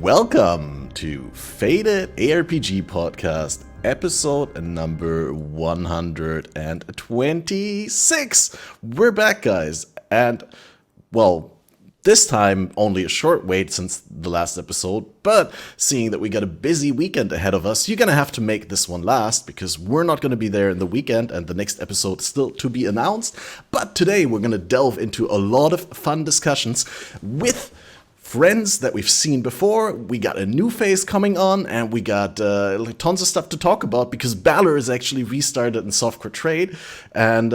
Welcome to FATED ARPG Podcast, episode number 126. We're back, guys, and, well, this time only a short wait since the last episode, but seeing that we got a busy weekend ahead of us, you're gonna have to make this one last, because we're not gonna be there in the weekend, and the next episode is still to be announced. But today we're gonna delve into a lot of fun discussions with friends that we've seen before. We got a new phase coming on, and we got tons of stuff to talk about because Balor is actually restarted in softcore trade. And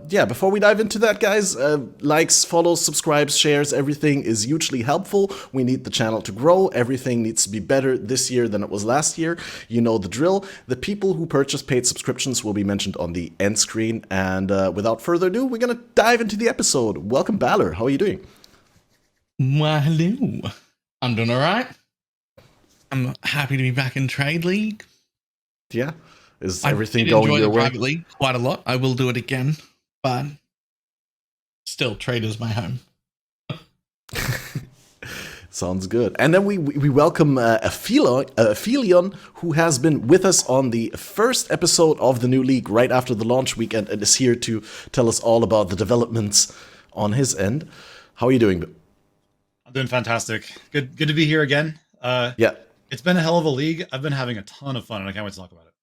before we dive into that, guys, likes, follows, subscribes, shares, everything is hugely helpful. We need the channel to grow. Everything needs to be better this year than it was last year. You know the drill. The people who purchase paid subscriptions will be mentioned on the end screen. And without further ado, we're going to dive into the episode. Welcome, Balor. How are you doing? Well, hello. I'm doing all right. I'm happy to be back in Trade League. Yeah, is everything going your way? I Private League quite a lot. I will do it again, but still, Trade is my home. Sounds good. And then we welcome Aphelion, who has been with us on the first episode of the new league right after the launch weekend and is here to tell us all about the developments on his end. How are you doing? I'm doing fantastic. Good to be here again. Yeah. It's been a hell of a league. I've been having a ton of fun, and I can't wait to talk about it.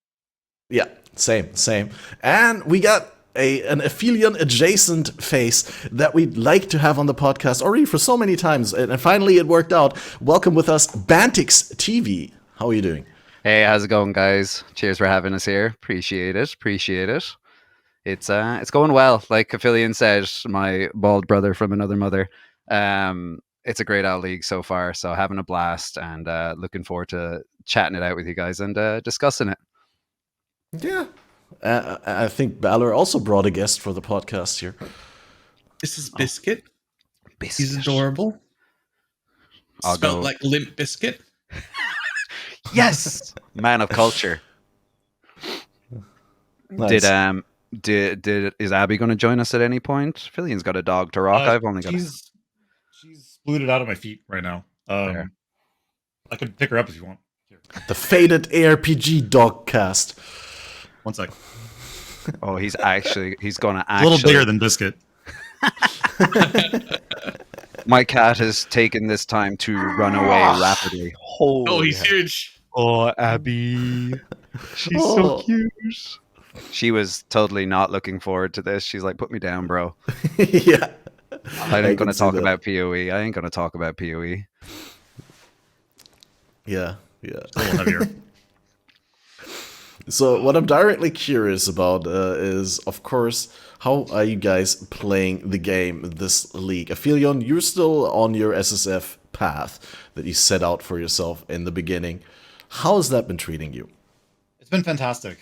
Yeah, same. And we got an Aphelion adjacent face that we'd like to have on the podcast already for so many times, and finally it worked out. Welcome with us, Bantix TV. How are you doing? Hey, how's it going, guys? Cheers for having us here. Appreciate it. It's going well. Like Aphelion said, my bald brother from another mother. It's a great out league so far, so having a blast and looking forward to chatting it out with you guys and discussing it. Yeah. I think Balor also brought a guest for the podcast here. This is Biscuit. Biscuit. He's adorable. Spelled like Limp Biscuit. Yes! Man of culture. Nice. Is Abby going to join us at any point? Aphilion's got a dog to rock. I've only got... She's booted out of my feet right now. I could pick her up if you want. Here. The FATED ARPG Dogcast. 1 sec. Oh, he's going to A little bigger than Biscuit. My cat has taken this time to run away rapidly. He's huge. Oh, Abby. She's so cute. She was totally not looking forward to this. She's like, put me down, bro. Yeah. I ain't going to talk about PoE. Yeah. A little heavier. So what I'm directly curious about is, of course, how are you guys playing the game, this league? Aphelion, you're still on your SSF path that you set out for yourself in the beginning. How has that been treating you? It's been fantastic.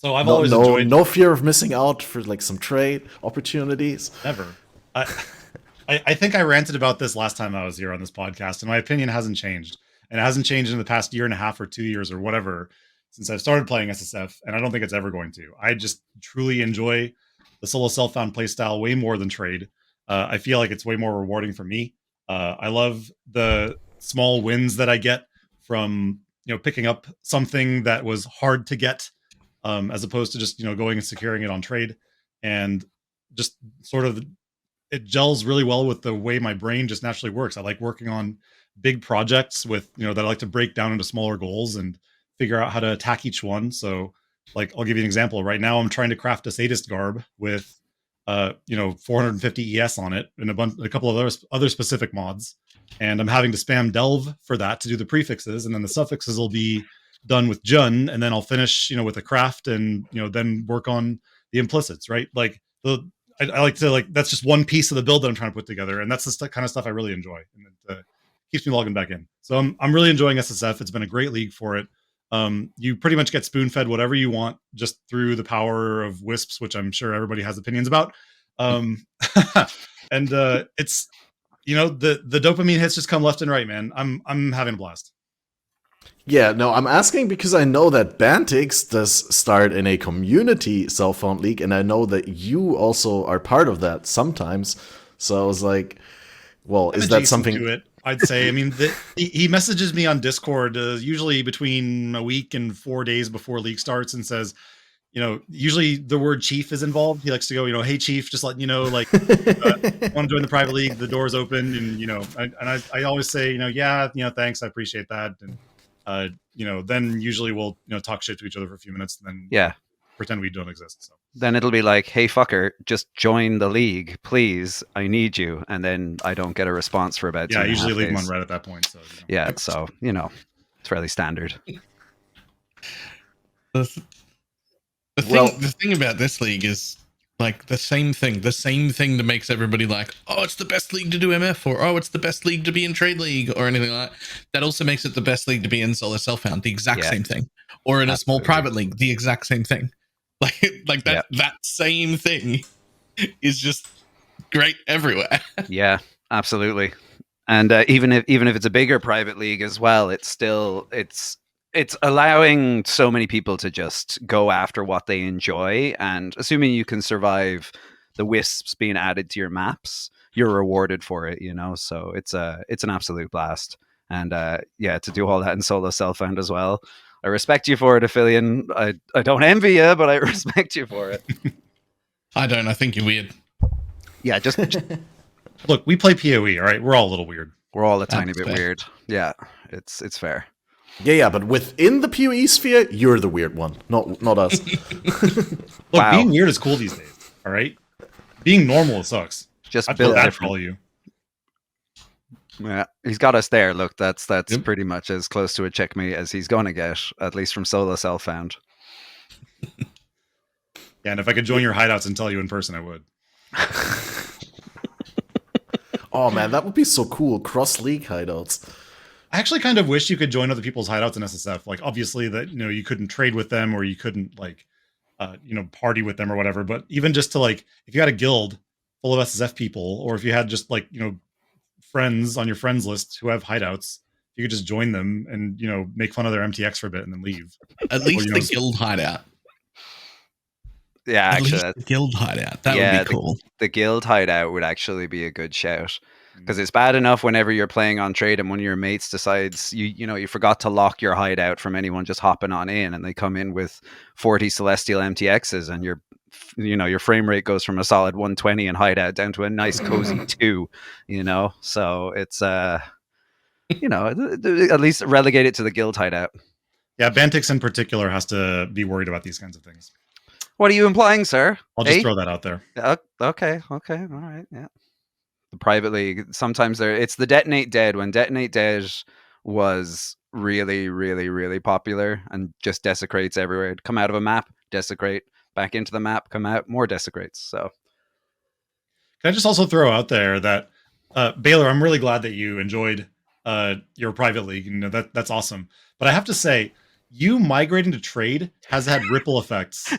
So I've always enjoyed... No fear of missing out for like some trade opportunities? Never. I think I ranted about this last time I was here on this podcast, and my opinion hasn't changed. And it hasn't changed in the past year and a half or 2 years or whatever since I've started playing SSF, and I don't think it's ever going to. I just truly enjoy the solo self-found playstyle way more than trade. I feel like it's way more rewarding for me. I love the small wins that I get from picking up something that was hard to get, as opposed to just going and securing it on trade, and just sort of it gels really well with the way my brain just naturally works. I like working on big projects with that I like to break down into smaller goals and figure out how to attack each one. So like I'll give you an example. Right now I'm trying to craft a sadist garb with 450 ES on it and a couple of other specific mods, and I'm having to spam delve for that to do the prefixes, and then the suffixes will be done with Jun, and then I'll finish with a craft, and then work on the implicits, right? Like I like to that's just one piece of the build that I'm trying to put together, and that's the kind of stuff I really enjoy, and it keeps me logging back in. So I'm really enjoying SSF. It's been a great league for it. You pretty much get spoon-fed whatever you want just through the power of wisps, which I'm sure everybody has opinions about. And it's the dopamine hits just come left and right, man. I'm having a blast. Yeah, no, I'm asking because I know that Bantix does start in a community self-found league, and I know that you also are part of that sometimes. So I was like, well, is that something? I'd say. I mean, he messages me on Discord usually between a week and 4 days before league starts and says, usually the word chief is involved. He likes to go, hey chief, just letting you know, like, want to join the private league, the door's open, and I always say, yeah, thanks, I appreciate that, and then usually we'll talk shit to each other for a few minutes, and then pretend we don't exist. So then it'll be like, hey fucker, just join the league, please. I need you. And then I don't get a response for about 2.5 days. I usually leave them on red at that point. So yeah, so it's fairly standard. The thing about this league is like the same thing that makes everybody like, oh, it's the best league to do MF, or oh, it's the best league to be in Trade League, or anything like that. That also makes it the best league to be in solo self-found, the exact same thing, or in a small private league, the exact same thing. Like that that same thing is just great everywhere. Yeah, absolutely. And even if it's a bigger private league as well, it's allowing so many people to just go after what they enjoy, and assuming you can survive the wisps being added to your maps, you're rewarded for it, so it's an absolute blast. And to do all that in solo self-found as well, I respect you for it, Aphelion. I don't envy you, but I respect you for it. I don't. I think you're weird. Yeah, just look, we play PoE, all right? We're all a little weird. We're all a tiny bit weird. Yeah, it's fair. Yeah, but within the PoE sphere, you're the weird one, not us. Look, being weird is cool these days, all right? Being normal sucks. Just I build feel bad different. for all you. Yeah, he's got us there. Look, that's pretty much as close to a checkmate as he's going to get, at least from solo self-found. Yeah, and if I could join your hideouts and tell you in person, I would. Oh man, that would be so cool. Cross-league hideouts. I actually kind of wish you could join other people's hideouts in SSF. Like, obviously that, you couldn't trade with them, or you couldn't party with them or whatever. But even just to if you had a guild full of SSF people, or if you had just friends on your friends list who have hideouts, you could just join them and make fun of their MTX for a bit and then leave. At least the guild hideout. Yeah, actually, the guild hideout. That would be cool. The guild hideout would actually be a good shout, because it's bad enough whenever you're playing on trade and one of your mates decides you forgot to lock your hideout from anyone just hopping on in, and they come in with 40 Celestial MTXs, and your frame rate goes from a solid 120 in hideout down to a nice cozy 2. So it's at least relegate it to the guild hideout. Yeah, Bantix in particular has to be worried about these kinds of things. What are you implying, sir? I'll just throw that out there. Okay, all right, yeah. The private league, sometimes it's the Detonate Dead. When Detonate Dead was really, really, really popular and just desecrates everywhere. It'd come out of a map, desecrate, back into the map, come out, more desecrates. So can I just also throw out there that Balor, I'm really glad that you enjoyed your private league. That's awesome. But I have to say, you migrating to trade has had ripple effects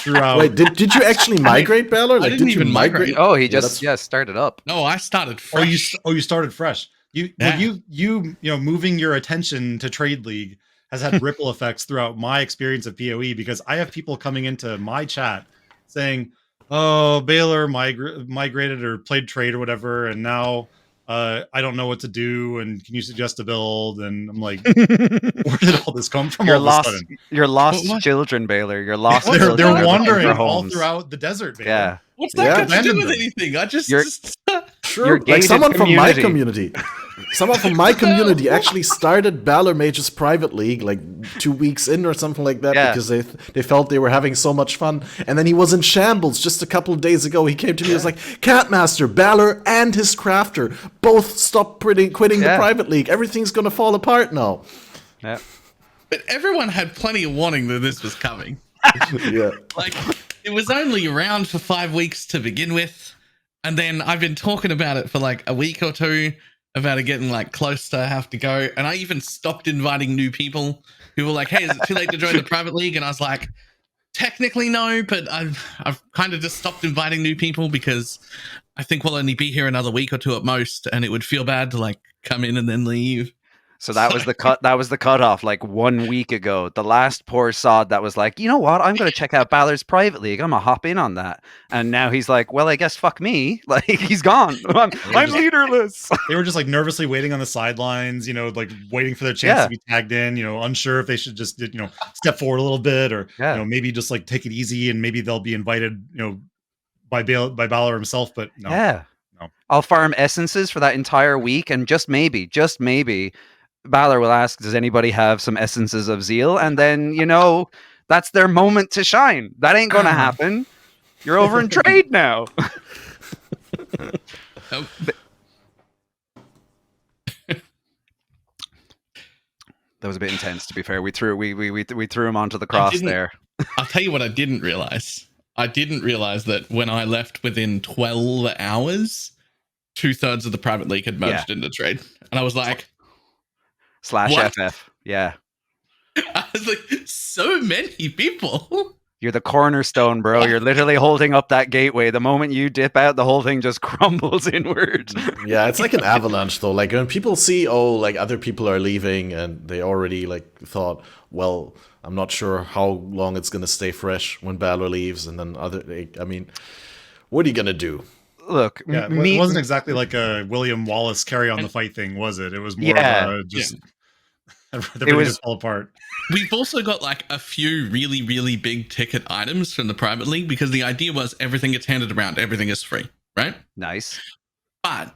throughout. Wait, did you actually migrate, Balor? I didn't even migrate. Oh, he just started up. No, I started fresh. You started fresh. You moving your attention to Trade League has had ripple effects throughout my experience of PoE, because I have people coming into my chat saying, "Oh, Balor migrated or played trade or whatever, and now I don't know what to do, and can you suggest a build?" And I'm like, where did all this come from? You're lost children, Balor. You're lost. They're wandering all throughout the desert, Balor. Yeah. What's that got to do with anything? Sure, like someone from my community. Someone from my community actually started BalorMage's private league 2 weeks in or something like that, because they felt they were having so much fun. And then he was in shambles just a couple of days ago. He came to me and was like, Catmaster, Balor, and his crafter both stopped quitting the private league. Everything's going to fall apart now. Yeah. But everyone had plenty of warning that this was coming. Yeah. It was only around for 5 weeks to begin with. And then I've been talking about it for a week or two, about it getting close to have to go. And I even stopped inviting new people who were like, hey, is it too late to join the private league? And I was like, technically no, but I've kind of just stopped inviting new people, because I think we'll only be here another week or two at most, and it would feel bad to come in and then leave. So that was the cut. That was the cutoff. Like 1 week ago, the last poor sod that was like, you know what? I'm going to check out Balor's private league. I'm gonna hop in on that. And now he's like, well, I guess fuck me. Like he's gone. I'm leaderless. They were just like nervously waiting on the sidelines, like waiting for their chance to be tagged in. Unsure if they should just step forward a little bit, or maybe just like take it easy, and maybe they'll be invited, by Balor himself. But no. Yeah. No. I'll farm essences for that entire week, and just maybe, Balor will ask, does anybody have some essences of zeal? And then, that's their moment to shine. That ain't going to happen. You're over in trade now. That was a bit intense, to be fair. We threw him onto the cross there. I'll tell you what I didn't realize. I didn't realize that when I left within 12 hours, 2/3 of the private league had merged into trade. And I was like... /FF. Yeah. I was like, so many people. You're the cornerstone, bro. You're literally holding up that gateway. The moment you dip out, the whole thing just crumbles inward. Yeah, it's like an avalanche, though. Like, when people see, other people are leaving, and they already, thought, well, I'm not sure how long it's going to stay fresh when Balor leaves, and then what are you going to do? Look, it wasn't exactly like a William Wallace carry on the fight thing, was it? It was more of just... Everything just fell apart. We've also got a few really, really big ticket items from the private league, because the idea was everything gets handed around, everything is free, right? Nice. But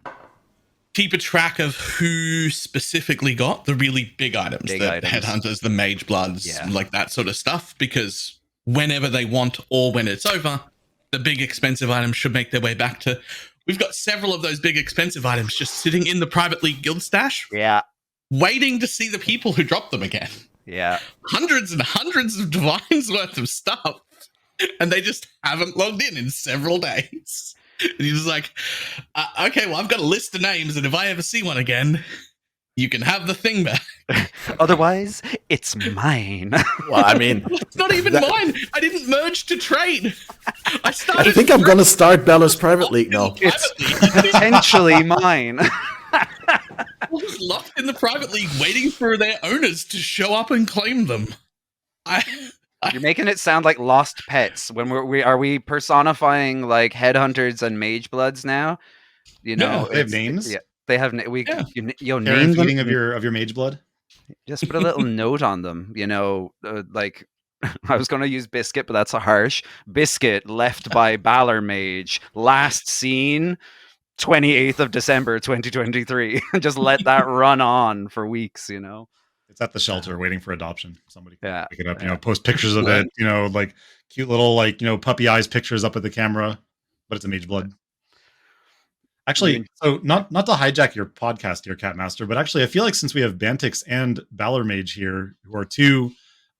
keep a track of who specifically got the really big items, the headhunters, the mage bloods, that sort of stuff, because whenever they want or when it's over, the big expensive items should make their way back to... We've got several of those big expensive items just sitting in the private league guild stash. Yeah. Waiting to see the people who drop them again. Yeah. Hundreds and hundreds of divines worth of stuff. And they just haven't logged in several days. And you're just like, okay, well, I've got a list of names, and if I ever see one again, you can have the thing back. Otherwise, it's mine. Well, I mean... It's not even mine. I didn't merge to trade. I think I'm going to start Balor's private league now. It's potentially mine. People just locked in the private league waiting for their owners to show up and claim them. You're making it sound like lost pets. When are we personifying headhunters and mage bloods now? They have names. Yeah, they have. Name them. Feeding of your mage blood. Just put a little note on them. I was going to use Biscuit, but that's a harsh. Biscuit left by BalorMage. Last seen 28th of December 2023. Just let that run on for weeks, It's at the shelter waiting for adoption. Somebody can pick it up, post pictures of it, cute little puppy eyes pictures up at the camera, but it's a mage blood. Actually, so not to hijack your podcast here, Catmaster, but actually I feel like since we have Bantix and BalorMage here, who are two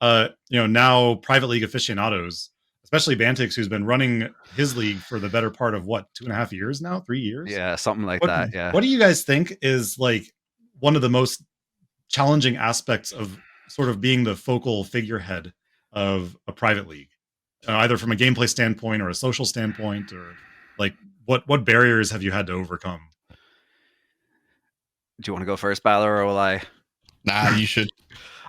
now private league aficionados, especially Bantix, who's been running his league for the better part of 2.5 years now, 3 years. Yeah, something like that. Yeah. What do you guys think is one of the most challenging aspects of sort of being the focal figurehead of a private league, either from a gameplay standpoint or a social standpoint, or what barriers have you had to overcome? Do you want to go first, Balor, or will I? Nah, you should.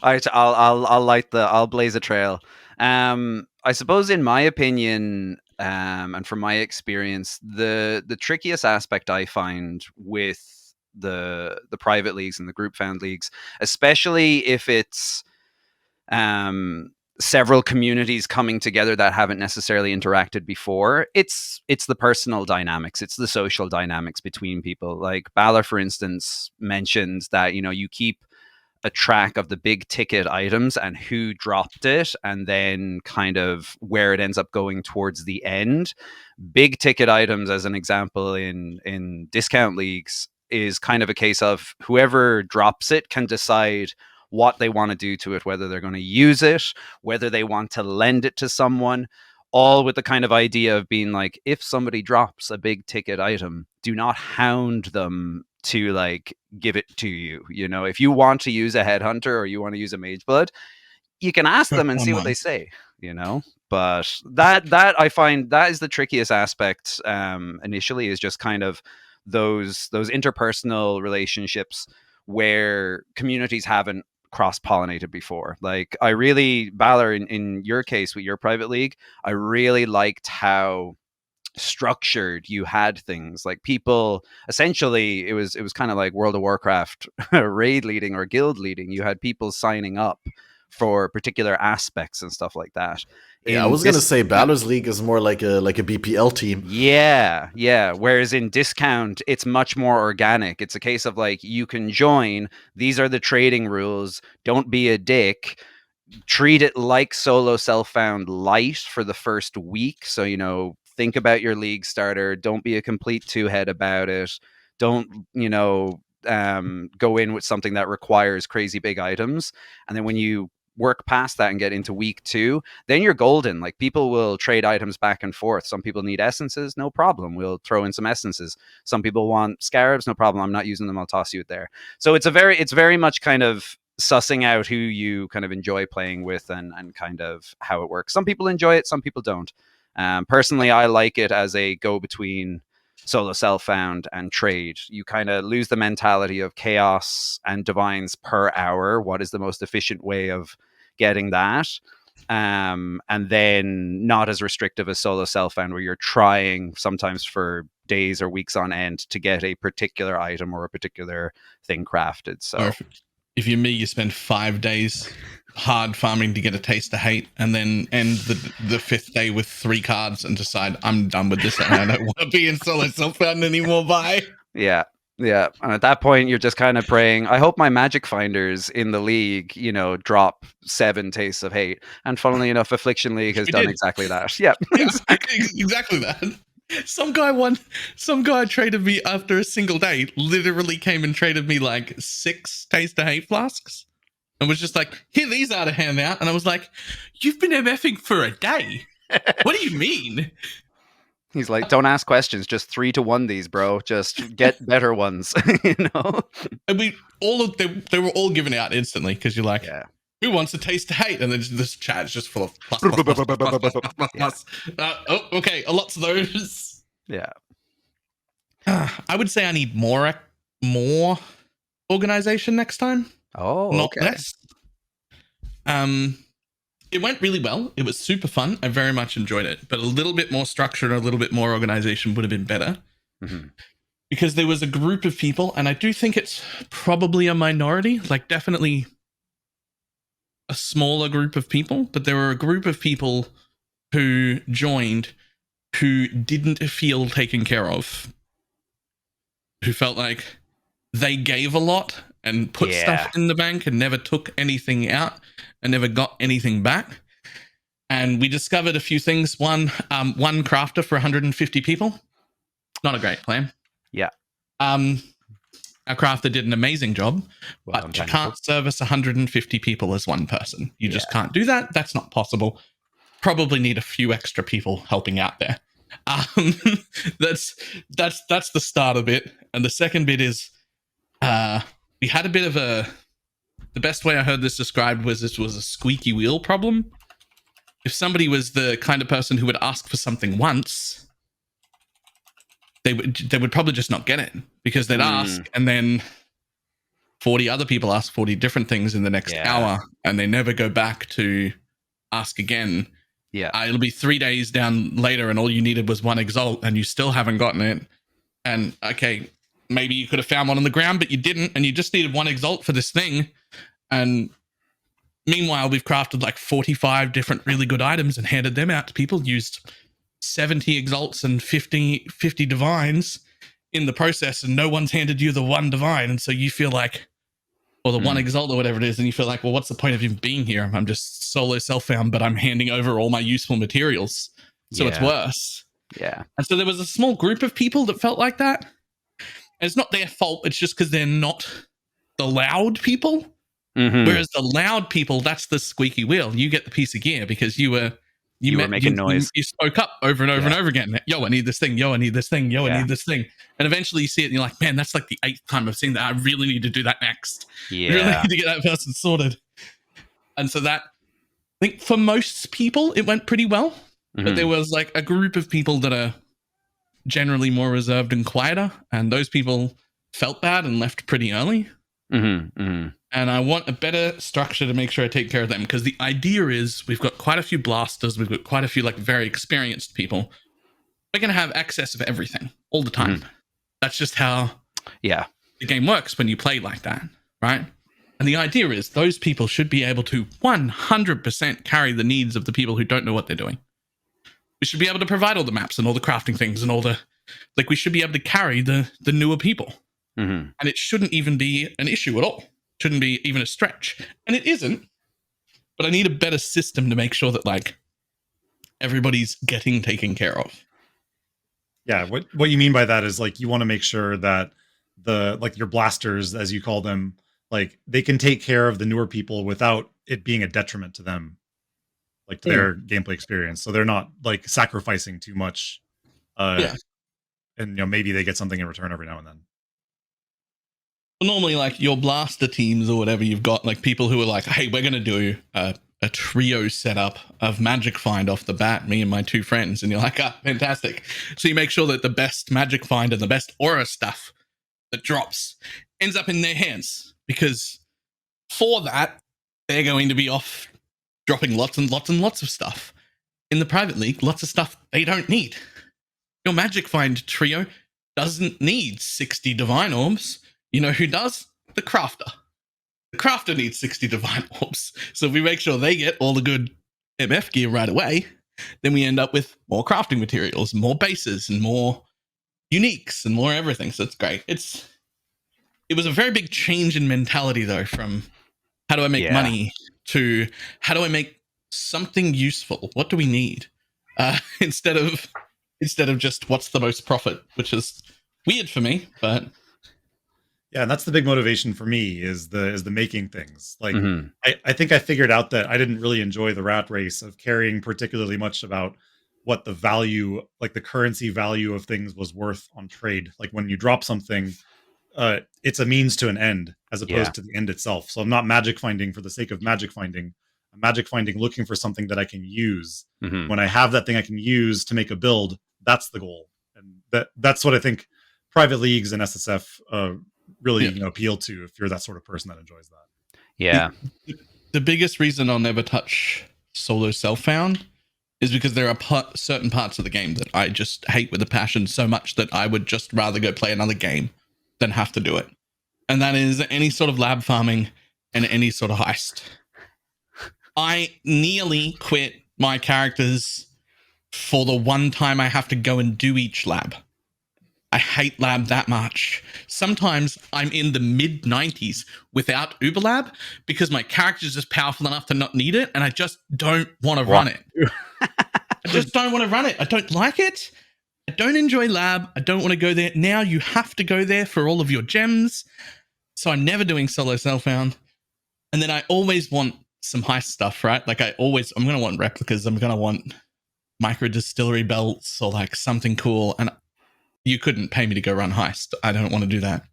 All right, I'll blaze a trail. I suppose, in my opinion, and from my experience, the trickiest aspect I find with the private leagues and the group found leagues, especially if it's several communities coming together that haven't necessarily interacted before, it's the personal dynamics, it's the social dynamics between people. Like Balor, for instance, mentioned that you keep a track of the big ticket items and who dropped it, and then kind of where it ends up going towards the end. Big ticket items, as an example, in discount leagues, is kind of a case of whoever drops it can decide what they want to do to it, whether they're going to use it, whether they want to lend it to someone, all with the kind of idea of being like, if somebody drops a big ticket item, do not hound them to give it to you. If you want to use a headhunter or you want to use a mage blood, you can ask them and see what they say, but that I find that is the trickiest aspect initially, is just kind of those interpersonal relationships where communities haven't cross-pollinated before. Like I really, Balor, in your case with your private league, I really liked how structured you had things. Like people, essentially it was kind of like World of Warcraft raid leading or guild leading. You had people signing up for particular aspects and stuff like that. Yeah, I was gonna say Balor's League is more like a BPL team. Yeah. Whereas in Discount, it's much more organic. It's a case of like, you can join. These are the trading rules. Don't be a dick. Treat it like solo self-found light for the first week. So, you know, think about your league starter. Don't be a complete two-head about it. Don't, you know, go in with something that requires crazy big items. And then when you work past that and get into week 2, then you're golden. Like people will trade items back and forth. Some people need essences, no problem, we'll throw in some essences. Some people want scarabs, no problem, I'm not using them, I'll toss you it there. So it's very much kind of sussing out who you kind of enjoy playing with and kind of how it works. Some people enjoy it, some people don't. Personally, I like it as a go between solo self-found and trade. You kind of lose the mentality of chaos and divines per hour. What is the most efficient way of getting that? And then not as restrictive as solo self-found, where you're trying sometimes for days or weeks on end to get a particular item or a particular thing crafted. So or if you're me, you spend 5 days hard farming to get a taste of hate, and then end the 5th day with 3 cards and decide, I'm done with this and I don't want to be in solo self-found anymore. Bye. Yeah. And at that point, you're just kind of praying, I hope my magic finders in the league, you know, drop 7 tastes of hate. And funnily enough, Affliction League has done exactly that. Yeah. Exactly that. Some guy traded me after a single day, literally came and traded me like 6 taste of hate flasks. And was just like, here, these are to hand out. And I was like, you've been MFing for a day. What do you mean? He's like, don't ask questions. Just 3-1 these, bro. Just get better ones, you know? And they were all given out instantly because you're like, who wants a taste of hate? And then this chat is just full of plus. Oh, okay, lots of those. Yeah. I would say I need more organization next time. Oh, not less. It went really well. It was super fun. I very much enjoyed it, but a little bit more structure and a little bit more organization would have been better. Mm-hmm. Because there was a group of people, and I do think it's probably a minority, like definitely a smaller group of people, but there were a group of people who joined who didn't feel taken care of, who felt like they gave a lot and put stuff in the bank and never took anything out and never got anything back. And we discovered a few things. One crafter for 150 people. Not a great plan. Yeah. Our crafter did an amazing job, but you can't service 150 people as one person. You just can't do that. That's not possible. Probably need a few extra people helping out there. That's the start of it. And the second bit is we had a bit of the best way I heard this described was this was a squeaky wheel problem. If somebody was the kind of person who would ask for something once, they would probably just not get it, because they'd ask and then 40 other people ask 40 different things in the next hour and they never go back to ask again. Yeah. It'll be 3 days down later and all you needed was 1 exalt and you still haven't gotten it. And okay, maybe you could have found one on the ground, but you didn't, and you just needed 1 exalt for this thing. And meanwhile, we've crafted like 45 different really good items and handed them out to people, used 70 exalts and 50 divines in the process, and no one's handed you the 1 divine. And so you feel like, or the 1 exalt or whatever it is, and you feel like, well, what's the point of even being here? I'm just solo self-found, but I'm handing over all my useful materials. So it's worse. Yeah. And so there was a small group of people that felt like that. And it's not their fault. It's just because they're not the loud people. Mm-hmm. Whereas the loud people, that's the squeaky wheel. You get the piece of gear because you were making noise. You spoke up over and over and over again. Yo, I need this thing. Yo, I need this thing. Yo, I need this thing. And eventually you see it and you're like, man, that's like the 8th time I've seen that. I really need to do that next. Yeah. I really need to get that person sorted. And so that, I think for most people, it went pretty well. Mm-hmm. But there was like a group of people that are generally more reserved and quieter. And those people felt bad and left pretty early. And I want a better structure to make sure I take care of them, because the idea is we've got quite a few blasters, we've got quite a few like very experienced people. We're going to have access of everything all the time. That's just how the game works when you play like that, right? And the idea is those people should be able to 100% carry the needs of the people who don't know what they're doing. We should be able to provide all the maps and all the crafting things and all the, like, we should be able to carry the newer people. And it shouldn't even be an issue at all. Shouldn't be even a stretch. And it isn't. But I need a better system to make sure that, like, everybody's getting taken care of. Yeah, what you mean by that is, like, you want to make sure that the, like, your blasters, as you call them, like, they can take care of the newer people without it being a detriment to them, like, to their gameplay experience. So they're not, like, sacrificing too much. And, you know, maybe they get something in return every now and then. Normally, like, your blaster teams or whatever, you've got, like, people who are like, hey, we're going to do a trio setup of Magic Find off the bat, me and my two friends. And you're like, fantastic. So you make sure that the best Magic Find and the best aura stuff that drops ends up in their hands. Because for that, they're going to be off dropping lots and lots and lots of stuff. In the private league, lots of stuff they don't need. Your Magic Find trio doesn't need 60 Divine Orbs. You know who does? The Crafter. The Crafter needs 60 Divine Orbs. So if we make sure they get all the good MF gear right away, then we end up with more crafting materials, more bases, and more uniques, and more everything. So it's great. It was a very big change in mentality, though, from how do I make money to how do I make something useful? What do we need? Instead of just what's the most profit, which is weird for me, but... Yeah, and that's the big motivation for me is the making things. Like, I think I figured out that I didn't really enjoy the rat race of caring particularly much about what the value, like the currency value of things was worth on trade. Like, when you drop something, it's a means to an end as opposed to the end itself. So I'm not magic finding for the sake of magic finding. I'm magic finding looking for something that I can use. When I have that thing I can use to make a build, that's the goal. And that's what I think private leagues and SSF really appeal to if you're that sort of person that enjoys that. Yeah. The biggest reason I'll never touch solo self-found is because there are certain parts of the game that I just hate with a passion so much that I would just rather go play another game than have to do it. And that is any sort of lab farming and any sort of heist. I nearly quit my characters for the one time I have to go and do each lab. I hate lab that much. Sometimes I'm in the mid 90s without Uber Lab because my character is just powerful enough to not need it, and I just don't want to run it. I just don't want to run it. I don't like it. I don't enjoy lab. I don't want to go there. Now you have to go there for all of your gems. So I'm never doing solo self-found. And then I always want some heist stuff, right? Like I'm going to want replicas. I'm going to want micro distillery belts or like something cool. And you couldn't pay me to go run heist. I don't want to do that.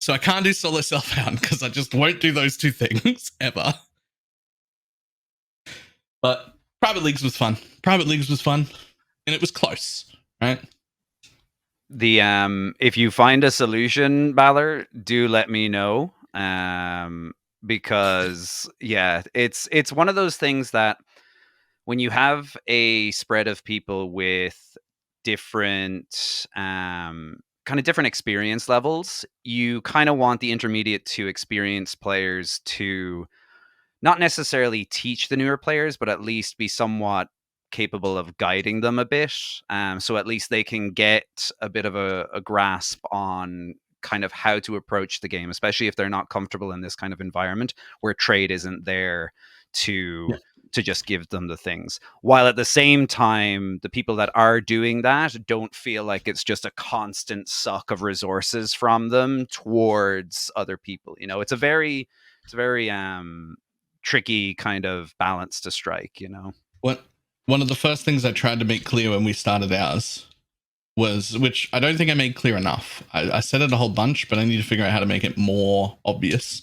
So I can't do solo self-found because I just won't do those two things ever. But private leagues was fun. And it was close, right? The if you find a solution, Balor, do let me know. Because it's one of those things that when you have a spread of people with different kind of different experience levels, you kind of want the intermediate to experienced players to not necessarily teach the newer players, but at least be somewhat capable of guiding them a bit. So at least they can get a bit of a grasp on kind of how to approach the game, especially if they're not comfortable in this kind of environment where trade isn't there to just give them the things. While at the same time, the people that are doing that don't feel like it's just a constant suck of resources from them towards other people. You know, it's a very tricky kind of balance to strike, you know. One of the first things I tried to make clear when we started ours was, which I don't think I made clear enough. I said it a whole bunch, but I need to figure out how to make it more obvious,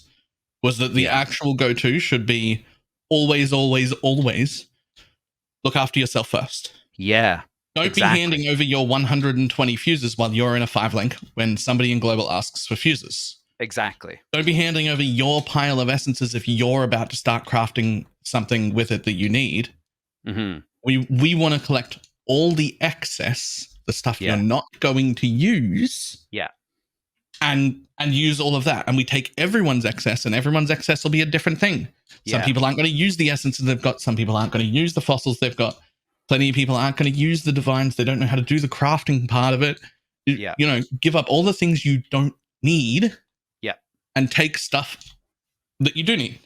was that the actual go-to should be always look after yourself first. Yeah. Don't be handing over your 120 fuses while you're in a 5-link when somebody in global asks for fuses. Exactly. Don't be handing over your pile of essences if you're about to start crafting something with it that you need. Mm-hmm. We want to collect all the excess, the stuff Yeah. you're not going to use. Yeah. And use all of that. And we take everyone's excess, and everyone's excess will be a different thing. Some Yeah. people aren't going to use the essences they've got. Some people aren't going to use the fossils they've got. Plenty of people aren't going to use the divines. They don't know how to do the crafting part of it. Yeah. You know, give up all the things you don't need. Yeah. And take stuff that you do need.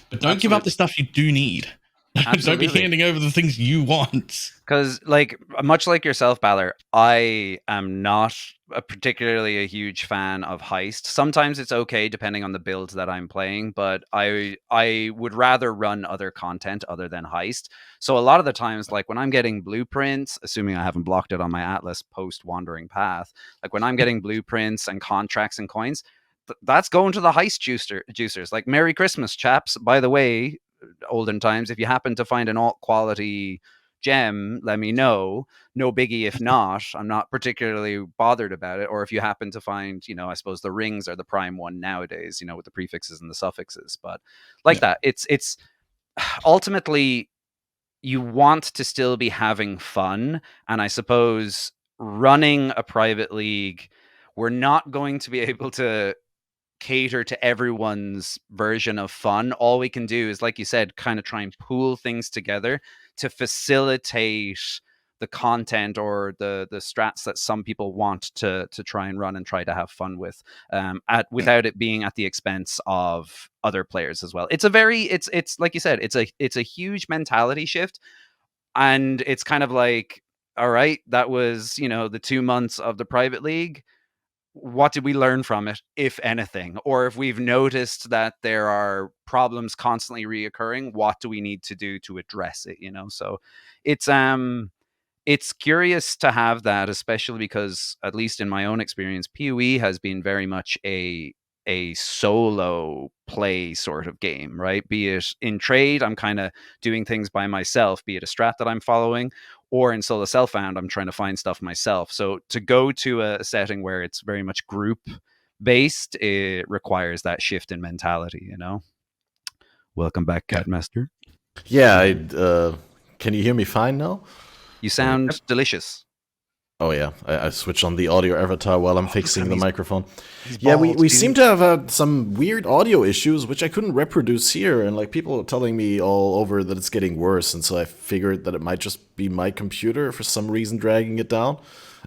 But don't give up the stuff you do need. Don't be handing over the things you want. Because, like, much like yourself, Balor, I am not particularly a huge fan of heist. Sometimes it's okay depending on the build that I'm playing, but I would rather run other content other than heist. So a lot of the times, like when I'm getting blueprints, assuming I haven't blocked it on my Atlas post Wandering Path, like when I'm getting blueprints and contracts and coins, that's going to the heist juicers. Like, Merry Christmas, chaps. By the way, olden times, if you happen to find an alt quality gem, let me know. No biggie if not. I'm not particularly bothered about it. Or if you happen to find, I suppose the rings are the prime one nowadays, with the prefixes and the suffixes. But like that, it's ultimately, you want to still be having fun. And I suppose running a private league, we're not going to be able to cater to everyone's version of fun. All we can do is, like you said, kind of try and pool things together to facilitate the content or the strats that some people want to try and run and try to have fun with, without it being at the expense of other players as well. It's like you said, it's a huge mentality shift, and it's kind of like, all right, that was the 2 months of the private league. What did we learn from it, if anything? Or if we've noticed that there are problems constantly reoccurring, what do we need to do to address it? So it's curious to have that, especially because, at least in my own experience, PoE has been very much a solo play sort of game, right? Be it in trade, I'm kind of doing things by myself, be it a strat that I'm following, or in solo self-found, I'm trying to find stuff myself. So to go to a setting where it's very much group based, it requires that shift in mentality, Welcome back, Catmaster. Yeah, can you hear me fine now? You sound delicious. Oh yeah, I switch on the audio avatar while I'm fixing the microphone. Yeah, we seem to have some weird audio issues, which I couldn't reproduce here, and like people are telling me all over that it's getting worse, and so I figured that it might just be my computer for some reason dragging it down,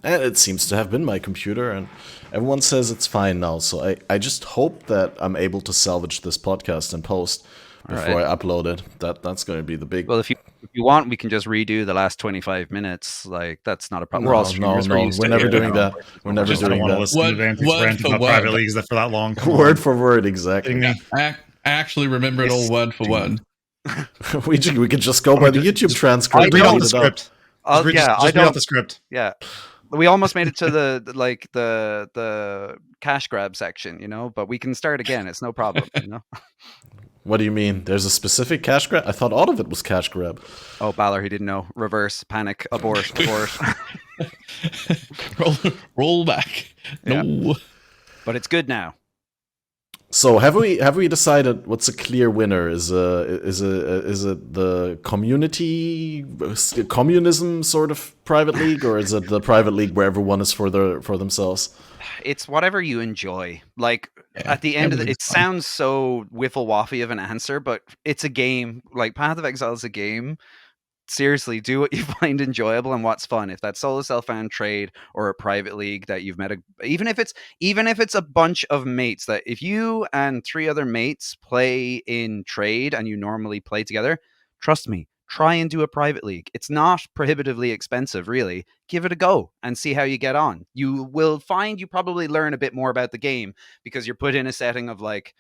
and it seems to have been my computer, and everyone says it's fine now. So I just hope that I'm able to salvage this podcast in post before I upload it. That's going to be the big. Well, if you want, we can just redo the last 25 minutes. Like, that's not a problem. No, we're all streamers. We're never doing that. We're never I don't doing want to that. listen to Vantage rant about private leagues for that long. Word for word, exactly. I actually remember it all word for word. we could just go by the YouTube transcript. Read off the script. I read off the script. Yeah, we almost made it to the cash grab section, but we can start again. It's no problem. What do you mean? There's a specific cash grab? I thought all of it was cash grab. Oh, Balor, he didn't know. Reverse, panic, abort. roll back. No. Yeah. But it's good now. So have we decided what's a clear winner? Is it the communism sort of private league, or is it the private league where everyone is for themselves? It's whatever you enjoy. Like, at the end of it sounds so wiffle-waffy of an answer, but it's a game. Like, Path of Exile is a game. Seriously, do what you find enjoyable and what's fun. If that's solo self-found trade or a private league that you've met, even if it's a bunch of mates, that if you and 3 other mates play in trade and you normally play together, trust me, try and do a private league. It's not prohibitively expensive, really. Give it a go and see how you get on. You will find you probably learn a bit more about the game because you're put in a setting of like,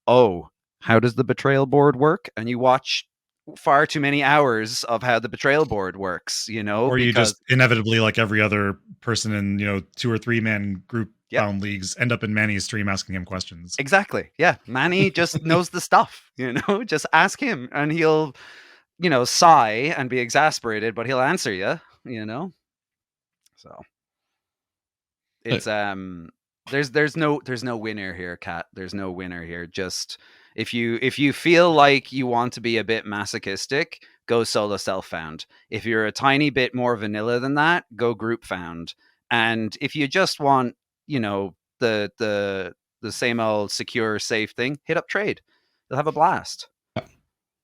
oh, how does the betrayal board work? And you watch far too many hours of how the betrayal board works, or you just inevitably, like every other person in 2 or 3 man group bound leagues, end up in Manny's stream asking him questions. Exactly. Yeah, Manny just knows the stuff. Just ask him and he'll sigh and be exasperated, but he'll answer you. So it's there's no winner here, Kat. There's no winner here. Just if you feel like you want to be a bit masochistic, go solo self-found. If you're a tiny bit more vanilla than that, go group found. And if you just want, the same old secure, safe thing, hit up trade. You'll have a blast.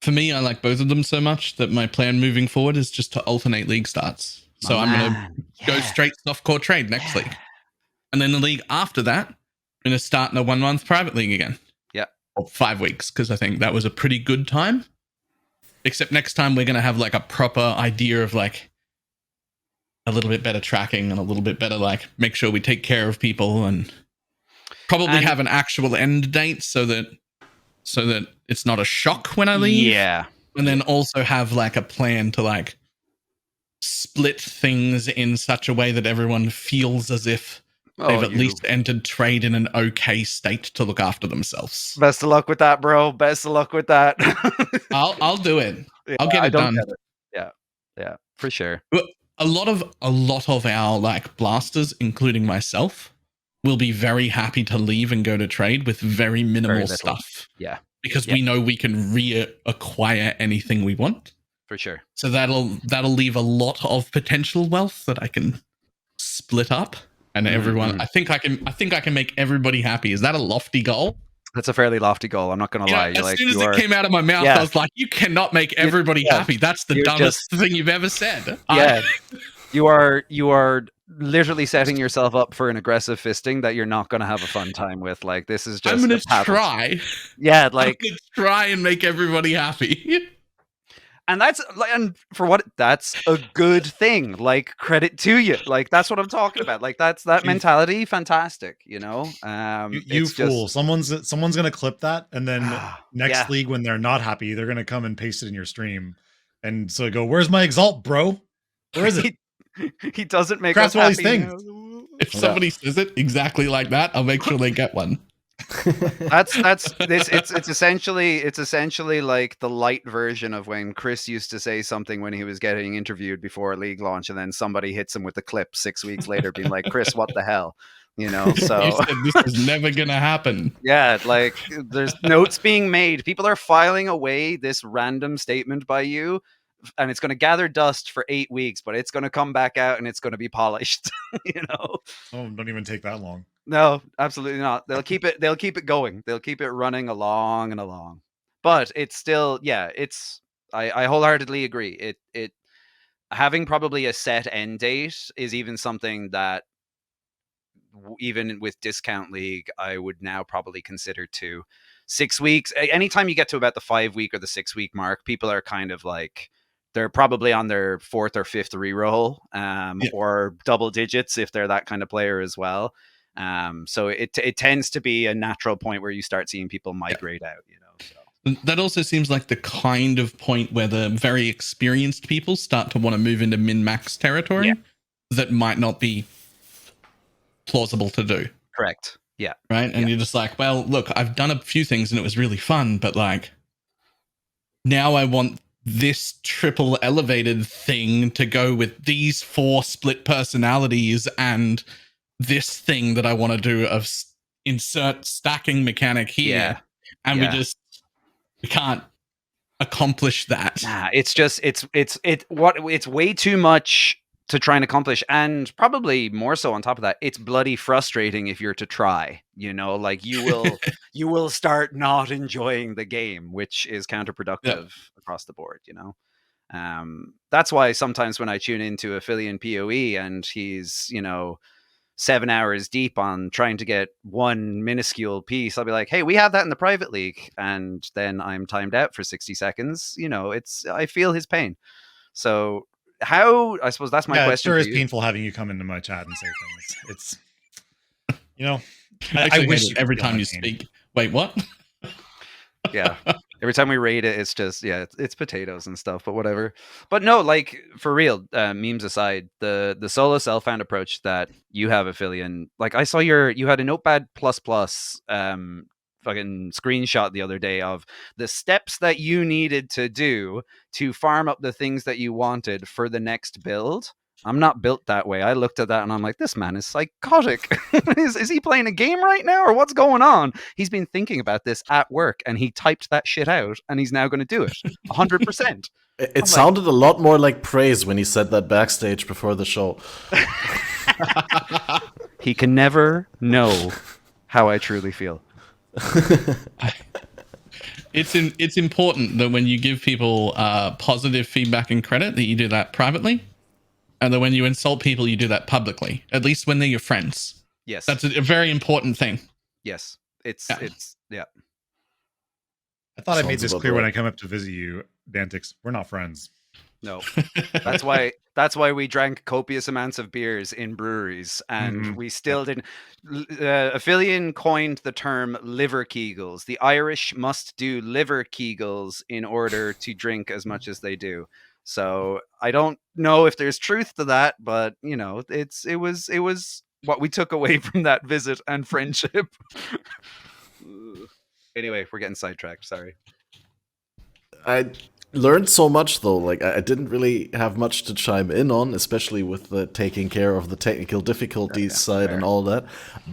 For me, I like both of them so much that my plan moving forward is just to alternate league starts. So I'm going to go straight softcore trade next league. And then the league after that, I'm going to start in a 1 month private league again. Yeah. Or 5 weeks, because I think that was a pretty good time. Except next time we're going to have like a proper idea of like a little bit better tracking and a little bit better like make sure we take care of people and probably have an actual end date so that it's not a shock when I leave. Yeah. And then also have like a plan to like split things in such a way that everyone feels as if they've at least entered trade in an okay state to look after themselves. Best of luck with that, bro. Best of luck with that. I'll do it. Yeah, I'll get it done. Get it. Yeah, for sure. A lot of our like blasters, including myself, will be very happy to leave and go to trade with very minimal stuff. Yeah. Because we know we can reacquire anything we want. For sure. So that'll leave a lot of potential wealth that I can split up. And everyone, I think I can make everybody happy. Is that a lofty goal? That's a fairly lofty goal. I'm not going to lie. As soon as it came out of my mouth, I was like, "You cannot make everybody happy. That's the dumbest thing you've ever said." Yeah, you are literally setting yourself up for an aggressive fisting that you're not going to have a fun time with. Like this is just. I'm going to try. Yeah, I'm going to try and make everybody happy. And that's a good thing. Like credit to you. Like that's what I'm talking about. Like that mentality, fantastic. You fool. Someone's gonna clip that, and then next league when they're not happy, they're gonna come and paste it in your stream, and so go, "Where's my exalt, bro? Where is it?" He doesn't make us happy. These things. If somebody says it exactly like that, I'll make sure they get one. It's essentially like the light version of when Chris used to say something when he was getting interviewed before a league launch, and then somebody hits him with the clip 6 weeks later being like, "Chris, what the hell?" So you said this is never gonna happen. Yeah, like there's notes being made, people are filing away this random statement by you, and it's going to gather dust for 8 weeks, but it's going to come back out and it's going to be polished. Oh, don't even take that long. No, absolutely not. They'll keep it going. They'll keep it running along and along. But it's still, I wholeheartedly agree. It having probably a set end date is even something that even with Discount League, I would now probably consider 6 weeks. Anytime you get to about the 5 week or the 6 week mark, people are kind of like, they're probably on their 4th or 5th reroll, or double digits if they're that kind of player as well. So it tends to be a natural point where you start seeing people migrate out, So. That also seems like the kind of point where the very experienced people start to want to move into min-max territory that might not be plausible to do. Correct. Yeah. Right. And you're just like, well, look, I've done a few things and it was really fun, but like now I want this triple elevated thing to go with these 4 split personalities and this thing that I want to do of insert stacking mechanic here. And we can't accomplish that. Nah, it's way too much to try and accomplish, and probably more so on top of that, it's bloody frustrating if you're to try, like you will start not enjoying the game, which is counterproductive across the board, that's why sometimes when I tune into Aphelion PoE and he's 7 hours deep on trying to get one minuscule piece, I'll be like, hey, we have that in the private league, and then I'm timed out for 60 seconds. I feel his pain. So I suppose that's my question. It sure is painful having you come into my chat and say things. I wish every time you speak. Wait, what? Yeah. Every time we raid it, it's just, it's potatoes and stuff, but whatever. But no, like for real, memes aside, the solo self-found approach that you have, Aphelion, like I saw you had a Notepad++ fucking screenshot the other day of the steps that you needed to do to farm up the things that you wanted for the next build. I'm not built that way. I looked at that and I'm like, this man is psychotic. is he playing a game right now or what's going on? He's been thinking about this at work and he typed that shit out and he's now going to do it 100%. It sounded a lot more like praise when he said that backstage before the show. He can never know how I truly feel. It's important that when you give people positive feedback and credit, that you do that privately, and that when you insult people, you do that publicly. At least when they're your friends. Yes, that's a very important thing. Yes, it's yeah. I thought I made Sounds this about clear when right. I come up to visit you, Dantix. We're not friends. No, that's why we drank copious amounts of beers in breweries, and we still didn't. Aphelion coined the term liver kegels. The Irish must do liver kegels in order to drink as much as they do. So I don't know if there's truth to that, but you know, it was what we took away from that visit and friendship. Anyway, we're getting sidetracked. Sorry. I learned so much though. Like I didn't really have much to chime in on, especially with the taking care of the technical difficulties side and all that.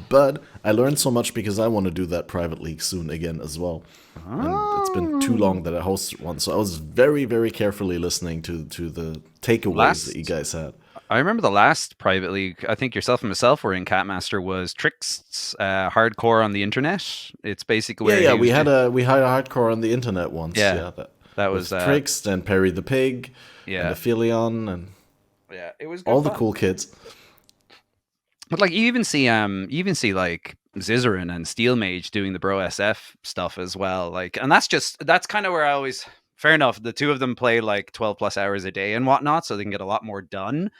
But I learned so much because I want to do that private league soon again as well. And it's been too long that I hosted one, so I was very, very carefully listening to the takeaways that you guys had. I remember the last private league, I think yourself and myself were in Catmaster, was Trix's hardcore on the internet. It's basically where we had a hardcore on the internet once. Yeah, that was Trix and Perry the Pig, and Aphelion, and it was good all fun. the cool kids. But like you even see like Zizarin and Steel Mage doing the Bro SF stuff as well. Like, and that's kind of where I always. Fair enough. The two of them play like 12 plus hours a day and whatnot, so they can get a lot more done.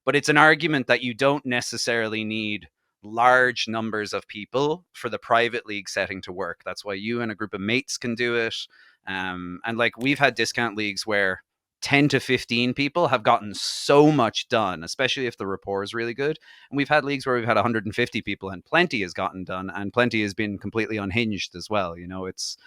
But it's an argument that you don't necessarily need large numbers of people for the private league setting to work. That's why you and a group of mates can do it. And like we've had discount leagues where 10 to 15 people have gotten so much done, especially if the rapport is really good. And we've had leagues where we've had 150 people and plenty has gotten done and plenty has been completely unhinged as well. You know, it's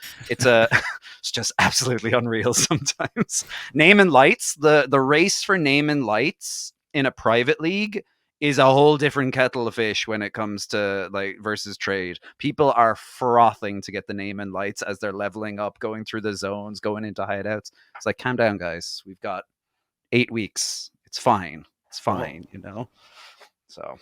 just absolutely unreal sometimes. Name and lights, the race for name and lights in a private league is a whole different kettle of fish when it comes to like versus trade. People are frothing to get the name and lights as they're leveling up, going through the zones, going into hideouts. It's like, calm down, guys. We've got 8 weeks. It's fine. It's fine, you know? So,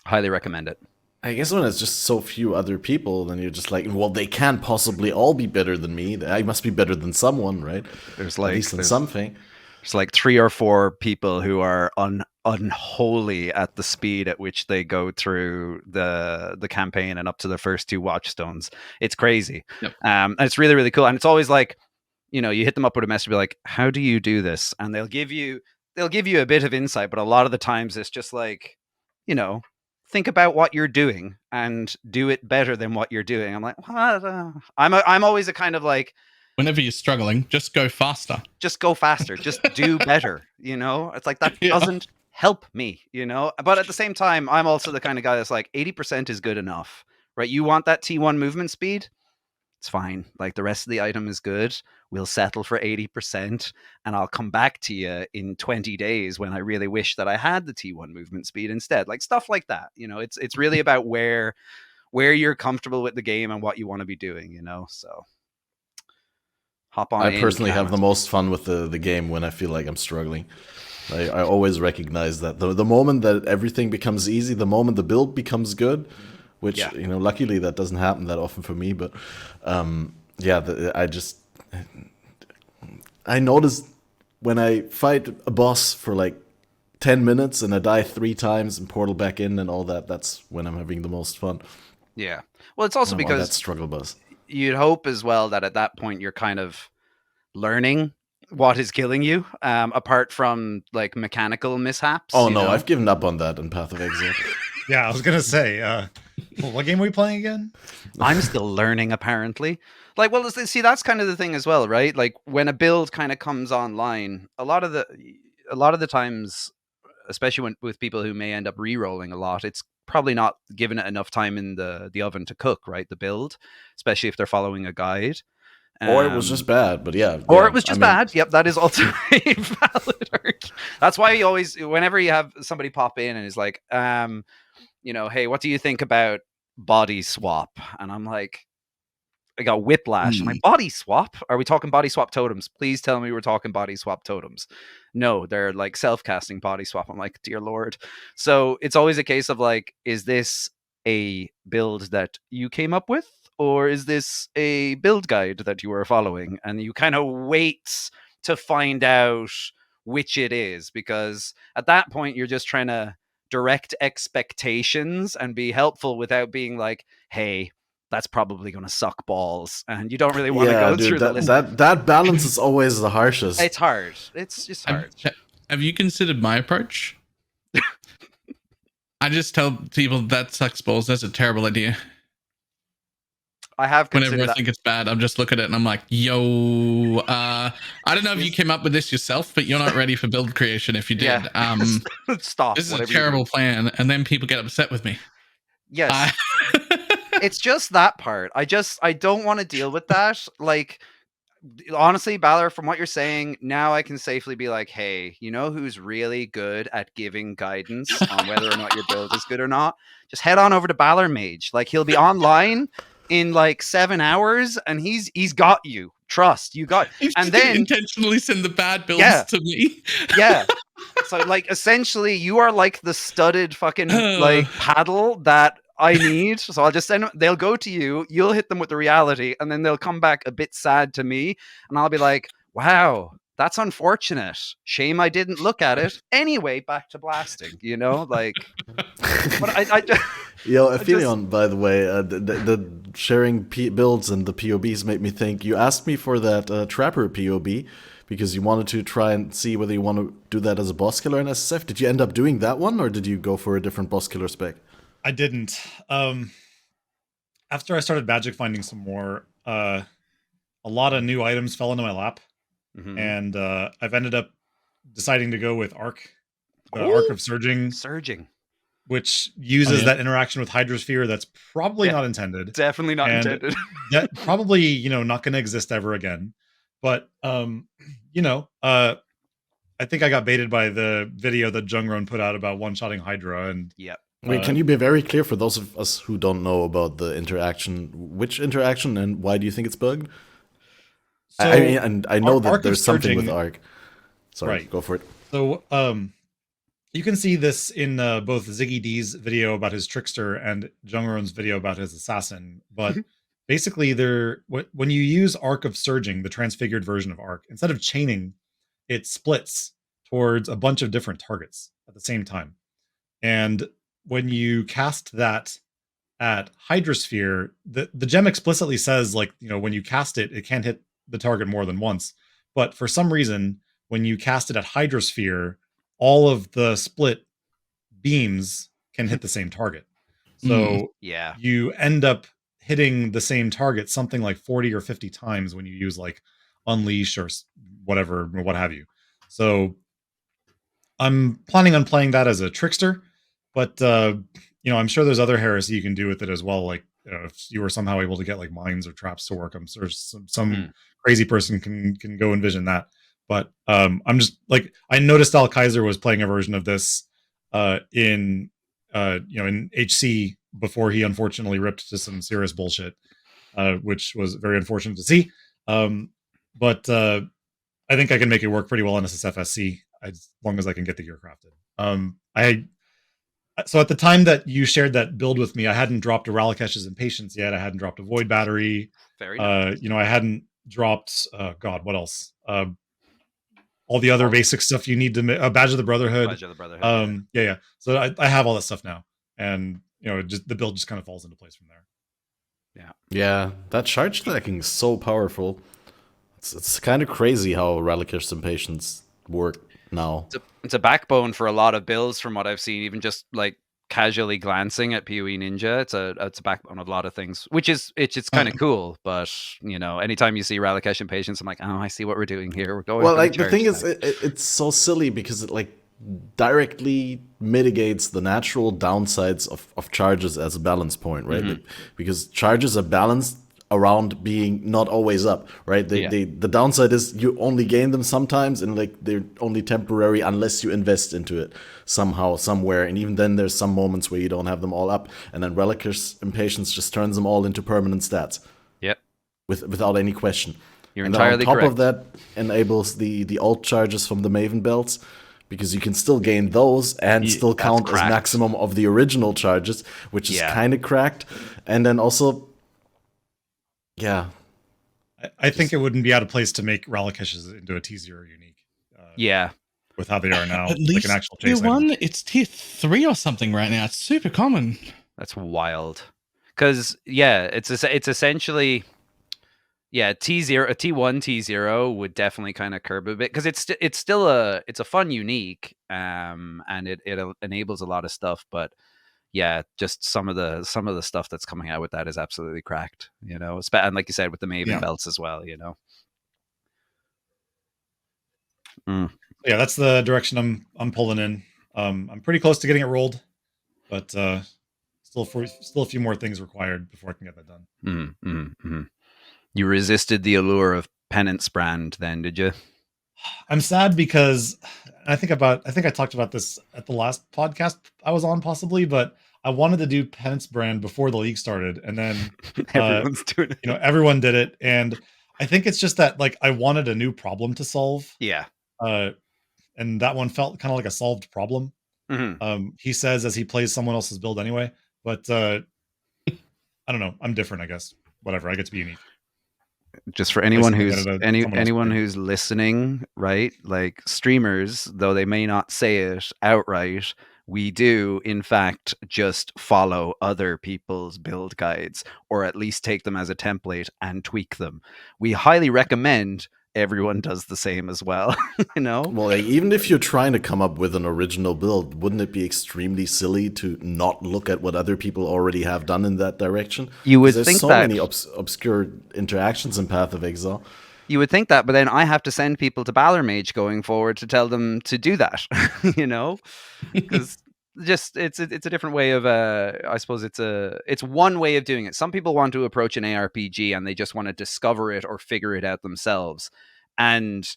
highly recommend it. I guess when it's just so few other people, then you're just like, well, they can't possibly all be better than me. I must be better than someone, right? There's like, at least in something. There's like 3 or 4 people who are unholy at the speed at which they go through the campaign and up to the first 2 watchstones. It's crazy. Yep. And it's really, really cool. And it's always like, you know, you hit them up with a message, be like, how do you do this? And they'll give you a bit of insight, but a lot of the times it's just like, you know, think about what you're doing and do it better than what you're doing. I'm like, what? I'm always a kind of like, whenever you're struggling, just go faster. Just go faster. Just do better. You know, it's like that doesn't help me, you know, but at the same time, I'm also the kind of guy that's like 80% is good enough, right? You want that T1 movement speed? It's fine. Like the rest of the item is good. We'll settle for 80% and I'll come back to you in 20 days when I really wish that I had the T1 movement speed instead. Like stuff like that. You know, it's really about where you're comfortable with the game and what you want to be doing, you know, so. Hop on. I personally have the most fun with the game when I feel like I'm struggling. I always recognize that the moment that everything becomes easy, the moment the build becomes good, which you know, luckily that doesn't happen that often for me. But I noticed when I fight a boss for like 10 minutes and I die 3 times and portal back in and all that, that's when I'm having the most fun. Yeah. Well, it's also because that struggle bus. You'd hope as well that at that point you're kind of learning what is killing you, apart from like mechanical mishaps. Oh no, I've given up on that in Path of Exile. Yeah, I was gonna say, what game are we playing again? I'm still learning, apparently. Like, well, see, that's kind of the thing as well, right? Like when a build kind of comes online, a lot of the times, especially with people who may end up re-rolling a lot, it's probably not given it enough time in the oven to cook, right? The build, especially if they're following a guide. Or it was just bad, but yeah. Or yeah, it was just I mean, bad. Yep, that is also a valid argument. That's why you always, whenever you have somebody pop in and is like, hey, what do you think about body swap? And I'm like, I got whiplash. I'm like, body swap? Are we talking body swap totems? Please tell me we're talking body swap totems. No, they're like self-casting body swap. I'm like, dear Lord. So it's always a case of like, is this a build that you came up with? Or is this a build guide that you were following? And you kind of wait to find out which it is, because at that point, you're just trying to direct expectations and be helpful without being like, hey, that's probably going to suck balls, and you don't really want to go through the list. That balance is always the harshest. It's hard. It's just hard. Have you considered my approach? I just tell people that sucks balls. That's a terrible idea. I have considered Whenever I think it's bad, I'm just look at it and I'm like, yo, I don't know if you came up with this yourself, but you're not ready for build creation if you did. Yeah. Stop. This is a terrible plan, and then people get upset with me. Yes. It's just that part. I don't want to deal with that. Like, honestly, Balor, from what you're saying, now I can safely be like, hey, you know who's really good at giving guidance on whether or not your build is good or not? Just head on over to BalorMage. Like, he'll be online in like 7 hours, and he's got you. Trust, you got. And then intentionally send the bad builds to me. Yeah. So like, essentially, you are like the studded fucking like paddle that I need. So I'll just send them. They'll go to you. You'll hit them with the reality, and then they'll come back a bit sad to me, and I'll be like, "Wow, that's unfortunate. Shame I didn't look at it." Anyway, back to blasting. Like. But I Yo, Aphelion, by the way, the sharing builds and the POBs made me think. You asked me for that Trapper POB because you wanted to try and see whether you want to do that as a boss killer in SSF. Did you end up doing that one, or did you go for a different boss killer spec? I didn't. After I started magic finding some more, a lot of new items fell into my lap, and I've ended up deciding to go with Arc, the Arc of Surging, which uses that interaction with Hydrosphere that's probably not intended. Definitely not intended. That probably, not going to exist ever again. But, I think I got baited by the video that Jungron put out about one-shotting Hydra. And wait, can you be very clear for those of us who don't know about the interaction? Which interaction, and why do you think it's bugged? So, I know that there's something with Arc. Sorry, go for it. So, you can see this in both Ziggy D's video about his Trickster and Jungron's video about his Assassin. But basically, when you use Arc of Surging, the transfigured version of Arc, instead of chaining, it splits towards a bunch of different targets at the same time. And when you cast that at Hydrosphere, the gem explicitly says, like, when you cast it, it can't hit the target more than once. But for some reason, when you cast it at Hydrosphere, all of the split beams can hit the same target. So you end up hitting the same target something like 40 or 50 times when you use like Unleash or whatever, or what have you. So I'm planning on playing that as a Trickster, but I'm sure there's other heresy you can do with it as well. Like if you were somehow able to get like mines or traps to work, I'm sure some crazy person can go envision that. But I'm just like, I noticed Al Kaiser was playing a version of this in HC before he unfortunately ripped to some serious bullshit, which was very unfortunate to see. But I think I can make it work pretty well on SSFSC as long as I can get the gear crafted. So at the time that you shared that build with me, I hadn't dropped a Ralakesh's Impatience yet. I hadn't dropped a Void Battery. Very nice. I hadn't dropped what else? All the other basic stuff you need to make. Badge of the Brotherhood. Badge of the Brotherhood. Yeah. So I have all that stuff now, and just the build just kind of falls into place from there. Yeah, that charge stacking is so powerful. It's kind of crazy how Ralakesh's Impatience work now. It's a backbone for a lot of builds, from what I've seen. Even just like casually glancing at PoE Ninja, it's a backbone of a lot of things, which is it's kind of cool. But anytime you see Ralakesh Impatience, I'm like, oh, I see what we're doing here. We're going. Well, like the thing is, it's so silly because it like directly mitigates the natural downsides of charges as a balance point, right? Like, because charges are balanced around being not always up, right? The downside is you only gain them sometimes, and like they're only temporary unless you invest into it somehow, somewhere. And even then, there's some moments where you don't have them all up, and then Reliquous Impatience just turns them all into permanent stats. Yep. Without any question. You're and entirely then on top correct. of that, enables the alt charges from the Maven belts, because you can still gain those and still count as maximum of the original charges, which is kind of cracked. And then also, I think it wouldn't be out of place to make Reliquous into a T0 unique. With how they are now, at least like an actual tier chase 1, item. it's tier 3 or something right now. It's super common. That's wild. Because it's essentially a T0, a T1 T0 would definitely kind of curb a bit, because it's still a fun unique, and it enables a lot of stuff, but just some of the stuff that's coming out with that is absolutely cracked, and like you said, with the Maven belts as well, Yeah, that's the direction I'm pulling in. I'm pretty close to getting it rolled, but still a few more things required before I can get that done. You resisted the allure of Penance Brand then, did you? I'm sad because I think I talked about this at the last podcast I was on, possibly, but I wanted to do Penance Brand before the league started, and then everyone's doing it. Everyone did it, and I think it's just that like I wanted a new problem to solve. Yeah. And that one felt kind of like a solved problem. He says as he plays someone else's build anyway, but I don't know. I'm different, I guess. Whatever. I get to be unique. Just for anyone who's listening, right? Like, streamers, though they may not say it outright, we do in fact just follow other people's build guides, or at least take them as a template and tweak them. We highly recommend everyone does the same as well. Well, like, even if you're trying to come up with an original build, wouldn't it be extremely silly to not look at what other people already have done in that direction? You would think think so that many obscure interactions in Path of Exile. You would think that, but then I have to send people to BalorMage going forward to tell them to do that, because just it's a different way of I suppose it's one way of doing it. Some people want to approach an ARPG and they just want to discover it or figure it out themselves, and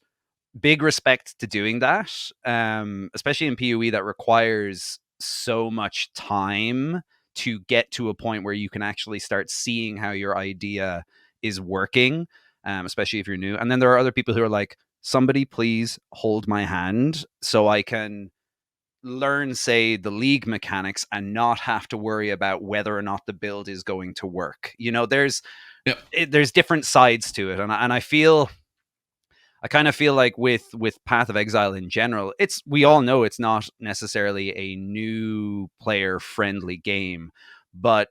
big respect to doing that, especially in PoE that requires so much time to get to a point where you can actually start seeing how your idea is working, especially if you're new. And then there are other people who are like, somebody please hold my hand so I can learn, say, the league mechanics and not have to worry about whether or not the build is going to work. There's different sides to it, and I kind of feel like with Path of Exile in general, we all know it's not necessarily a new player friendly game, but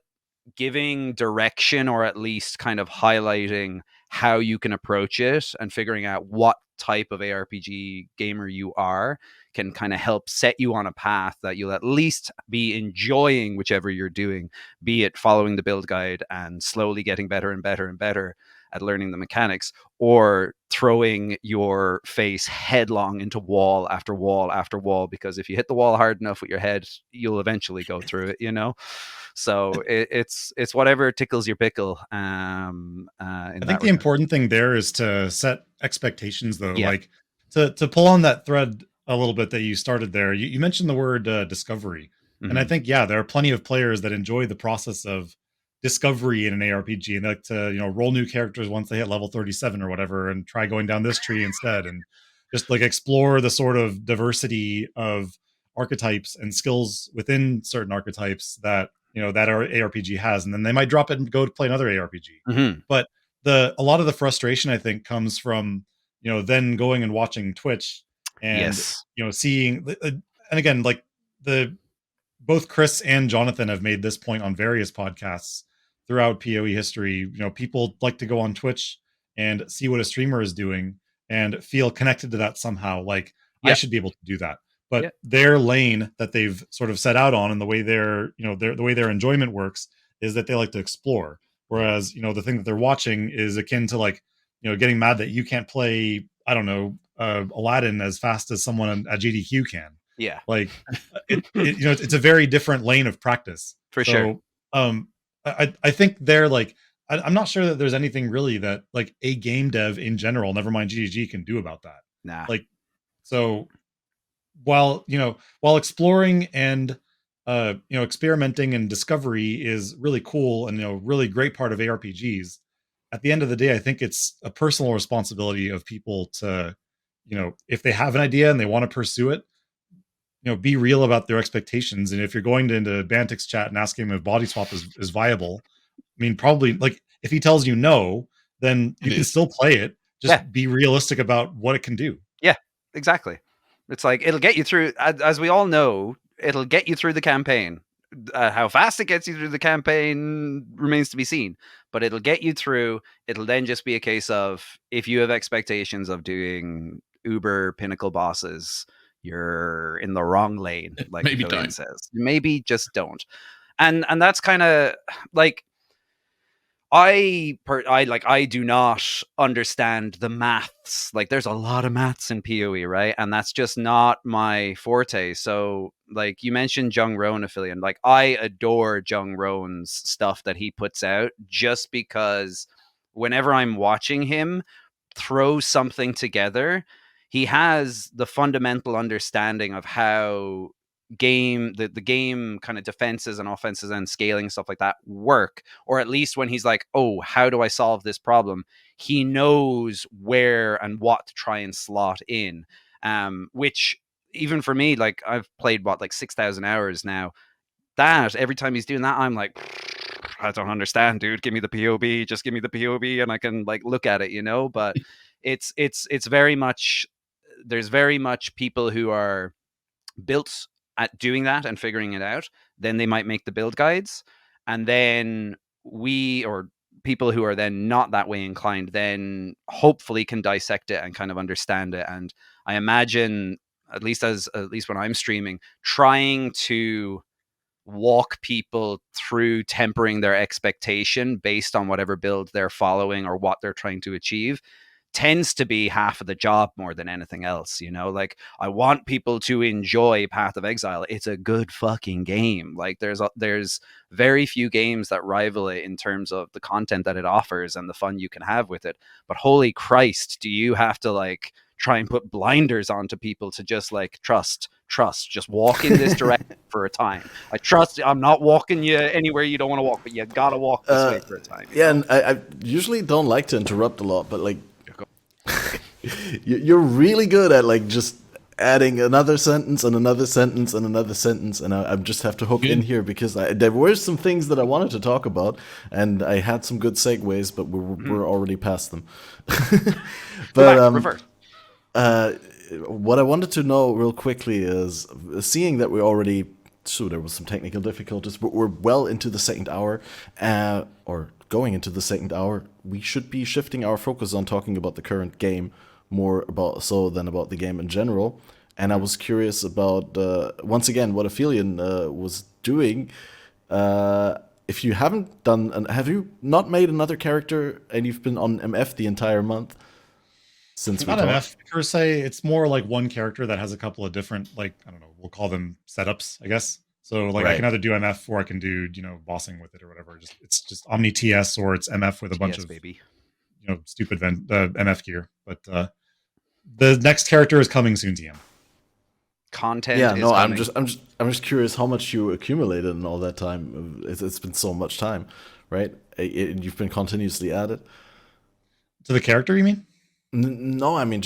giving direction, or at least kind of highlighting how you can approach it and figuring out what type of ARPG gamer you are, can kind of help set you on a path that you'll at least be enjoying whichever you're doing, be it following the build guide and slowly getting better and better and better at learning the mechanics, or throwing your face headlong into wall after wall after wall, because if you hit the wall hard enough with your head, you'll eventually go through it, So it's whatever tickles your pickle. I think the important thing there is to set expectations, though. Like to pull on that thread a little bit that you started there. You mentioned the word discovery, and I think there are plenty of players that enjoy the process of discovery in an ARPG, and like to roll new characters once they hit level 37 or whatever, and try going down this tree instead, and just like explore the sort of diversity of archetypes and skills within certain archetypes that that our ARPG has, and then they might drop it and go to play another ARPG. But a lot of the frustration, I think, comes from then going and watching Twitch and seeing, and again, like both Chris and Jonathan have made this point on various podcasts throughout PoE history. People like to go on Twitch and see what a streamer is doing and feel connected to that somehow. Like, I should be able to do that. But their lane that they've sort of set out on, and the way the way their enjoyment works, is that they like to explore. Whereas, the thing that they're watching is akin to like, getting mad that you can't play, I don't know, Aladdin as fast as someone at GDQ can. Yeah. Like it's a very different lane of practice. For sure. I think they're like I'm not sure that there's anything really that like a game dev in general, never mind GGG, can do about that. Nah. Like, so while while exploring and experimenting and discovery is really cool and really great part of ARPGs, at the end of the day, I think it's a personal responsibility of people to, if they have an idea and they want to pursue it, be real about their expectations. And if you're going into Bantix chat and asking him if body swap is viable, I mean, probably, like, if he tells you no, then you can still play it. Just be realistic about what it can do. Yeah, exactly. It's like, it'll get you through, as we all know, it'll get you through the campaign. How fast it gets you through the campaign remains to be seen, but it'll get you through. It'll then just be a case of, if you have expectations of doing uber pinnacle bosses, you're in the wrong lane, like Maybe Aphelion don't. says. Maybe just don't. And that's kind of like, I do not understand the maths. Like, there's a lot of maths in PoE, right? And that's just not my forte. So, like, you mentioned Jung Roan, Aphelion. Like, I adore Jung Roan's stuff that he puts out, just because whenever I'm watching him throw something together, he has the fundamental understanding of how the game kind of defenses and offenses and scaling stuff like that work. Or at least when he's like, oh, how do I solve this problem, he knows where and what to try and slot in, which even for me, like, I've played like 6,000 hours now, that every time he's doing that, I'm like, I don't understand, dude. Give me the POB, just give me the POB and I can like look at it, but it's very much, there's very much people who are built at doing that and figuring it out. Then they might make the build guides, and then or people who are then not that way inclined then hopefully can dissect it and kind of understand it. And I imagine, at least when I'm streaming, trying to walk people through tempering their expectation based on whatever build they're following or what they're trying to achieve tends to be half of the job more than anything else. Like, I want people to enjoy Path of Exile. It's a good fucking game. Like, there's very few games that rival it in terms of the content that it offers and the fun you can have with it. But holy Christ, do you have to like try and put blinders onto people to just like trust, just walk in this direction for a time. I trust, I'm not walking you anywhere you don't want to walk, but you gotta walk this way for a time. And I usually don't like to interrupt a lot, but like, you're really good at like just adding another sentence and another sentence and another sentence, and I just have to hook in here because there were some things that I wanted to talk about, and I had some good segues, but we're already past them. But reverse. What I wanted to know real quickly is, seeing that we already, so there was some technical difficulties, but we're well into the second hour, or going into the second hour, we should be shifting our focus on talking about the current game more than about the game in general. And I was curious about, once again, what Aphelion was doing. If you haven't done, have you not made another character and you've been on MF the entire month? Since not MF per se, it's more like one character that has a couple of different, like, I don't know, we'll call them setups, I guess. So like, I can either do MF or I can do, bossing with it or whatever. It's just Omni TS, or it's MF with a bunch of baby, stupid MF gear. But the next character is coming soon, TM. Content. Yeah, no, coming. I'm just curious how much you accumulated in all that time. It's been so much time, right? You've been continuously at it. To the character, you mean? No, I mean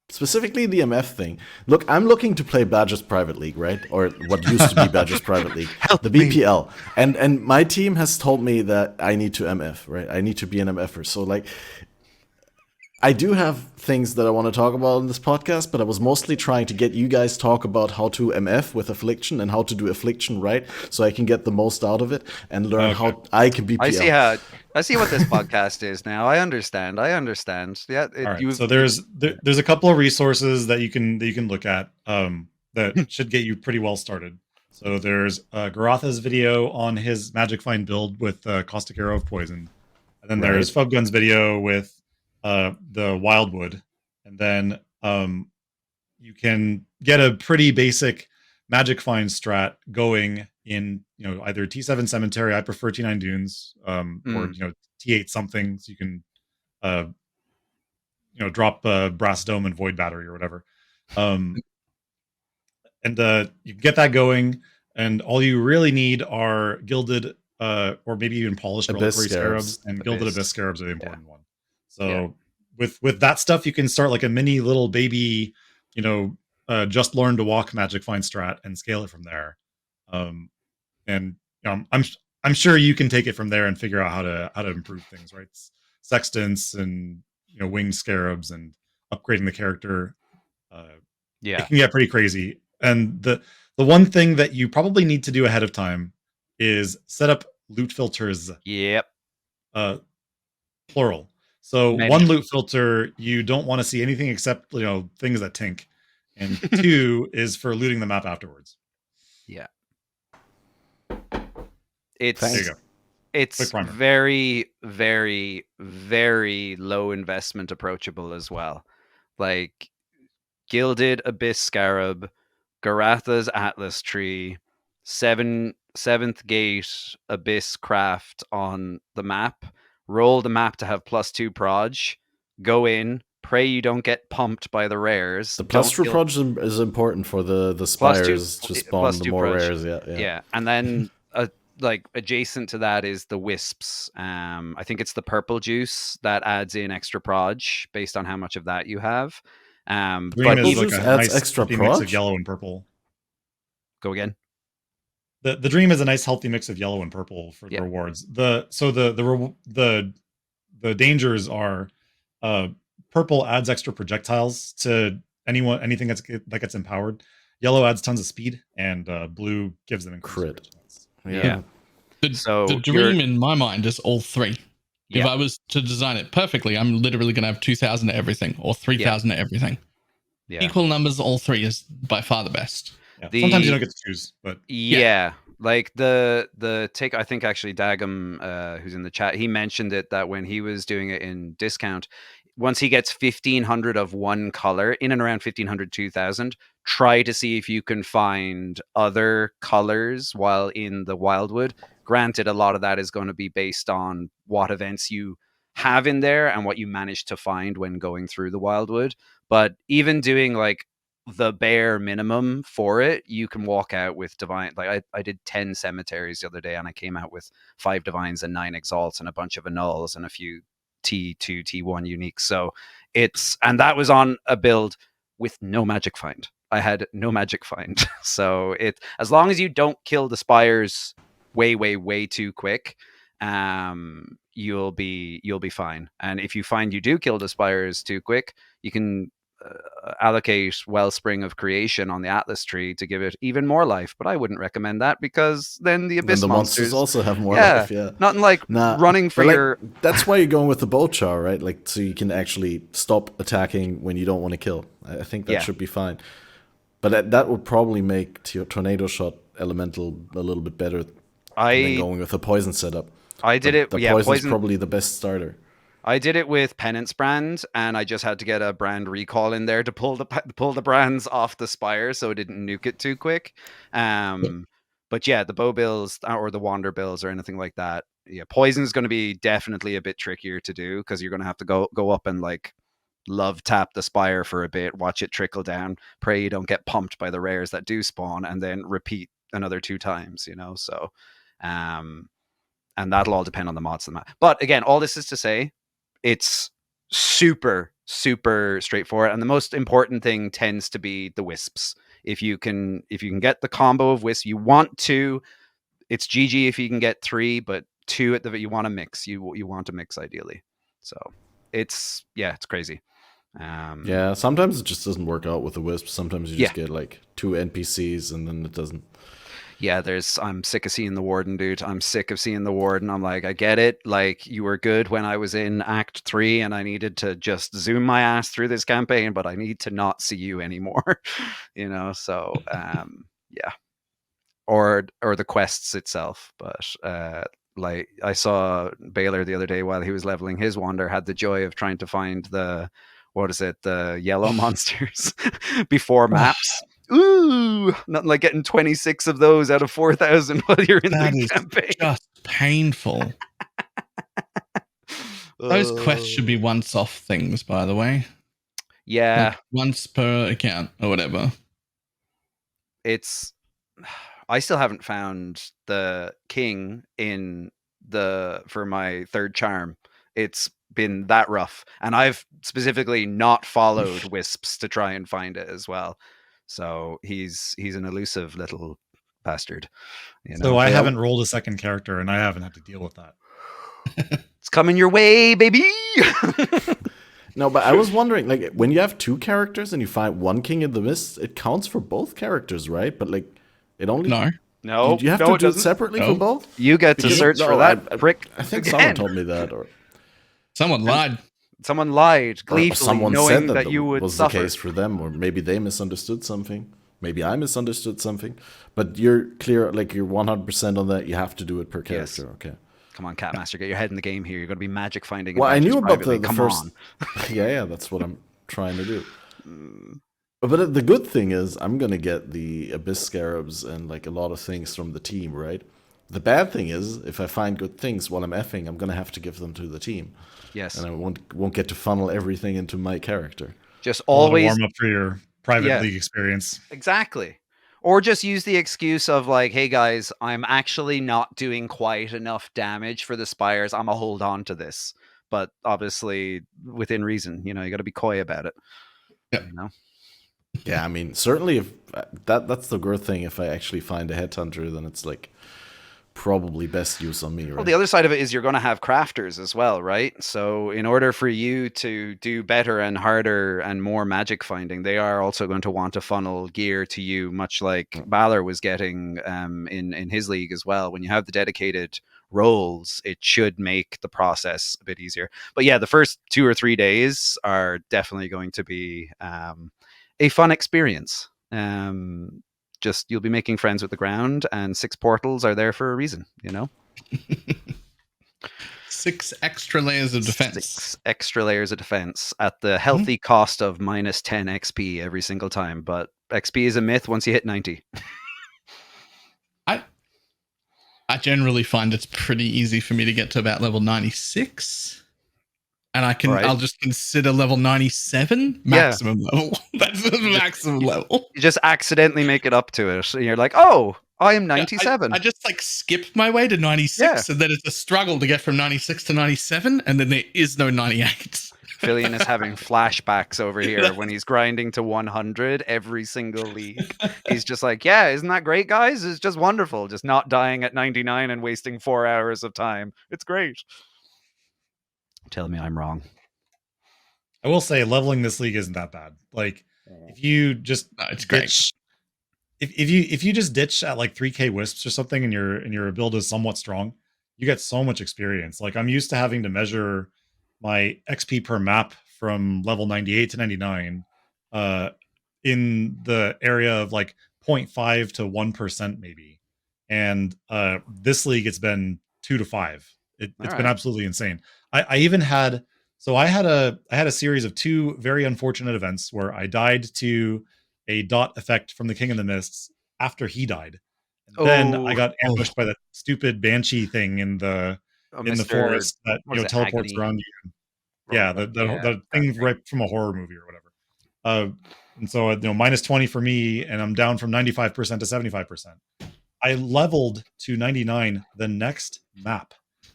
specifically the MF thing. Look, I'm looking to play Badger's Private League, right? Or what used to be Badger's Private League, the BPL. And my team has told me that I need to MF, right? I need to be an MFer. So like, I do have things that I want to talk about in this podcast, but I was mostly trying to get you guys talk about how to MF with Affliction and how to do Affliction right, so I can get the most out of it and learn how I can BPL. I see what this podcast is now. I understand. Yeah. Right. So there's a couple of resources that you can look at that should get you pretty well started. So there's Garatha's video on his Magic Find build with Caustic Arrow of Poison, and then there's Fubgun's video with the Wildwood, and then you can get a pretty basic Magic Find strat going in, either T7 Cemetery. I prefer T9 Dunes, or T8 something, so you can drop Brass Dome and Void Battery or whatever. And you can get that going, and all you really need are gilded or maybe even polished reliquary scarabs, and gilded abyss scarabs are the important one. So with that stuff, you can start like a mini little baby, just learn to walk Magic Find strat and scale it from there. And I'm sure you can take it from there and figure out how to improve things, right? Sextants and winged scarabs and upgrading the character. It can get pretty crazy. And the one thing that you probably need to do ahead of time is set up loot filters. Yep. Plural. So one loot filter, you don't want to see anything except things that tink. And 2 is for looting the map afterwards. Yeah. It's very, very, very low investment approachable as well. Like Gilded Abyss Scarab, Garatha's Atlas Tree, 7th Gate Abyss Craft on the map. Roll the map to have +2 proj. Go in, pray you don't get pumped by the rares. The +2 proj is important for the spires to spawn the more rares. Yeah. And then like adjacent to that is the wisps. I think it's the purple juice that adds in extra proj based on how much of that you have. But is like a nice extra mix of yellow and purple. Go again. The dream is a nice healthy mix of yellow and purple for the rewards. The dangers are purple adds extra projectiles to anything that gets empowered. Yellow adds tons of speed, and blue gives them crit. Yeah. The dream in my mind is all 3. If I was to design it perfectly, I'm literally going to have 2,000 to everything or 3,000 to everything. Equal numbers, all 3 is by far the best. Sometimes you don't get to choose, but like the take. I think actually Dagum, who's in the chat, he mentioned it that when he was doing it in discount, once he gets 1,500 of one color, in and around 1,500, 2,000, try to see if you can find other colors while in the Wildwood. Granted, a lot of that is going to be based on what events you have in there and what you manage to find when going through the Wildwood. But even doing like the bare minimum for it, you can walk out with divine. Like I did 10 cemeteries the other day, and I came out with 5 divines and 9 exalts and a bunch of annuls and a few T2, T1 uniques. So and that was on a build with no magic find. I had no magic find. So as long as you don't kill the spires way too quick, you'll be fine. And if you find you do kill the spires too quick, you can allocate Wellspring of Creation on the Atlas tree to give it even more life. But I wouldn't recommend that, because then the abyss monsters also have more life. Nothing like running for your. That's why you're going with the Bolchar, right? Like, so you can actually stop attacking when you don't want to kill. I think that should be fine. But that would probably make Tornado Shot Elemental a little bit better than going with a poison setup. I did it. The poison's probably the best starter. I did it with Penance Brand, and I just had to get a brand recall in there to pull the brands off the spire so it didn't nuke it too quick. But yeah, the bow bills or the wander bills or anything like that, poison is going to be definitely a bit trickier to do, because you're going to have to go up and like love tap the spire for a bit, watch it trickle down, pray you don't get pumped by the rares that do spawn, and then repeat another 2 times. So and that'll all depend on the mods of the map. But again, all this is to say, it's super straightforward, and the most important thing tends to be the wisps. If you can get the combo of wisps, you want to. It's GG if you can get 3, but 2 you want to mix. You want to mix ideally. So it's crazy. Sometimes it just doesn't work out with the wisps. Sometimes you just get like 2 NPCs and then it doesn't. Yeah, I'm sick of seeing the Warden, dude. I'm sick of seeing the Warden. I'm like, I get it. Like, you were good when I was in Act 3 and I needed to just zoom my ass through this campaign, but I need to not see you anymore. So, yeah. Or the quests itself. But, like, I saw Baylor the other day while he was leveling his Wander, had the joy of trying to find the yellow monsters before maps. Ooh, nothing like getting 26 of those out of 4,000 while you're in That the is campaign. just painful. Those quests should be once-off things, by the way. Yeah, Like once per account or whatever. I still haven't found the king for my third charm. It's been that rough, and I've specifically not followed Wisps to try and find it as well. So he's an elusive little bastard. So I haven't rolled a second character, and I haven't had to deal with that. It's coming your way, baby. No, but I was wondering, like, when you have two characters and you find one king in the mist, it counts for both characters, right? But like, it only no. You have to do it separately for both. You get to search for that prick. I think again. someone told me that, or Someone lied. Someone lied gleefully, someone knowing said that you would was suffer. the case for them, or maybe they misunderstood something. Maybe I misunderstood something. But you're clear, like you're 100% on that. You have to do it per character. Yes. Okay. Come on, Catmaster, get your head in the game here. You're going to be magic finding. Well, I knew about the Come first. on. Yeah, that's what I'm trying to do. But the good thing is, I'm gonna get the Abyss Scarabs and like a lot of things from the team, right? The bad thing is, if I find good things while I'm effing, I'm gonna have to give them to the team. Yes. And I won't get to funnel everything into my character. Just always warm up for your private league experience. Exactly. Or just use the excuse of like, hey guys, I'm actually not doing quite enough damage for the spires. I'm gonna hold on to this. But obviously within reason, you got to be coy about it. Yep. Yeah, I mean, certainly if that's the good thing. If I actually find a headhunter, then it's like probably best use on me, right? Well, the other side of it is you're going to have crafters as well, right? So in order for you to do better and harder and more magic finding, they are also going to want to funnel gear to you, much like Balor was getting in his league as well. When you have the dedicated roles, it should make the process a bit easier. But yeah, the first 2 or 3 days are definitely going to be a fun experience. Just you'll be making friends with the ground, and 6 portals are there for a reason, 6 extra layers of defense. 6 extra layers of defense at the healthy cost of minus 10 XP every single time. But XP is a myth once you hit 90. I generally find it's pretty easy for me to get to about level 96. And I'll just consider level 97 maximum level. That's the maximum level. You just accidentally make it up to it. And you're like, oh, I am 97. I just like skip my way to 96. And then it's a struggle to get from 96 to 97. And then there is no 98. Aphelion is having flashbacks over here when he's grinding to 100 every single league. He's just like, yeah, isn't that great, guys? It's just wonderful. Just not dying at 99 and wasting 4 hours of time. It's great. Tell me I'm wrong. I will say leveling this league isn't that bad. Like if you just it's great. If you just ditch at like 3k wisps or something and your build is somewhat strong, you get so much experience. Like I'm used to having to measure my XP per map from level 98 to 99 in the area of like 0.5 to 1% maybe. And this league it's been 2 to 5. It's been absolutely insane. I even had I had a series of 2 very unfortunate events where I died to a dot effect from the King of the Mists after he died. And then I got ambushed by that stupid banshee thing in the forest that teleports around you. Yeah, the thing right from a horror movie or whatever. And so minus 20 for me, and I'm down from 95% to 75%. I leveled to 99 the next map.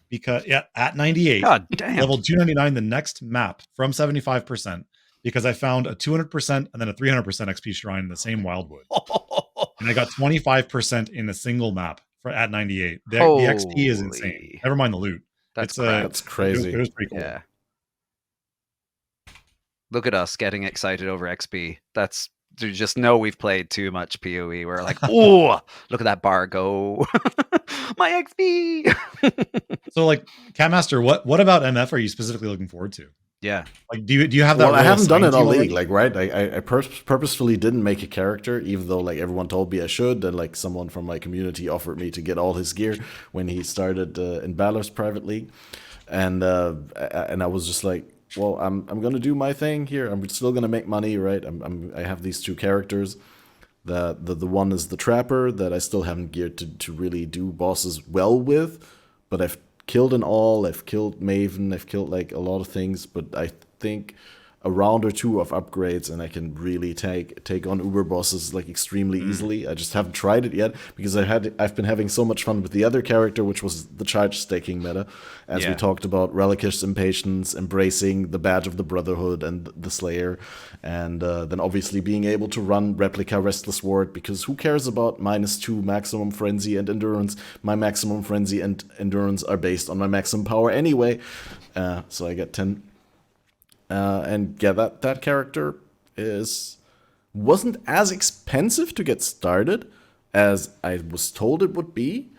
Because at 98, God damn. level 299 the next map from 75% because I found a 200% and then a 300% XP shrine in the same wildwood. And I got 25% in a single map at 98. The XP is insane. Never mind the loot. That's crazy. It was pretty cool. Yeah. Look at us getting excited over XP. That's to just know we've played too much PoE. We're like, oh, look at that bar go. My XP. So like Catmaster, what about MF are you specifically looking forward to? Yeah. Like do you have that? Well, I haven't done it all league, like, right? I purposefully didn't make a character, even though like everyone told me I should, and like someone from my community offered me to get all his gear when he started in Balor's private league. And I was just like, well, I'm gonna do my thing here. I'm still gonna make money, right? I have these 2 characters, The one is the Trapper that I still haven't geared to really do bosses well with, but I've killed an all, I've killed Maven, I've killed like a lot of things, but I think a round or two of upgrades and I can really take on Uber bosses like extremely easily. I just haven't tried it yet because I've been having so much fun with the other character, which was the charge staking meta, as we talked about Relikish Impatience, embracing the badge of the Brotherhood and the Slayer, and then obviously being able to run Replica Restless Ward, because who cares about -2 maximum frenzy and endurance? My maximum frenzy and endurance are based on my maximum power anyway, so I get 10. And yeah, that character wasn't as expensive to get started as I was told it would be.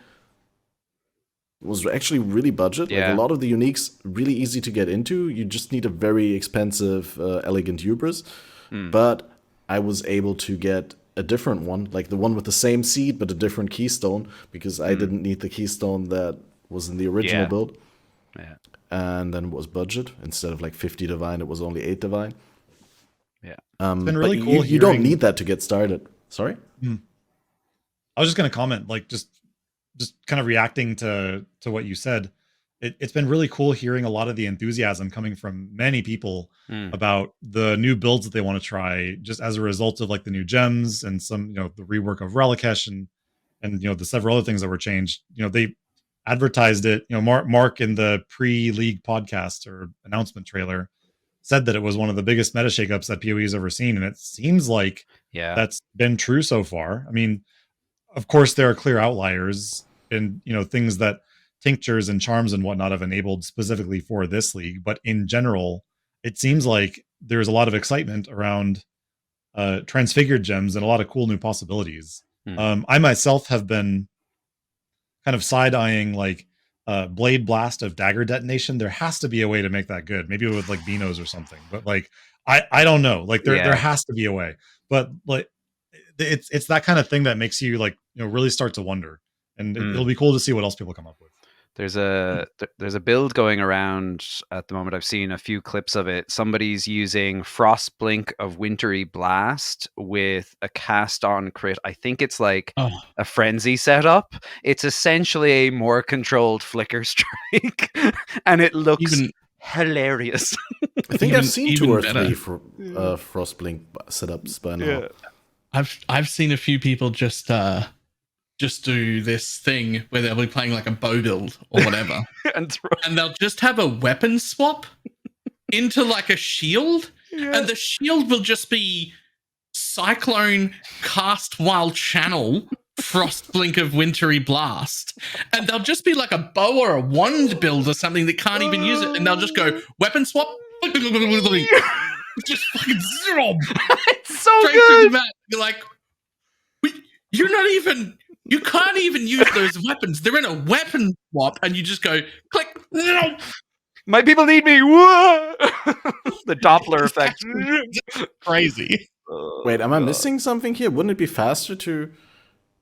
It was actually really budget. Like a lot of the uniques really easy to get into. You just need a very expensive elegant hubris. But I was able to get a different one, like the one with the same seed but a different keystone, because I didn't need the keystone that was in the original build. Yeah. And then it was budget. Instead of like 50 divine, it was only 8 divine. Yeah. It's been really but cool. You don't need that to get started. Sorry? I was just going to comment, like just kind of reacting to what you said. It's been really cool hearing a lot of the enthusiasm coming from many people about the new builds that they want to try, just as a result of like the new gems and some, the rework of Relikish and the several other things that were changed. They advertised it. Mark in the pre-league podcast or announcement trailer said that it was one of the biggest meta shakeups that PoE has ever seen, and it seems like that's been true so far. I mean, of course, there are clear outliers and things that tinctures and charms and whatnot have enabled specifically for this league, but in general, it seems like there's a lot of excitement around transfigured gems and a lot of cool new possibilities. I myself have been kind of side-eyeing like Blade Blast of Dagger Detonation. There has to be a way to make that good, maybe with like Beanos or something, but like I don't know, like there has to be a way, but like it's that kind of thing that makes you like really start to wonder, and it'll be cool to see what else people come up with. There's a build going around at the moment. I've seen a few clips of it. Somebody's using Frostblink of Wintry Blast with a cast on crit. I think it's like a frenzy setup. It's essentially a more controlled flicker strike, and it looks hilarious. I think I've seen 2 or 3 for Frostblink setups by now. Yeah. I've seen a few people just do this thing where they'll be playing like a bow build or whatever, and they'll just have a weapon swap into like a shield, and the shield will just be Cyclone cast while channel Frostblink of Wintry Blast, and they'll just be like a bow or a wand build or something that can't even use it, and they'll just go weapon swap, just fucking zoom. It's so straight good. through the map. You're like, you can't even use those weapons. They're in a weapon swap, and you just go click. No. My people need me. Whoa! The Doppler effect. Crazy. Wait, am I missing something here? Wouldn't it be faster to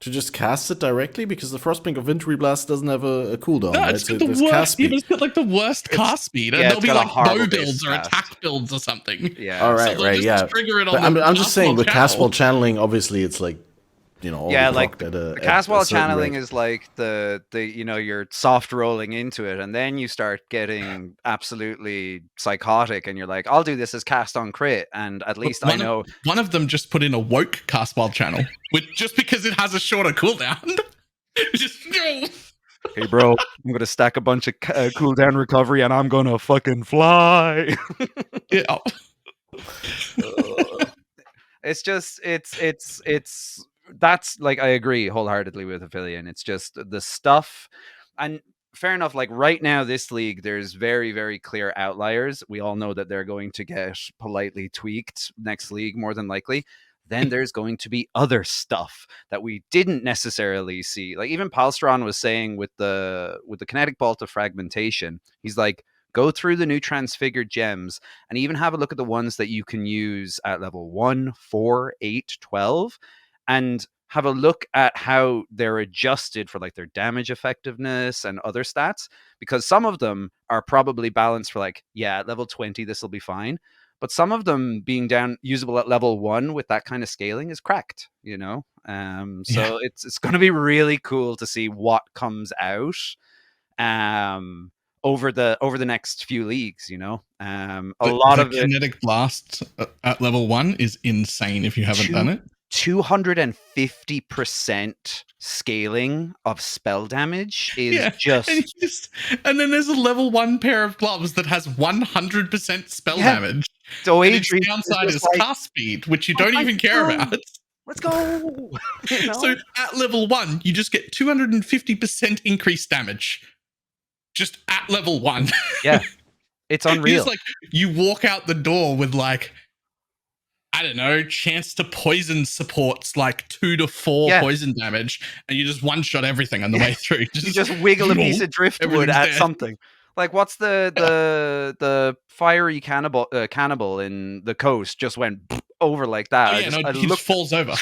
just cast it directly, because the Frostblink of Wintry Blast doesn't have a cooldown? No, right? it's got the worst. It's got like the worst cast speed, and there'll be like bow builds or attack builds or something. Yeah. All right, so right, yeah. Trigger it on I'm just saying with cast while channeling, obviously it's like, like the cast while channeling is like the you're soft rolling into it, and then you start getting absolutely psychotic, and you're like, I'll do this as cast on crit, and at least I know. One of them just put in a woke cast while channel, just because it has a shorter cooldown. Hey bro, I'm gonna stack a bunch of cooldown recovery, and I'm gonna fucking fly. Yeah. It's that's like, I agree wholeheartedly with Aphelion. It's just the stuff, and fair enough, like right now this league, there's very, very clear outliers. We all know that they're going to get politely tweaked next league, more than likely. Then there's going to be other stuff that we didn't necessarily see. Like even Palstron was saying with the kinetic bolt of fragmentation, he's like, go through the new transfigured gems and even have a look at the ones that you can use at level 1, 4, 8, 12, and have a look at how they're adjusted for like their damage effectiveness and other stats, because some of them are probably balanced for like, at level 20 this will be fine, but some of them being down usable at level 1 with that kind of scaling is cracked, you know. So it's going to be really cool to see what comes out over the next few leagues, you know. The kinetic blast at level 1 is insane if you haven't done it. 250% scaling of spell damage is and then there's a level 1 pair of gloves that has 100% spell damage. So its downside is cast speed, which you don't even care about. Let's go. You know? So at level 1, you just get 250% increased damage. Just at level 1. Yeah. It's unreal. You walk out the door with like, I don't know, chance to poison supports like 2 to 4 poison damage, and you just one-shot everything on the way through. You just wiggle a piece of driftwood at something. Like, what's the fiery cannibal in the coast just went over like that? He just falls over.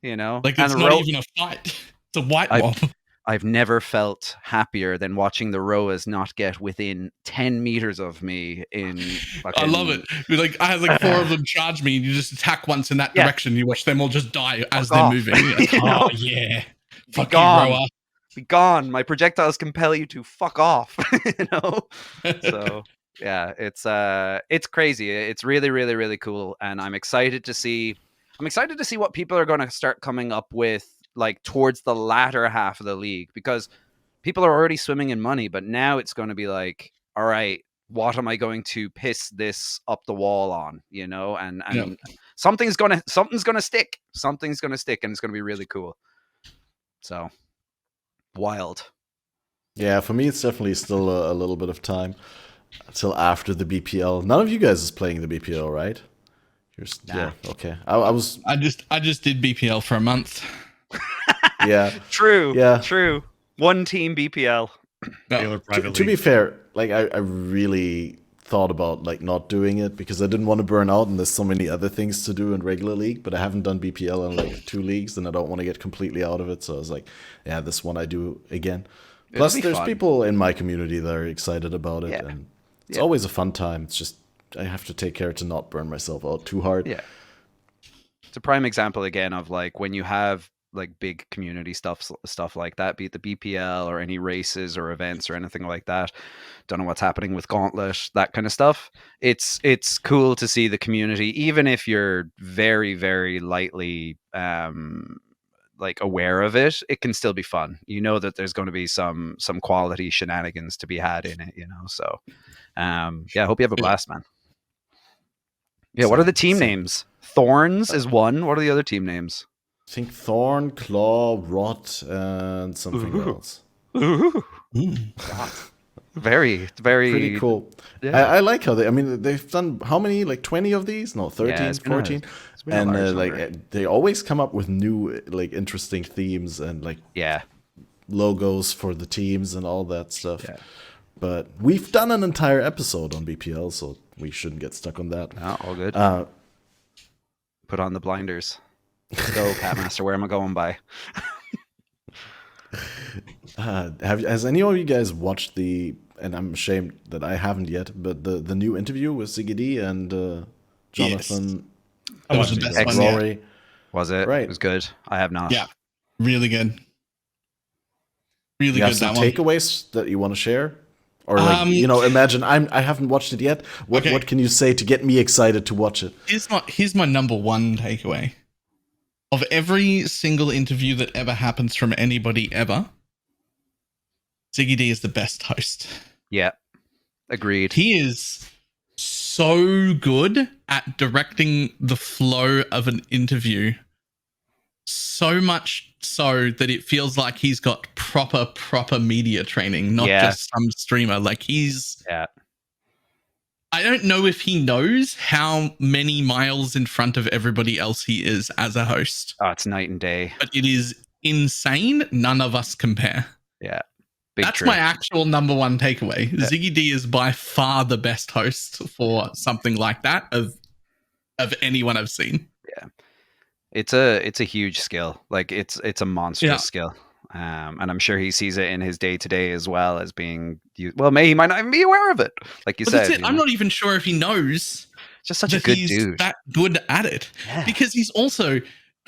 You know? Like, it's not even a fight. It's a white mob. I've never felt happier than watching the Roas not get within 10 meters of me in fucking... I love it. I had like 4 of them charge me, and you just attack once in that direction. You watch them all just die as they're moving. Like, oh, yeah. Fuck you, Roa. Be gone. My projectiles compel you to fuck off. You know? So, yeah, it's crazy. It's really, really, really cool. And I'm excited to see what people are going to start coming up with, like towards the latter half of the league, because people are already swimming in money, but now it's going to be like, all right, what am I going to piss this up the wall on, you know? And something's going to stick, and it's going to be really cool. So wild. Yeah, for me, it's definitely still a little bit of time until after the BPL. None of you guys is playing the BPL, right? Yeah, okay. I just did BPL for a month. Yeah. True. Yeah. True. One team BPL. To be fair, like I really thought about like not doing it because I didn't want to burn out, and there's so many other things to do in regular league, but I haven't done BPL in like 2 leagues, and I don't want to get completely out of it. So I was like, yeah, this one I do again. Plus, there's people in my community that are excited about it, and it's always a fun time. It's just I have to take care to not burn myself out too hard. Yeah. It's a prime example again of like when you have like big community stuff like that, be it the BPL or any races or events or anything like that. Don't know what's happening with Gauntlet, that kind of stuff. It's cool to see the community, even if you're very, very lightly like aware of it, it can still be fun. You know that there's going to be some quality shenanigans to be had in it, you know. So I hope you have a blast, man. Yeah, what are the team names? Thorns is one. What are the other team names? I think Thorn, Claw, Rot, and something else. Ooh. Very, very... Pretty cool. Yeah. I like how they've done, how many, like 20 of these? No, 13, 14? And they always come up with new, like, interesting themes and, like, logos for the teams and all that stuff. Yeah. But we've done an entire episode on BPL, so we shouldn't get stuck on that. No, all good. Put on the blinders. Let's go, Catmaster. Where am I going by? Has any of you guys watched and I'm ashamed that I haven't yet, but the new interview with Ziggy D and Jonathan? Yes. That was the best one Rory. Was it? Right. It was good. I have not. Yeah. Really good. Really you good. Have some takeaways that you want to share? Or like, imagine I haven't watched it yet. What can you say to get me excited to watch it? Here's my number one takeaway. Of every single interview that ever happens from anybody ever, Ziggy D is the best host. Yeah, agreed. He is so good at directing the flow of an interview. So much so that it feels like he's got proper media training, not just some streamer. Like I don't know if he knows how many miles in front of everybody else he is as a host. Oh, it's night and day. But it is insane. None of us compare. Yeah. That's my actual number one takeaway. Yeah. Ziggy D is by far the best host for something like that of anyone I've seen. Yeah. It's a huge skill. Like it's a monstrous skill. And I'm sure he sees it in his day-to-day as well as being used. Well, he might not even be aware of it, like you said. I'm not even sure if he knows Just such a good dude. That good at it. Yeah. Because he's also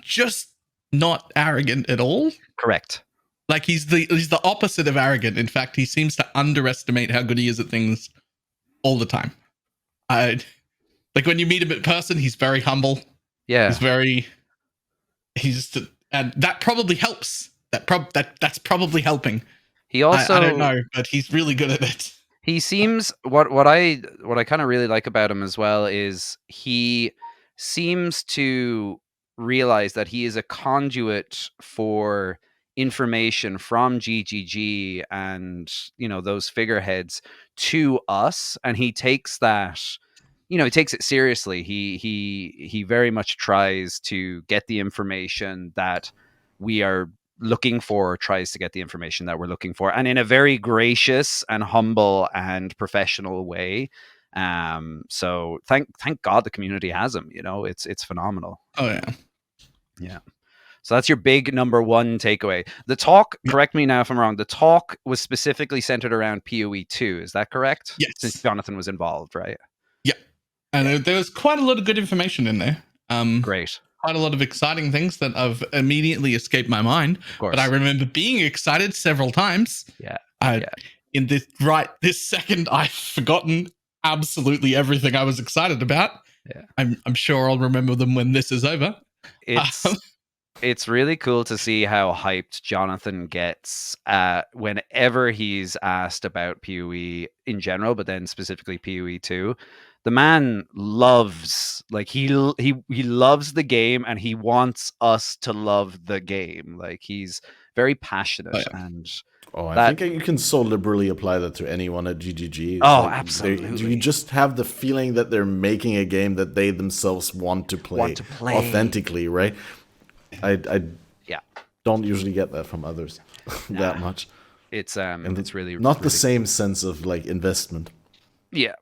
just not arrogant at all. Correct. Like he's the opposite of arrogant. In fact, he seems to underestimate how good he is at things all the time. Like when you meet him in person, he's very humble. Yeah. And that probably helps. That's probably helping. He also, I don't know, but he's really good at it. he seems what I kind of really like about him as well is he seems to realize that he is a conduit for information from GGG and those figureheads to us, and he takes that, he takes it seriously. He very much tries to get the information that we are looking for, tries to get the information that we're looking for, and in a very gracious and humble and professional way. So thank God the community has him. It's phenomenal. Oh yeah. Yeah. So that's your big number one takeaway. The talk, correct me now if I'm wrong, the talk was specifically centered around PoE 2. Is that correct? Yes. Since Jonathan was involved, right? Yeah. And there was quite a lot of good information in there. Great. Quite a lot of exciting things that have immediately escaped my mind. Of course. But I remember being excited several times. Yeah. In this second, I've forgotten absolutely everything I was excited about. Yeah. I'm sure I'll remember them when this is over. It's really cool to see how hyped Jonathan gets whenever he's asked about PoE in general, but then specifically PoE 2. The man loves, like he loves the game, and he wants us to love the game. Like he's very passionate, and I think you can so liberally apply that to anyone at GGG. Oh, like absolutely. You just have the feeling that they're making a game that they themselves want to play authentically, right? I don't usually get that from others that much. It's it's really not really the same sense of like investment. Yeah.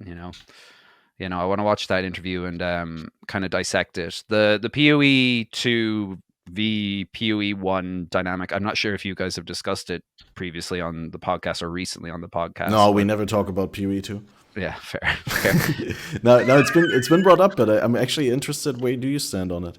I want to watch that interview and kind of dissect it. The PoE 2 v PoE 1 dynamic. I'm not sure if you guys have discussed it previously on the podcast or recently on the podcast. No, we never talk about PoE 2. Yeah, fair. No, it's been brought up, but I'm actually interested. Where do you stand on it?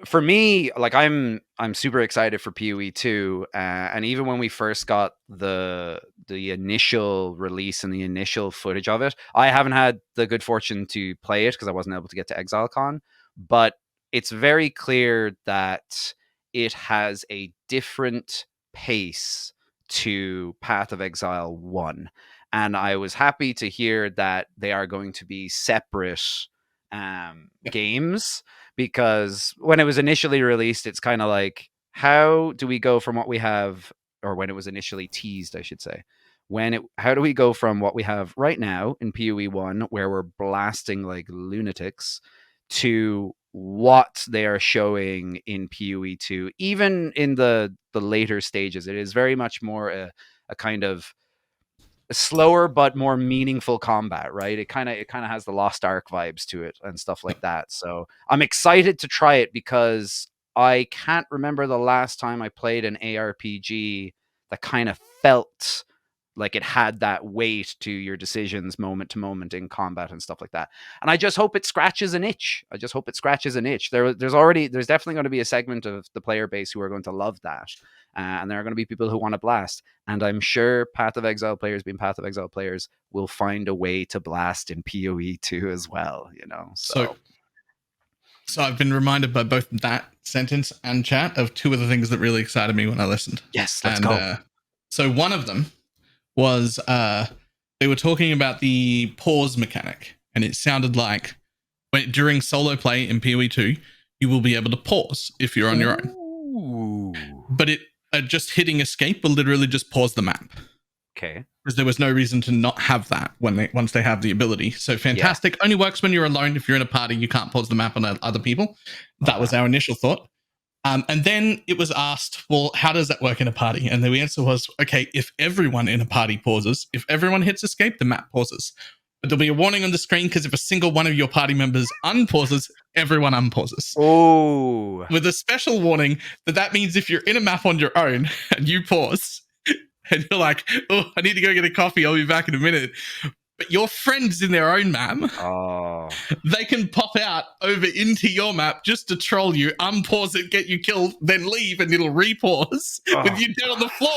For me, like I'm super excited for PoE 2, and even when we first got the initial release and the initial footage of it, I haven't had the good fortune to play it because I wasn't able to get to ExileCon, but it's very clear that it has a different pace to Path of Exile 1, and I was happy to hear that they are going to be separate games. Because when it was initially released, it's kind of like, how do we go from what we have, or when it was initially teased, I should say, how do we go from what we have right now in PoE 1, where we're blasting like lunatics, to what they are showing in PoE 2, even in the later stages. It is very much more a kind of slower but more meaningful combat, right? It kind of has the Lost Ark vibes to it and stuff like that. So I'm excited to try it because I can't remember the last time I played an ARPG that kind of felt like it had that weight to your decisions moment to moment in combat and stuff like that. And I just hope it scratches an itch. There's definitely going to be a segment of the player base who are going to love that. And there are going to be people who want to blast. And I'm sure Path of Exile players, being Path of Exile players, will find a way to blast in PoE 2 as well, So I've been reminded by both that sentence and chat of two of the things that really excited me when I listened. Yes, let's go. So one of them was they were talking about the pause mechanic, and it sounded like during solo play in PoE 2, you will be able to pause if you're on your own. Ooh. But it just hitting escape will literally just pause the map. Okay. Because there was no reason to not have that once they have the ability. So fantastic. Only works when you're alone. If you're in a party, you can't pause the map on other people. That was our initial thought. And then it was asked, well, how does that work in a party? And the answer was, okay, if everyone in a party pauses, if everyone hits escape, the map pauses. But there'll be a warning on the screen because if a single one of your party members unpauses, everyone unpauses. Oh. With a special warning that means if you're in a map on your own and you pause, and you're like, oh, I need to go get a coffee, I'll be back in a minute. but your friend's in their own map. Oh, They can pop out over into your map just to troll you, unpause it, get you killed, then leave, and it'll repause with you dead on the floor.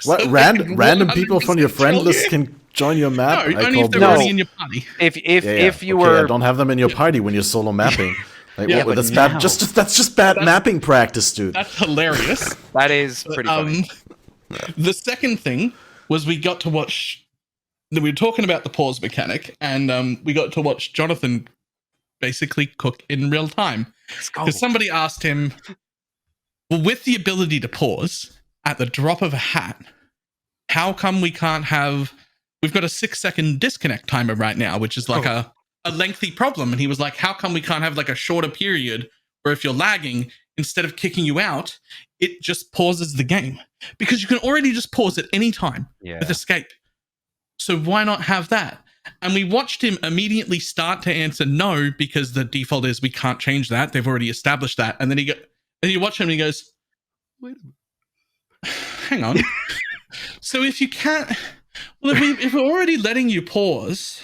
What, So they random can people from your 100% friend troll list you. can join your map? No, I only call if they're those- already in your party. if you Okay, were I don't have them in your party when you're solo mapping. Like, Yeah, well, but that's bad. now- That's just bad mapping practice, dude. That's hilarious. that is pretty funny. The second thing was we got to watch. We were talking about the pause mechanic, and we got to watch Jonathan basically cook in real time. Let's go. Because somebody asked him, well, with the ability to pause at the drop of a hat, how come we can't have... We've got a 6-second disconnect timer right now, which is like a lengthy problem. And he was like, how come we can't have like a shorter period where if you're lagging, instead of kicking you out, it just pauses the game? Because you can already just pause at any time with escape. So why not have that? And we watched him immediately start to answer no, because the default is we can't change that. They've already established that. And then you watch him and he goes, wait a minute. Hang on. So if you can't, well, if we're already letting you pause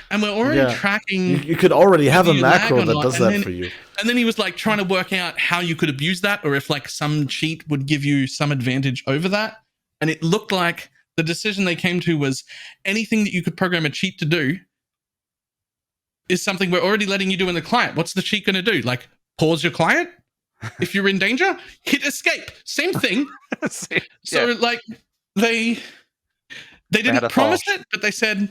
and we're already tracking, You could already have a whether you lag macro or that not, does and that then- for you. and then he was like trying to work out how you could abuse that, or if like some cheat would give you some advantage over that. And it looked like the decision they came to was anything that you could program a cheat to do is something we're already letting you do in the client. What's the cheat going to do? Like pause your client? If you're in danger, hit escape. Same thing. So like they had didn't a promise thought. it, but they said,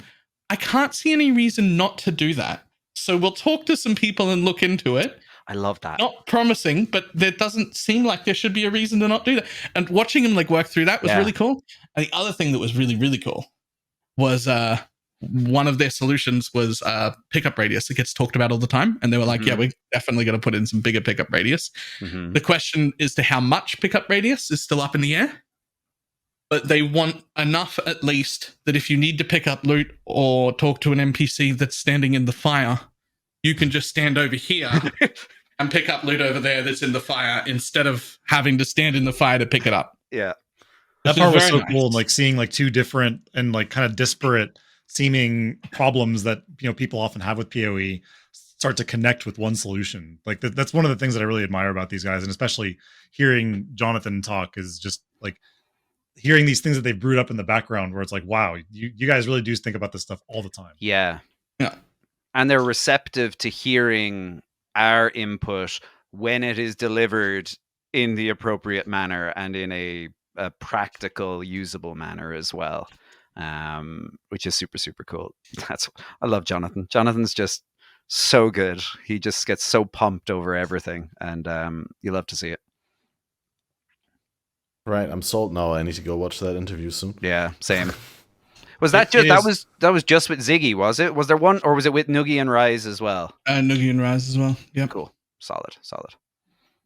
I can't see any reason not to do that. So we'll talk to some people and look into it. I love that. Not promising, but there doesn't seem like there should be a reason to not do that. And watching him like work through that was really cool. And the other thing that was really, really cool was one of their solutions was pickup radius. It gets talked about all the time. And they were like, yeah, we're definitely going to put in some bigger pickup radius. The question as to how much pickup radius is still up in the air. But they want enough at least that if you need to pick up loot or talk to an NPC that's standing in the fire, you can just stand over here and pick up loot over there that's in the fire instead of having to stand in the fire to pick it up. Yeah. That Which is part was very so cool, and like seeing like two different and like kind of disparate seeming problems that people often have with PoE start to connect with one solution. Like that's one of the things that I really admire about these guys, and especially hearing Jonathan talk is just like hearing these things that they've brewed up in the background, where it's like, wow, you guys really do think about this stuff all the time. Yeah. Yeah. And they're receptive to hearing our input when it is delivered in the appropriate manner and in a practical, usable manner as well, which is super, super cool. I love Jonathan. Jonathan's just so good. He just gets so pumped over everything, and you love to see it. Right, I'm sold now. I need to go watch that interview soon. Yeah, same. Was that just that was just with Ziggy, was it? Was there one, or was it with Noogie and Rise as well? Noogie and Rise as well. Yeah, Cool. Solid.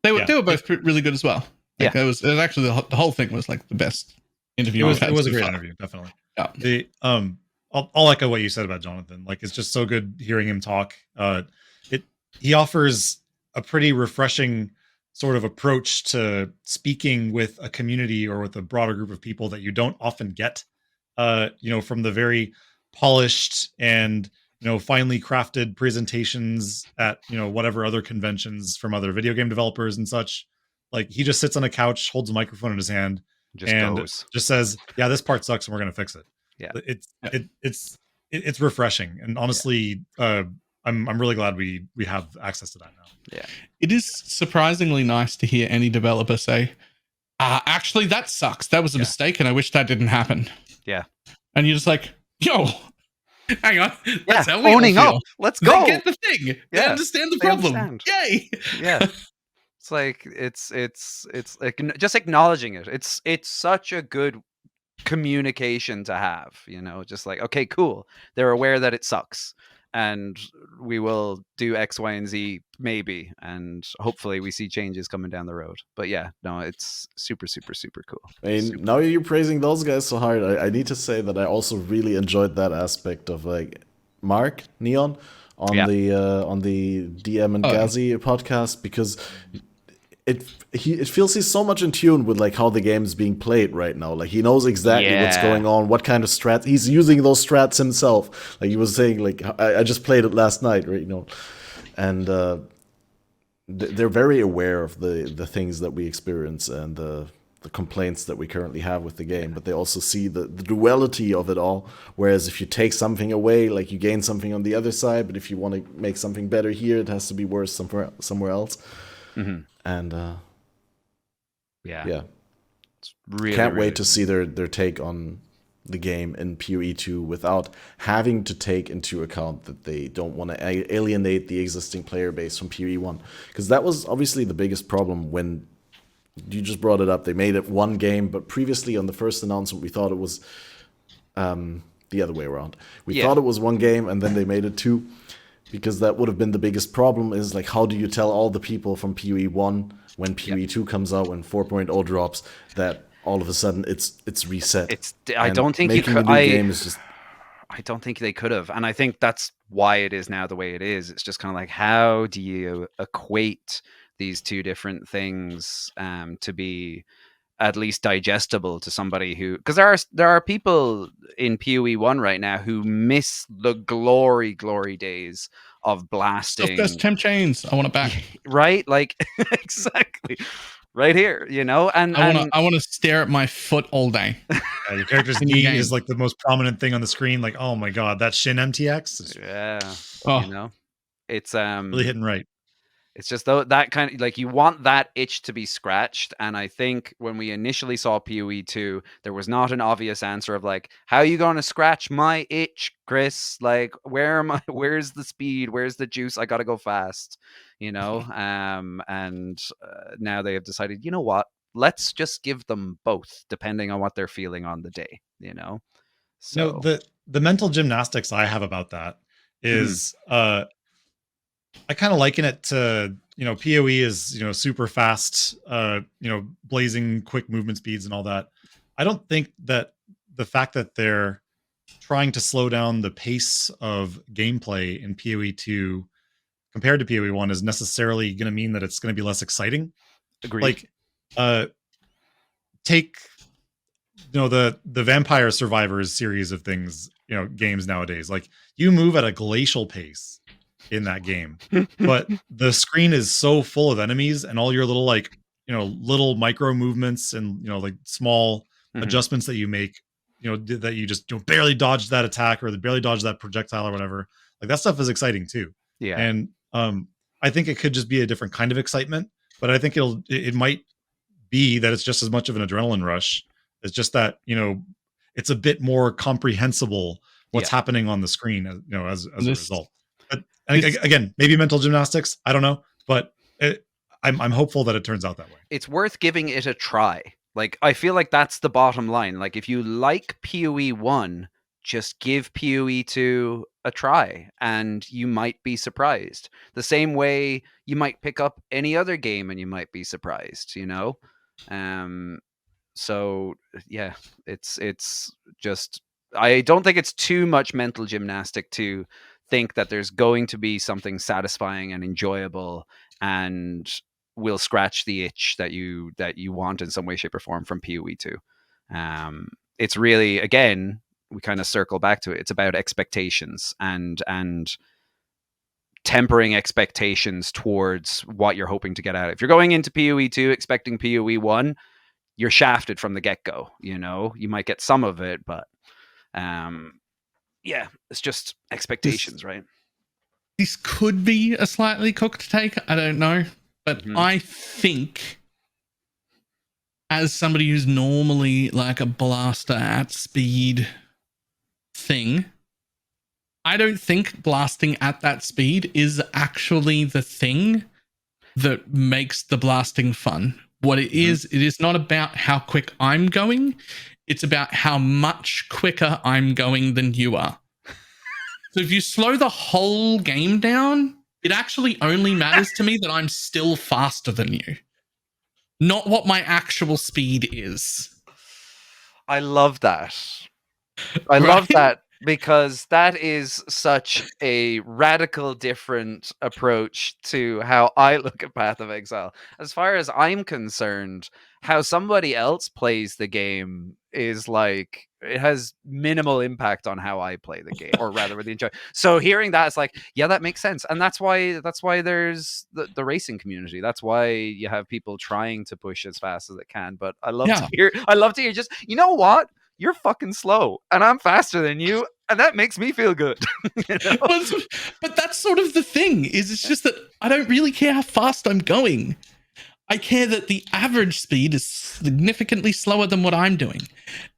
They were both really good as well. Like, Yeah. it was actually the whole thing was like the best interview. It was a so great far. interview, definitely. Yeah. I'll echo what you said about Jonathan. Like, it's just so good hearing him talk. He offers a pretty refreshing sort of approach to speaking with a community or with a broader group of people that you don't often get. From the very polished and finely crafted presentations at whatever other conventions from other video game developers and such. Like, he just sits on a couch, holds a microphone in his hand, Just says, "Yeah, this part sucks, and we're gonna fix it." Yeah. It's refreshing, and honestly, I'm really glad we have access to that now. Yeah. It is surprisingly nice to hear any developer say, actually, that sucks. That was a mistake, and I wish that didn't happen. Yeah. And you're just like, yo, hang on. That's how we owning all feel. up. Let's They go. get the thing. They Yeah, understand the they problem. understand. Yay. Yeah. It's like it's like just acknowledging it. It's such a good communication to have, just like, okay, cool. They're aware that it sucks, and we will do X, Y, and Z maybe, and hopefully we see changes coming down the road. But yeah, no, it's super, super, super cool. I mean, now you're praising those guys so hard. I need to say that I also really enjoyed that aspect of like Mark Neon on the DM and Gazi podcast, because it feels he's so much in tune with like how the game's being played right now. Like he knows exactly what's going on, what kind of strats he's using those strats himself. Like he was saying, like I just played it last night, right? And they're very aware of the things that we experience and the complaints that we currently have with the game, but they also see the duality of it all. Whereas if you take something away, like you gain something on the other side, but if you want to make something better here, it has to be worse somewhere else. Mm-hmm. And yeah, it's really, can't really wait to see their take on the game in PoE 2 without having to take into account that they don't want to alienate the existing player base from PoE 1, because that was obviously the biggest problem when you just brought it up. They made it one game, but previously on the first announcement, we thought it was the other way around. We thought it was one game, and then they made it two, because that would have been the biggest problem. Is like, how do you tell all the people from PoE 1 when PoE 2 comes out, when 4.0 drops, that all of a sudden it's reset? I don't think you could. Game is just. I don't think they could have, and I think that's why it is now the way it is. It's just kind of like, how do you equate these two different things to be at least digestible to somebody who, because there are people in PoE 1 right now who miss the glory days of blasting. Those temp chains, I want it back. Right, like exactly, right here, and I want to stare at my foot all day. Your character's knee is like the most prominent thing on the screen. Like, oh my god, that Shin MTX. It's really hitting right. It's just that kind of, like, you want that itch to be scratched. And I think when we initially saw PoE 2, there was not an obvious answer of like, how are you going to scratch my itch, Chris? Like, where's the speed? Where's the juice? I got to go fast, and now they have decided, you know what? Let's just give them both, depending on what they're feeling on the day, So the mental gymnastics I have about that is, I kind of liken it to, PoE is, super fast, blazing quick movement speeds and all that. I don't think that the fact that they're trying to slow down the pace of gameplay in PoE 2 compared to PoE 1 is necessarily going to mean that it's going to be less exciting. Agreed. Like, take, the Vampire Survivors series of things, games nowadays. Like, you move at a glacial pace in that game, but the screen is so full of enemies, and all your little little micro movements and like small adjustments that you make, that you just barely dodge that attack or barely dodge that projectile or whatever. Like, that stuff is exciting too. Yeah. And I think it could just be a different kind of excitement, but I think it might be that it's just as much of an adrenaline rush. It's just that it's a bit more comprehensible what's happening on the screen, as a result. And again, maybe mental gymnastics, I don't know, but I'm hopeful that it turns out that way. It's worth giving it a try. Like, I feel like that's the bottom line. Like, if you like PoE 1, just give PoE 2 a try, and you might be surprised. The same way you might pick up any other game and you might be surprised, So yeah, it's just, I don't think it's too much mental gymnastic to think that there's going to be something satisfying and enjoyable and will scratch the itch that you want in some way, shape, or form from PoE 2. It's really, again, we kind of circle back to it. It's about expectations and tempering expectations towards what you're hoping to get out. If you're going into PoE 2 expecting PoE 1, you're shafted from the get-go. You might get some of it, but yeah, it's just expectations, right? This could be a slightly cooked take. I don't know. But I think, as somebody who's normally like a blaster at speed thing, I don't think blasting at that speed is actually the thing that makes the blasting fun. What it is not about how quick I'm going. It's about how much quicker I'm going than you are. So if you slow the whole game down, it actually only matters to me that I'm still faster than you, not what my actual speed is. I love that. I love that. because that is such a radical different approach to how I look at Path of Exile. As far as I'm concerned, how somebody else plays the game is like it has minimal impact on how I play the game, or rather really enjoy. So hearing that, it's like, yeah, that makes sense. And that's why there's the racing community. That's why you have people trying to push as fast as it can. But I love to hear just, you know what? You're fucking slow and I'm faster than you, and that makes me feel good. You know? But that's sort of the thing, is it's just that I don't really care how fast I'm going. I care that the average speed is significantly slower than what I'm doing.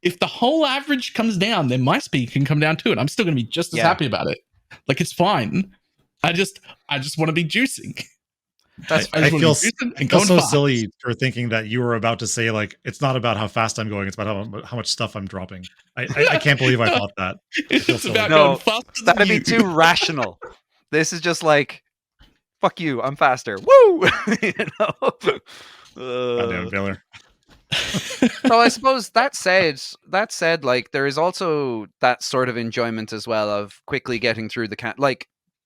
If the whole average comes down, then my speed can come down too, and I'm still going to be just as happy about it. Like, it's fine. I just want to be juicing. I feel so silly for thinking that you were about to say, like, it's not about how fast I'm going, it's about how much stuff I'm dropping. I can't believe I thought that. It's about going faster. That'd be too rational. This is just like, fuck you, I'm faster. Woo! You know? Goddamn Baylor. So I suppose that said, like, there is also that sort of enjoyment as well of quickly getting through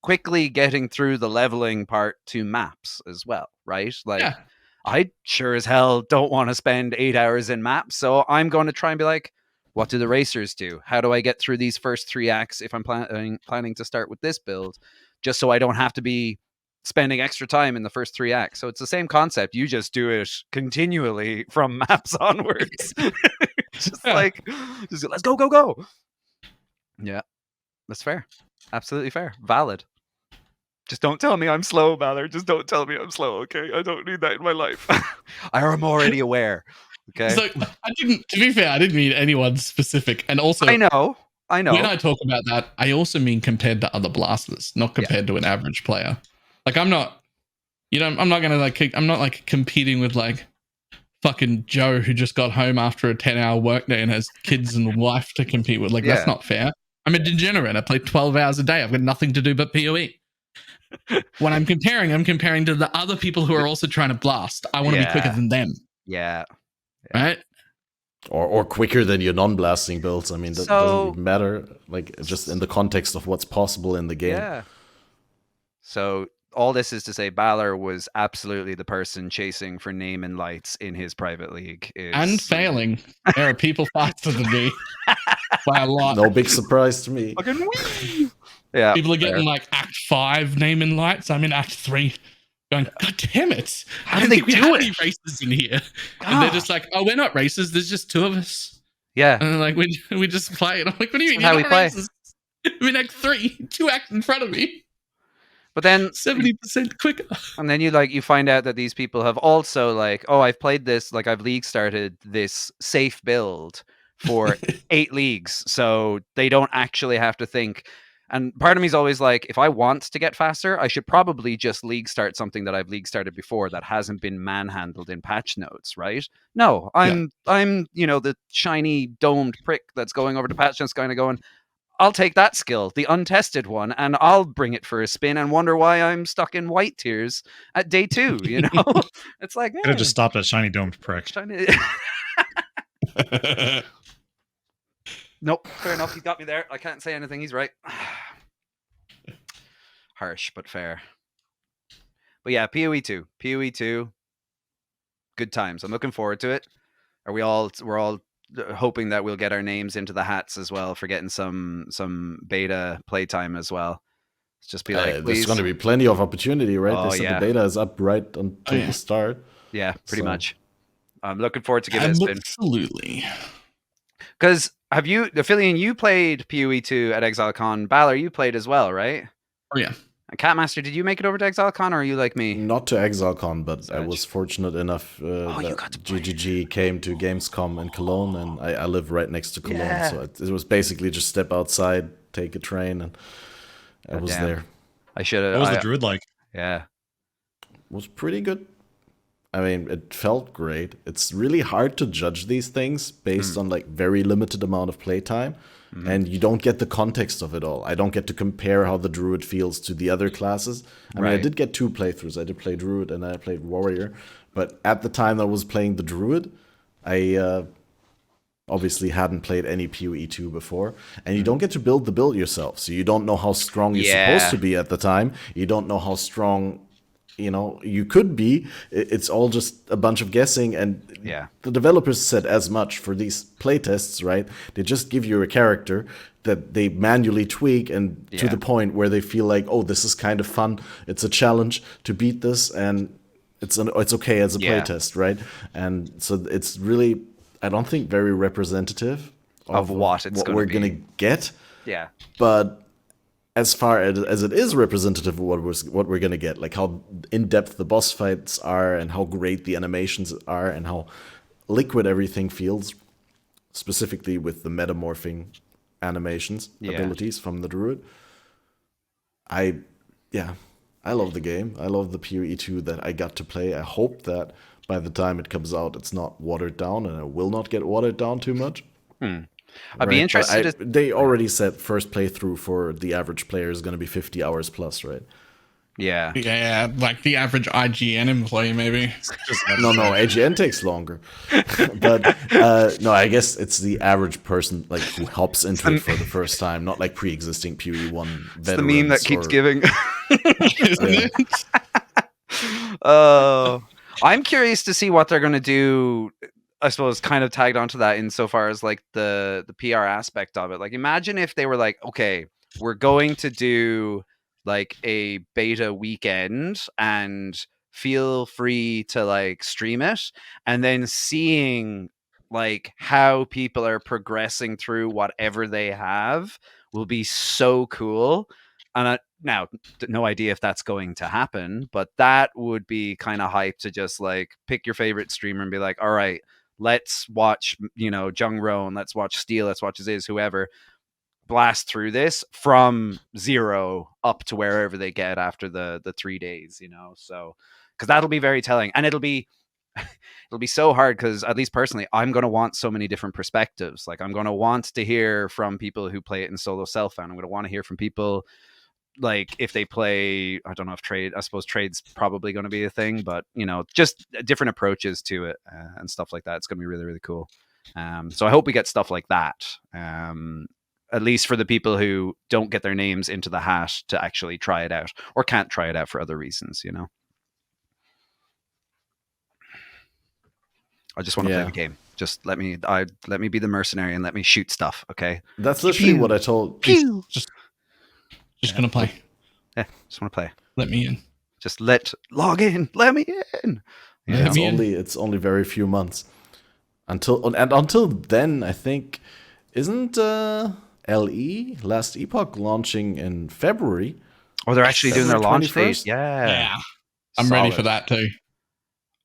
quickly getting through the leveling part to maps as well, right? Like, I sure as hell don't want to spend 8 hours in maps, so I'm going to try and be like, what do the racers do? How do I get through these first 3 acts if I'm planning to start with this build, just so I don't have to be spending extra time in the first 3 acts? So it's the same concept. You just do it continually from maps onwards. Like, let's go. Yeah, that's fair. Absolutely fair. Valid. Just don't tell me I'm slow, Balor. Just don't tell me I'm slow, okay? I don't need that in my life. I am already aware. Okay. So to be fair, I didn't mean anyone specific. And also, I know. When I talk about that, I also mean compared to other blasters, not compared to an average player. Like, I'm not competing with like fucking Joe who just got home after a 10-hour workday and has kids and wife to compete with. Like, that's not fair. I'm a degenerate. I play 12 hours a day. I've got nothing to do but PoE. When I'm comparing to the other people who are also trying to blast. I want to be quicker than them. Yeah. Right? Or quicker than your non-blasting builds. I mean, that doesn't even matter. Like, just in the context of what's possible in the game. Yeah. So all this is to say, Balor was absolutely the person chasing for name and lights in his private league. And failing. There are people faster than me by a lot. No big surprise to me. Yeah, people are getting like Act 5 name and lights. I'm in Act 3. Going, God damn it! How do they do it? Any racers in here? God. And they're just like, oh, we're not racers. There's just 2 of us. Yeah, and like we just play. And I'm like, what do you mean? How we play? Racers? I'm in Act 3, 2 acts in front of me. But then 70% quicker. And then you find out that these people have also like, oh, I've played this, like I've league started this safe build for 8 leagues, so they don't actually have to think. And part of me is always like, if I want to get faster, I should probably just league start something that I've league started before that hasn't been manhandled in patch notes, right? No, I'm the shiny domed prick that's going over to patch notes, kind of going, I'll take that skill, the untested one, and I'll bring it for a spin and wonder why I'm stuck in white tiers at day 2, you know? It's like, could have just stopped at shiny domed prick. Nope, fair enough. He's got me there. I can't say anything. He's right. Harsh, but fair. But yeah, PoE 2. Good times. I'm looking forward to it. We're all hoping that we'll get our names into the hats as well for getting some beta playtime as well. It's just be like, there's going to be plenty of opportunity, right? They said the beta is up right until the start. Yeah, pretty much. I'm looking forward to giving it a spin. Absolutely. Because Aphelion, you played PoE 2 at ExileCon. Balor, you played as well, right? Oh, yeah. And Catmaster, did you make it over to ExileCon, or are you like me? Not to ExileCon, but I was fortunate enough that GGG came to Gamescom in Cologne, and I live right next to Cologne, so it was basically just step outside, take a train, and I was there. What was the Druid like? Yeah. It was pretty good. I mean, it felt great. It's really hard to judge these things based on like very limited amount of playtime, and you don't get the context of it all. I don't get to compare how the Druid feels to the other classes. I mean, I did get 2 playthroughs. I did play Druid and I played Warrior, but at the time I was playing the Druid, I obviously hadn't played any PoE 2 before, and you don't get to build the build yourself, so you don't know how strong you're supposed to be at the time. You don't know how strong, you could be. It's all just a bunch of guessing, and the developers said as much for these playtests, right? They just give you a character that they manually tweak and to the point where they feel like, oh, this is kind of fun. It's a challenge to beat this, and it's okay as a playtest, right? And so it's really, I don't think, very representative of what we're going to get. Yeah. But as far as it is representative of what we're going to get, like how in-depth the boss fights are and how great the animations are and how liquid everything feels, specifically with the metamorphing animations, abilities from the Druid. I love the game. I love the PoE 2 that I got to play. I hope that by the time it comes out, it's not watered down, and it will not get watered down too much. I'd be interested. They already said first playthrough for the average player is going to be 50 hours plus, right? Yeah, like the average IGN employee, maybe. No, IGN takes longer. But no, I guess it's the average person like who hops into it for the first time, not like pre-existing PoE 1 veterans. It's the meme that keeps giving. I'm curious to see what they're going to do. I suppose kind of tagged onto that insofar as like the PR aspect of it. Like, imagine if they were like, okay, we're going to do like a beta weekend and feel free to like stream it, and then seeing like how people are progressing through whatever they have will be so cool. And now, no idea if that's going to happen, but that would be kind of hype to just like pick your favorite streamer and be like, all right, let's watch, Jung Roan, let's watch Steel, let's watch Aziz, whoever, blast through this from 0 up to wherever they get after the 3 days, so because that'll be very telling, and it'll be so hard because, at least personally, I'm going to want so many different perspectives. Like, I'm going to want to hear from people who play it in solo self, and I'm going to want to hear from people like if they play, I don't know if trade, I suppose trade's probably going to be a thing, but just different approaches to it and stuff like that. It's going to be really, really cool. So I hope we get stuff like that. At least for the people who don't get their names into the hat to actually try it out, or can't try it out for other reasons, I just want to play the game. Just let me be the mercenary and let me shoot stuff. Okay. That's literally what I told. Just gonna play. Yeah, just want to play. Let me in. Just log in. Let me in. Yeah, it's only very few months until then. I think isn't LE Last Epoch launching in February? Oh, they're actually doing their launch 21st? date. Yeah. I'm ready for that too.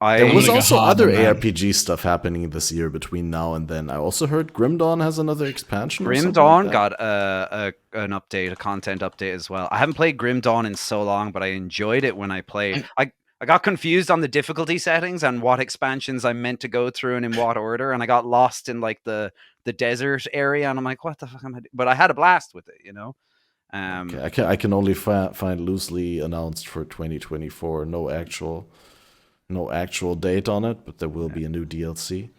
There was also other ARPG stuff happening this year between now and then. I also heard Grim Dawn has another expansion. Grim Dawn got an update, a content update as well. I haven't played Grim Dawn in so long, but I enjoyed it when I played. I got confused on the difficulty settings and what expansions I'm meant to go through and in what order, and I got lost in like the desert area, and I'm like, what the fuck am I doing? But I had a blast with it, Okay, I can only find loosely announced for 2024. No actual date on it, but there will be a new DLC.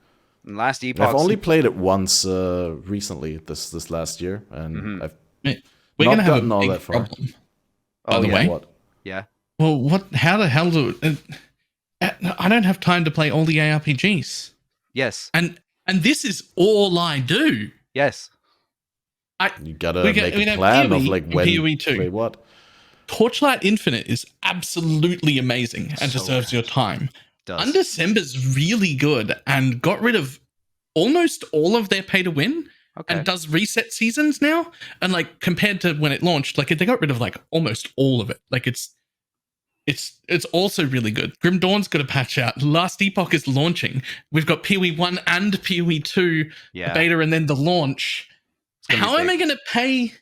Last Epoch. I've only played it once recently, this last year, and we're gonna have a big problem. By the way, what? Yeah. Well, what? How the hell do? I don't have time to play all the ARPGs. Yes. And this is all I do. Yes. You gotta make a plan of like when PoE 2. Play what. Torchlight Infinite is absolutely amazing and deserves your time. Undecember's really good and got rid of almost all of their pay to win and does reset seasons now. And like compared to when it launched, like they got rid of like almost all of it. Like it's also really good. Grim Dawn's got a patch out. Last Epoch is launching. We've got PoE 1 and PoE 2 beta and then the launch. How am I going to pay?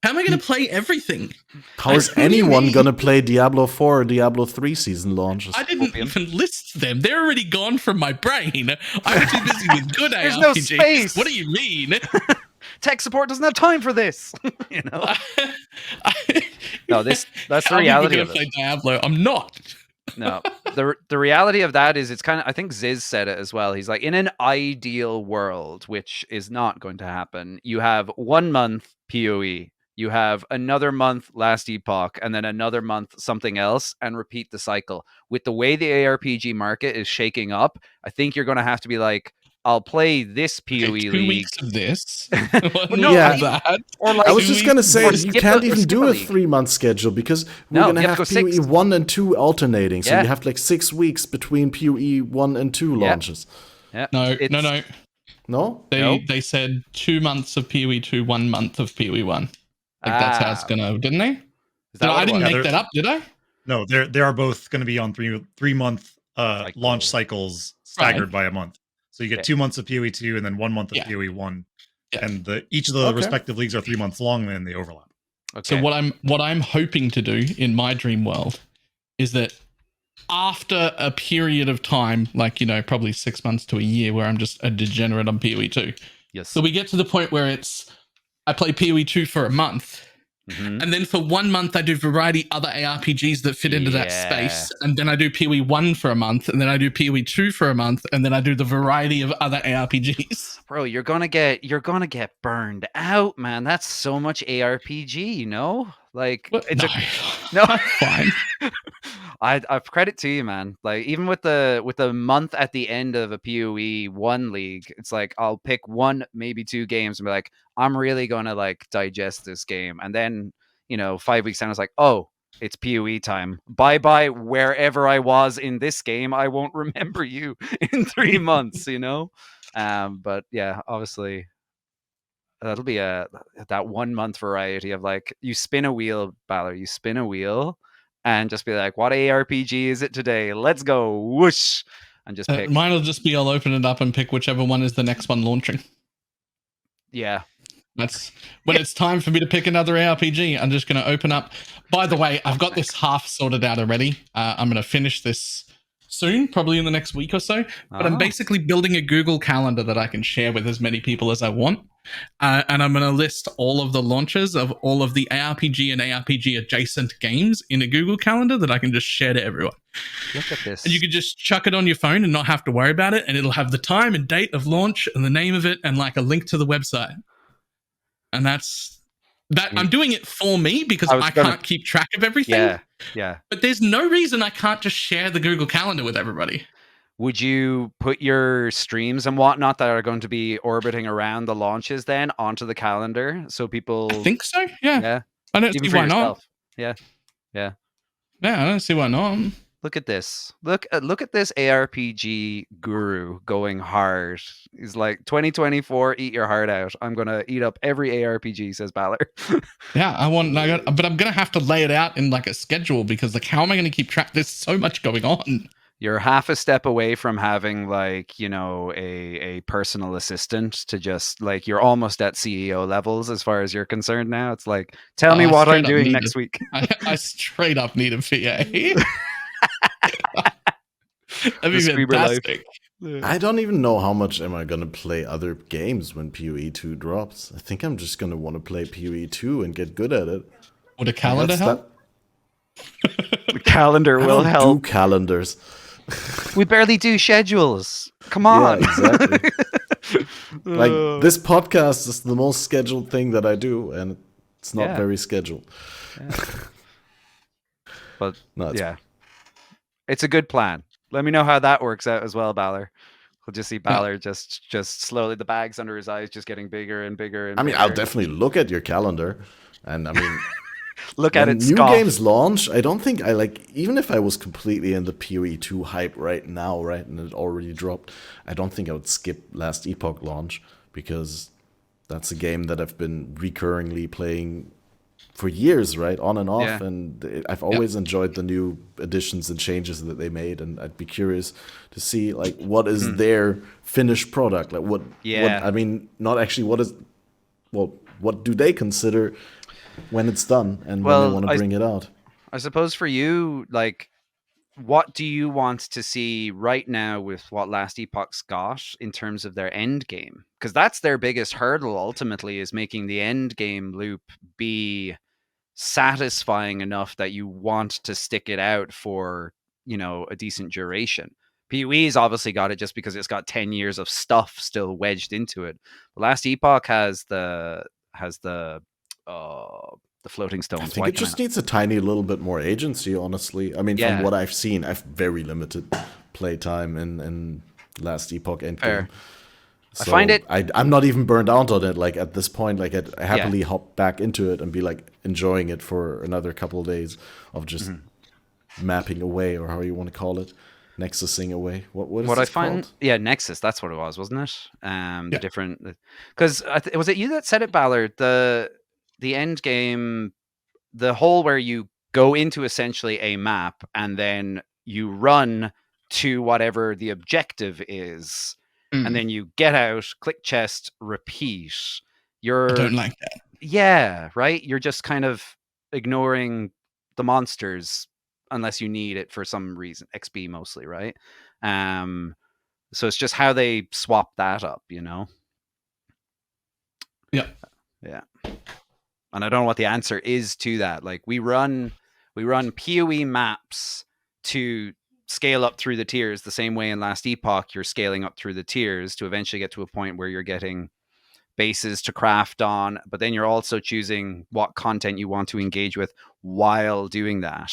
How am I going to play everything? How is anyone going to play Diablo 4 or Diablo 3 season launches? I didn't even list them. They're already gone from my brain. I'm too busy with good There's ARPG. no space. What do you mean? Tech support doesn't have time for this. No, that's the reality of it. Play Diablo. I'm not. No, the reality of that is it's kind of, I think Ziz said it as well. He's like, in an ideal world, which is not going to happen, you have 1 month PoE, you have another month Last Epoch, and then another month something else, and repeat the cycle. With the way the ARPG market is shaking up, I think you're going to have to be like, I'll play this PoE Okay, 2 league. weeks of this. Well, no, Yeah. Of that. or like I was 2 just gonna weeks say of you this. can't skip even a do a league. 3-month schedule because we're No, gonna you have have to go PoE 6. 1 and 2 alternating. So Yeah. you have like 6 weeks between PoE 1 and 2 Yeah. launches. Yeah. No. No? They said 2 months of PoE 2, 1 month of PoE 1. Like that's how it's gonna, didn't they? Is that what I it didn't was? make that up, did I? No, they are both going to be on 3-month launch cycles staggered by a month. So you get 2 months of PoE 2 and then 1 month of PoE 1. Yeah. And each of the respective leagues are 3 months long, and they overlap. So what I'm hoping to do in my dream world is that after a period of time, like, you know, probably 6 months to a year, where I'm just a degenerate on PoE 2. Yes. So we get to the point where I play PoE 2 for a month. Mhm. And then for 1 month, I do variety other ARPGs that fit into that space. And then I do PoE 1 for a month. And then I do PoE 2 for a month. And then I do the variety of other ARPGs. Bro, you're gonna get burned out, man. That's so much ARPG, you know? Like What? it's No, no fine. I credit to you, man. Like even with the month at the end of a PoE 1 league, it's like I'll pick 1, maybe 2 games and be like, I'm really gonna like digest this game. And then, you know, 5 weeks down, it's like, oh, it's PoE time. Bye wherever I was in this game. I won't remember you in 3 months, you know? But yeah, obviously that'll be that 1 month variety of like, you spin a wheel, Balor, you spin a wheel and just be like, what ARPG is it today? Let's go. Whoosh. And just pick. Mine will just be I'll open it up and pick whichever one is the next one launching. Yeah. That's when it's time for me to pick another ARPG. I'm just going to open up. By the way, I've got this half sorted out already. I'm going to finish this soon, probably in the next week or so. But I'm basically building a Google Calendar that I can share with as many people as I want. And I'm going to list all of the launches of all of the ARPG and ARPG adjacent games in a Google Calendar that I can just share to everyone. Look at this. And you can just chuck it on your phone and not have to worry about it. And it'll have the time and date of launch and the name of it and like a link to the website. And that's that. I'm doing it for me because I can't keep track of everything. Yeah. Yeah. But there's no reason I can't just share the Google Calendar with everybody. Would you put your streams and whatnot that are going to be orbiting around the launches then onto the calendar so people? I think so. Yeah. Yeah. I don't see why not. Yeah. Yeah. Yeah, I don't see why not. Look at this. Look at this ARPG guru going hard. He's like, 2024, eat your heart out. I'm gonna eat up every ARPG, says Balor. Yeah, but I'm gonna have to lay it out in like a schedule because like, how am I gonna keep track? There's so much going on. You're half a step away from having like, you know, a personal assistant to just like, you're almost at CEO levels as far as you're concerned now. It's like, tell me what I'm doing next week. I straight up need a VA. That'd be fantastic. I don't even know how much am I gonna play other games when PoE 2 drops. I think I'm just gonna want to play PoE 2 and get good at it. Would a calendar help? The calendar will help. Do calendars. We barely do schedules. Come on. Yeah, exactly. Like this podcast is the most scheduled thing that I do, and it's not very scheduled. Yeah. But it's a good plan. Let me know how that works out as well, Balor. We'll just see Balor just slowly, the bags under his eyes just getting bigger and bigger. And I'll definitely look at your calendar, and I mean, look at it. New games launch. I don't think even if I was completely in the PoE 2 hype right now, and it already dropped, I don't think I would skip Last Epoch launch because that's a game that I've been recurringly playing for years, right, on and off, and I've always enjoyed the new additions and changes that they made, and I'd be curious to see like what is their finished product, like what I mean, not actually what do they consider when it's done and when they want to bring it out. I suppose for you, like, what do you want to see right now with what Last Epoch's got in terms of their end game? Because that's their biggest hurdle ultimately, is making the end game loop be satisfying enough that you want to stick it out for a decent duration. PoE's obviously got it just because it's got 10 years of stuff still wedged into it. The Last Epoch has the floating I stones. think it just needs a tiny little bit more agency, honestly. I mean, from what I've seen, I've very limited playtime in Last Epoch Endgame. Fair. So I find it. I'm not even burned out on it. Like at this point, like I'd happily hop back into it and be like enjoying it for another couple of days of just mapping away, or how you want to call it, nexusing away. What is What I this find, called? yeah, Nexus. That's what it was, wasn't it? The different, because was it you that said it, Ballard? The end game, the whole where you go into essentially a map and then you run to whatever the objective is, and then you get out, click chest, repeat. I don't like that. Yeah, right. You're just kind of ignoring the monsters unless you need it for some reason, XP mostly, right? So it's just how they swap that up, Yeah. Yeah. And I don't know what the answer is to that. Like we run PoE maps to scale up through the tiers the same way in Last Epoch you're scaling up through the tiers to eventually get to a point where you're getting bases to craft on, but then you're also choosing what content you want to engage with while doing that.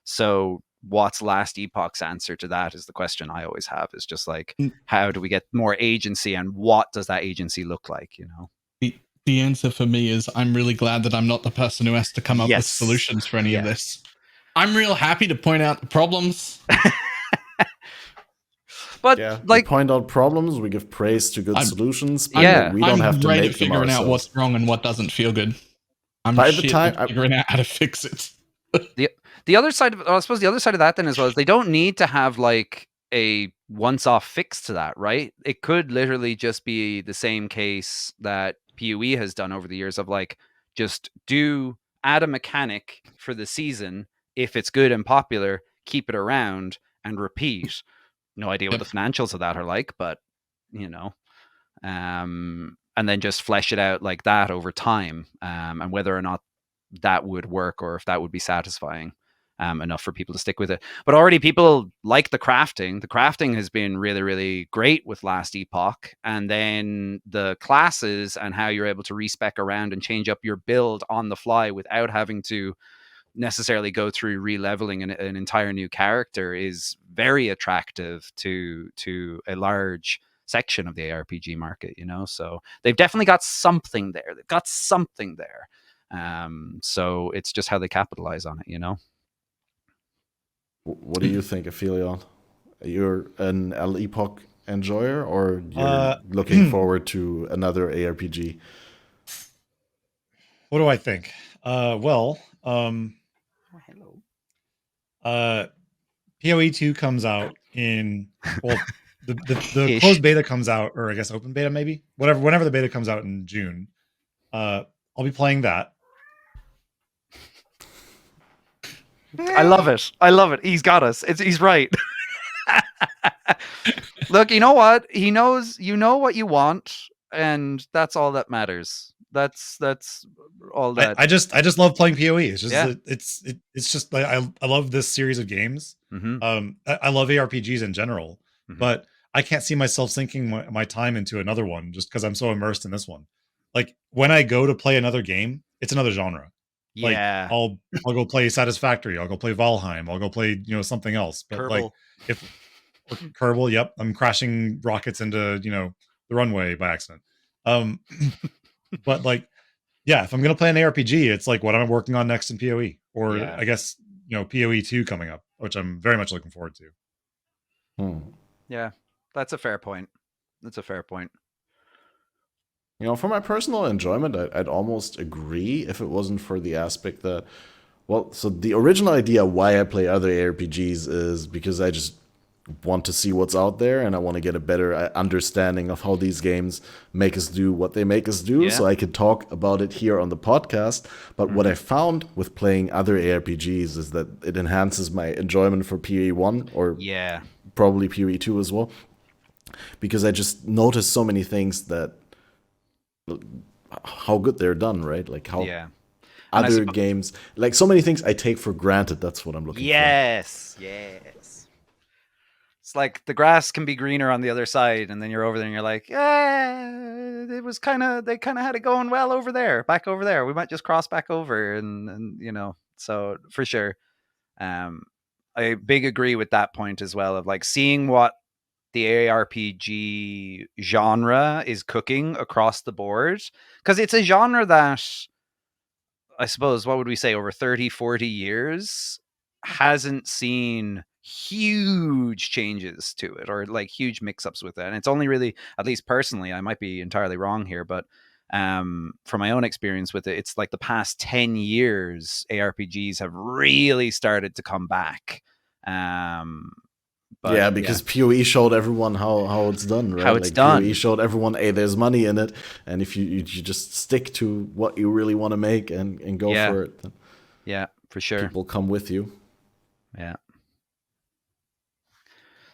So what's Last Epoch's answer to that is the question I always have, is just like, how do we get more agency, and what does that agency look like, The answer for me is I'm really glad that I'm not the person who has to come up with solutions for any of this. I'm real happy to point out the problems. But we point out problems, we give praise to good solutions. We don't have to make them figuring ourselves. out what's wrong and what doesn't feel good. I'm figuring out how to fix it. The other side of, I suppose the other side of that then as well is they don't need to have like a once-off fix to that, right? It could literally just be the same case that PoE has done over the years of like, just add a mechanic for the season. If it's good and popular, keep it around and repeat. No idea what the financials of that are like, but and then just flesh it out like that over time, and whether or not that would work or if that would be satisfying enough for people to stick with it. But already people like the crafting. The crafting has been really, really great with Last Epoch, and then the classes and how you're able to respec around and change up your build on the fly without having to necessarily go through re-leveling an entire new character is very attractive to a large section of the ARPG market, so they've definitely got something there. So it's just how they capitalize on it, What do you think, Aphelion? You're an Epoch enjoyer, or you're looking forward to another ARPG? What do I think? Hello. PoE 2 comes out in, the closed beta comes out, or I guess open beta maybe, whenever the beta comes out in June. I'll be playing that. I love it. He's got us. He's right. Look, you know what? He knows, what you want, and that's all that matters. That's all that. I just love playing PoE. It's just it's just like I love this series of games. I love ARPGs in general, but I can't see myself sinking my time into another one just because I'm so immersed in this one. Like when I go to play another game, it's another genre. Like I'll go play Satisfactory, I'll go play Valheim, I'll go play something else. But Kerbal. Like if Kerbal, yep, I'm crashing rockets into the runway by accident. But like, yeah, if I'm gonna play an ARPG, it's like what I'm working on next in PoE, or I guess PoE 2 coming up, which I'm very much looking forward to. Yeah, that's a fair point. For my personal enjoyment, I'd almost agree if it wasn't for the aspect that, so the original idea why I play other ARPGs is because I just want to see what's out there, and I want to get a better understanding of how these games make us do what they make us do, so I could talk about it here on the podcast. But what I found with playing other ARPGs is that it enhances my enjoyment for PoE 1, or probably PoE 2 as well, because I just noticed so many things that how good they're done, right? Like how other games, like so many things I take for granted. That's what I'm looking for. Yes. It's like the grass can be greener on the other side, and then you're over there and you're like, yeah, they kind of had it going well over there, back over there. We might just cross back over, and so for sure. I big agree with that point as well, of like seeing what the ARPG genre is cooking across the board, because it's a genre that, I suppose, what would we say, over 30, 40 years hasn't seen huge changes to it, or like huge mix-ups with it. And it's only really, at least personally, I might be entirely wrong here, but from my own experience with it, it's like the past 10 years ARPGs have really started to come back. But, yeah, because PoE showed everyone how it's done, right? How it's done. PoE showed everyone, hey, there's money in it, and if you just stick to what you really want to make and go for it, then yeah, for sure, people come with you. Yeah.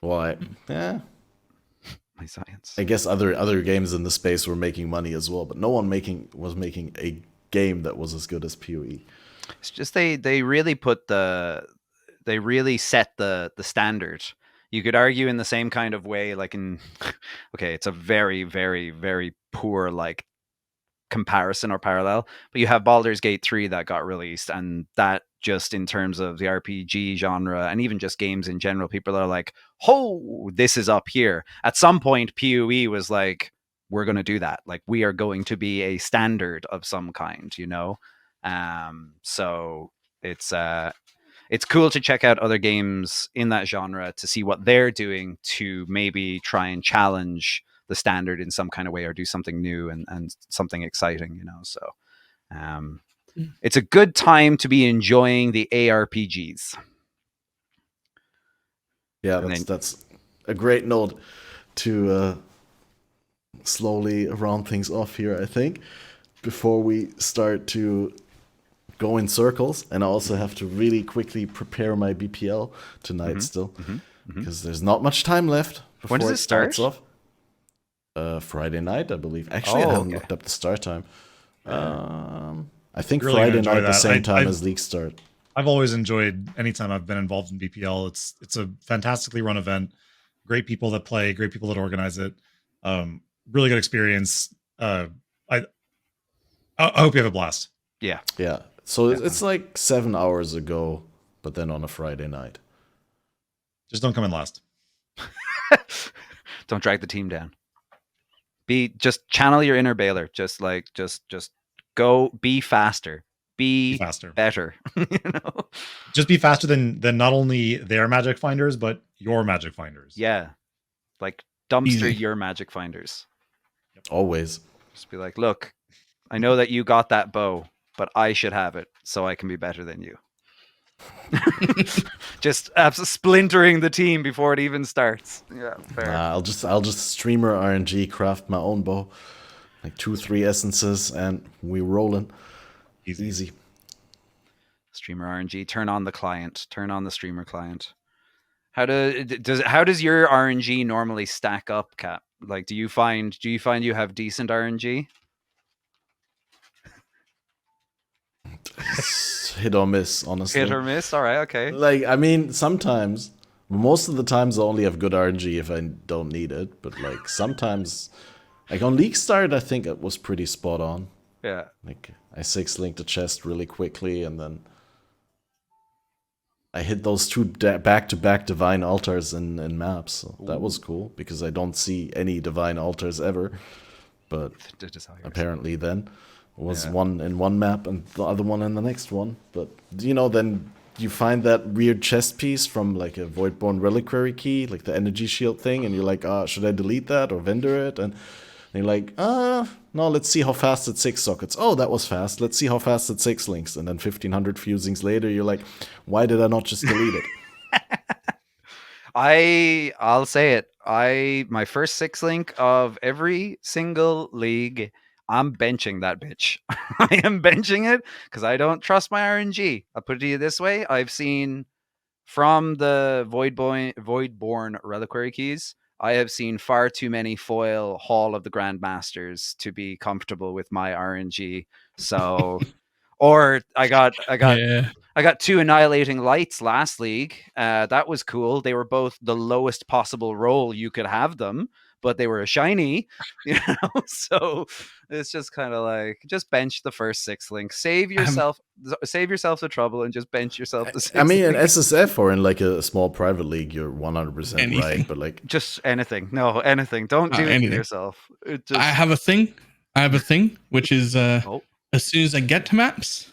Well, my science. I guess other games in the space were making money as well, but no one was making a game that was as good as PoE. It's just they really set the standard. You could argue in the same kind of way, like okay, it's a very, very, very poor like comparison or parallel, but you have Baldur's Gate 3 that got released, and that, just in terms of the RPG genre and even just games in general, people are like, oh, this is up here. At some point, PoE was like, we're going to do that. Like, we are going to be a standard of some kind, So it's cool to check out other games in that genre to see what they're doing to maybe try and challenge the standard in some kind of way, or do something new and something exciting, So it's a good time to be enjoying the ARPGs. Yeah, that's a great note to slowly round things off here, I think, before we start to go in circles. And I also have to really quickly prepare my BPL tonight still, because there's not much time left before when does it starts start? off. Friday night, I believe. Actually, I haven't looked up the start time. I think Really Friday night that. the same time as league start. I've always enjoyed anytime I've been involved in BPL. It's a fantastically run event. Great people that play, great people that organize it. Really good experience. I hope you have a blast. Yeah. So it's like 7 hours ago, but then on a Friday night. Just don't come in last. Don't drag the team down. Just channel your inner Baylor. Just go. Be faster. Be faster. Better. Just be faster than not only their magic finders, but your magic finders. Yeah. Like dumpster your magic finders. Always. Just be like, look, I know that you got that bow, but I should have it so I can be better than you. Just splintering the team before it even starts. Yeah, fair. I'll just streamer RNG craft my own bow, like 2-3 essences, and we rolling. Easy. Streamer RNG. Turn on the client. Turn on the streamer client. How does your RNG normally stack up, Cap? Like, do you find you have decent RNG? Hit or miss, honestly. Hit or miss? All right, okay. Like, I mean, sometimes, most of the times I only have good RNG if I don't need it. But, like, sometimes, like on League Start, I think it was pretty spot on. Yeah. Like, I 6-linked the chest really quickly, and then I hit those 2 back-to-back Divine Altars in maps. So that was cool, because I don't see any Divine Altars ever. But apparently then was one in one map and the other one in the next one. But, then you find that weird chest piece from, like, a Voidborn Reliquary Key, like the energy shield thing, and you're like, should I delete that or vendor it? And you're like, no, let's see how fast it 6 sockets. Oh, that was fast. Let's see how fast it 6 links. And then 1,500 fusings later, you're like, why did I not just delete it? I'll say it. My first 6-link of every single league, I'm benching that bitch. I am benching it because I don't trust my RNG. I'll put it to you this way. I've seen from the Voidborn Reliquary Keys, I have seen far too many foil Hall of the Grandmasters to be comfortable with my RNG. So Or I got Yeah. I got 2 Annihilating Lights last league. That was cool. They were both the lowest possible roll you could have them, but they were a shiny, So it's just kind of like, just bench the first 6 link. Save yourself the trouble and just bench yourself the 6 I mean, in link. SSF or in like a small private league, you're 100% Anything. right. But like, Just anything. No, anything. Don't do it to anything. yourself. It just... I have a thing, which is Oh. as soon as I get to maps,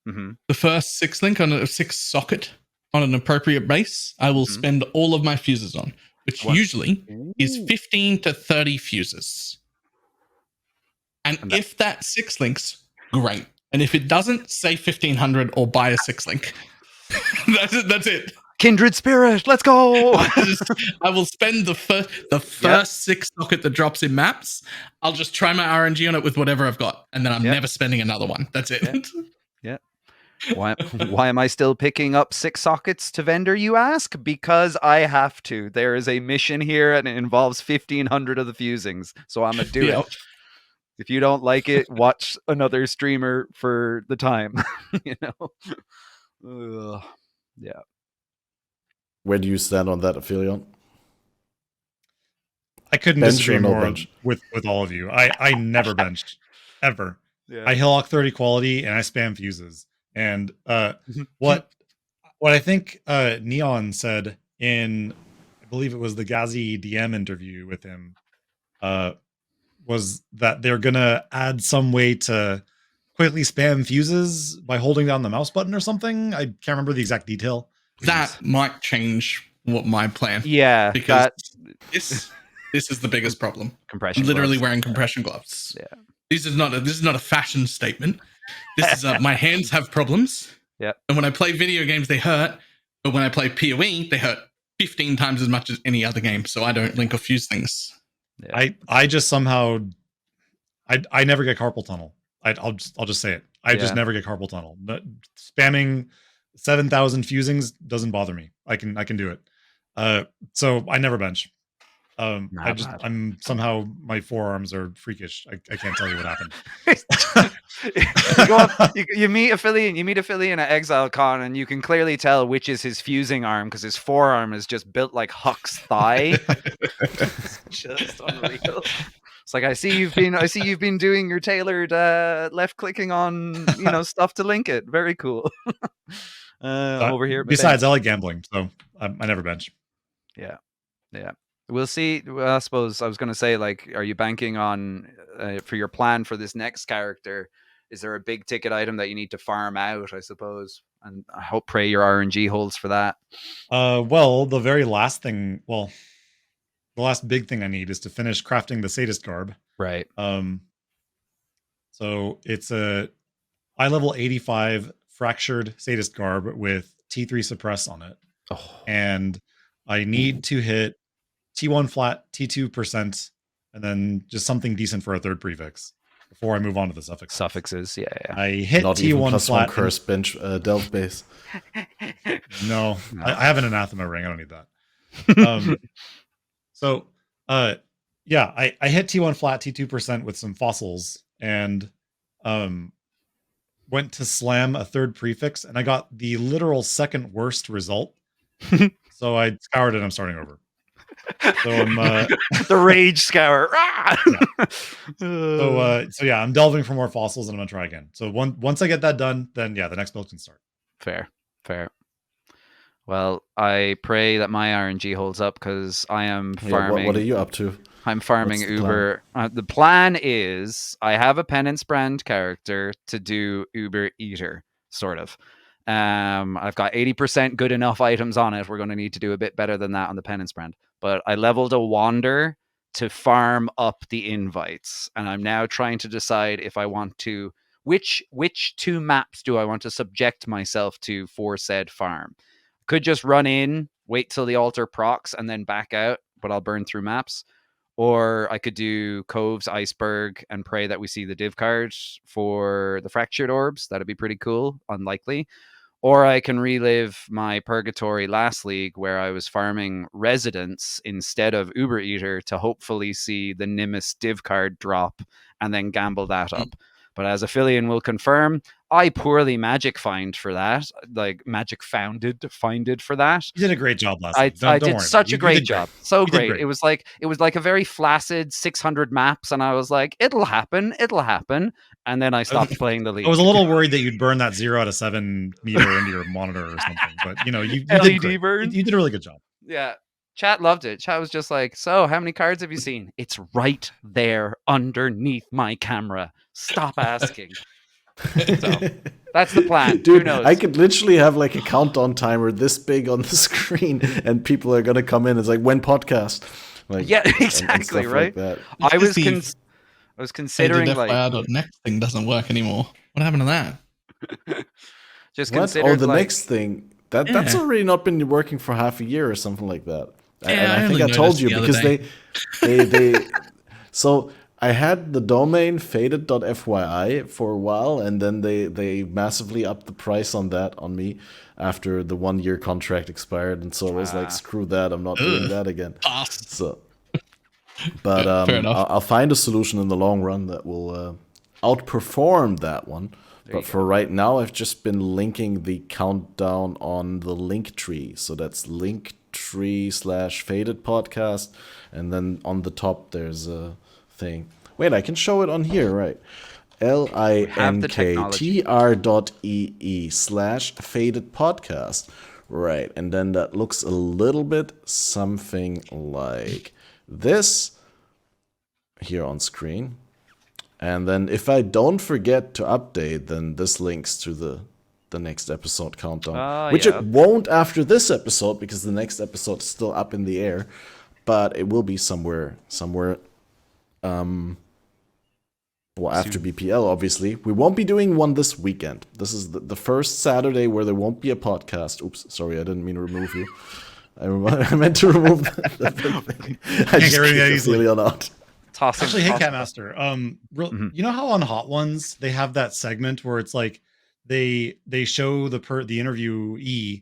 the first 6 link on a 6 socket on an appropriate base, I will spend all of my fuses on, which usually is 15 to 30 fuses. And if that 6 links, great. And if it doesn't, say 1500 or buy a 6 link. That's it. Kindred Spirit, let's go. I will spend the first 6 socket that drops in maps. I'll just try my RNG on it with whatever I've got, and then I'm never spending another one. That's it. Yeah. Why am I still picking up 6 sockets to vendor, you ask? Because I have to. There is a mission here, and it involves 1500 of the fusings, so I'm gonna do it. If you don't like it, watch another streamer for the time. Yeah. where do you stand on that, Aphelion? I couldn't Bench disagree or no more bench? with all of you. I never benched ever. Yeah. I Hillock 30 quality and I spam fuses. And what I think Neon said in, I believe it was the Gazi DM interview with him, was that they're gonna add some way to quickly spam fuses by holding down the mouse button or something. I can't remember the exact detail. That might change what my plan. Yeah, because this is the biggest problem. Compression. I'm literally gloves. wearing compression gloves. Yeah. This is not a fashion statement. This is my hands have problems. Yeah. And when I play video games, they hurt. But when I play PoE, they hurt 15 times as much as any other game. So I don't link or fuse things. Yeah. I just somehow I never get carpal tunnel. I'll just say it. I just never get carpal tunnel. But spamming 7,000 fusings doesn't bother me. I can do it. So I never bench. I'm somehow, my forearms are freakish. I can't tell you what happened. you meet Aphelion at ExileCon, and you can clearly tell which is his fusing arm because his forearm is just built like Huck's thigh. It's just unreal. It's like, I see you've been doing your tailored left clicking on stuff to link it. Very cool. Over here. Besides, I like gambling, so I never bench. Yeah. We'll see. Well, I suppose I was going to say, like, are you banking on for your plan for this next character? Is there a big ticket item that you need to farm out, I suppose? And I pray your RNG holds for that. Well, the very last thing, the last big thing I need is to finish crafting the Sadist Garb. Right. So it's a eye level 85 fractured Sadist Garb with T3 suppress on it. Oh. And I need to hit T1 flat, T2%, and then just something decent for a third prefix before I move on to the suffixes. Yeah. I hit Not T1 even plus flat. one curse bench delve base. No. I have an anathema ring. I don't need that. I hit T1 flat, T2% with some fossils, and went to slam a third prefix, and I got the literal second worst result. So I scoured it. I'm starting over. So I'm the rage scour. I'm delving for more fossils, and I'm gonna try again. So once I get that done, then the next build can start. Fair. Well, I pray that my RNG holds up because I am farming. What are you up to? I'm farming Uber. The plan is I have a penance brand character to do Uber Eater, sort of. I've got 80% good enough items on it. We're going to need to do a bit better than that on the penance brand. But I leveled a Wander to farm up the invites. And I'm now trying to decide if I want to, which 2 maps do I want to subject myself to for said farm? Could just run in, wait till the altar procs, and then back out, but I'll burn through maps. Or I could do Coves, Iceberg, and pray that we see the div cards for the Fractured Orbs. That'd be pretty cool. Unlikely. Or I can relive my Purgatory last league where I was farming Residents instead of Uber Eater to hopefully see the Nimbus div card drop and then gamble that up. But as Aphelion will confirm, I poorly magic founded for that. For that. You did a great job last I week. Don't did worry such a You great did job. So You did great. It was like a very flaccid 600 maps, and I was like, it'll happen. And then I stopped playing the league. I was a little worried that you'd burn that 0 out of 7 meter into your monitor or something, but you LED did great. burn. You did a really good job. Yeah. Chat loved it. Chat was just like, so how many cards have you seen? It's right there underneath my camera. Stop asking. So that's the plan. Dude, Who knows? I could literally have like a countdown timer this big on the screen, and people are gonna come in. It's like, when podcast? Like, yeah, and exactly, stuff right? like that. I was considering like FATED.next thing doesn't work anymore. What happened to that? just What? considered Oh, the like, next thing. That's Yeah. already not been working for half a year or something like that. Yeah, And I think only I told noticed you the other because day. they so I had the domain FATED.fyi for a while, and then they massively upped the price on that on me after the 1-year contract expired, and so I was like, screw that, I'm not doing that again. Pass. So, but Fair enough. I'll find a solution in the long run that will outperform that one. But for right now, I've just been linking the countdown on the link tree. So that's linktree/Faded Podcast. And then on the top, there's a thing. Wait, I can show it on here, right? linktr.ee/Faded Podcast. Right. And then that looks a little bit something like this here on screen. And then if I don't forget to update, then this links to the next episode countdown. Which it won't after this episode, because the next episode is still up in the air. But it will be somewhere after BPL, obviously. We won't be doing one this weekend. This is the first Saturday where there won't be a podcast. Oops, sorry, I didn't mean to remove you. I meant to remove the thing. I just get rid of that kicked easily. Aphelion out. Actually, hey, Catmaster. You know how on Hot Ones they have that segment where it's like they show the interviewee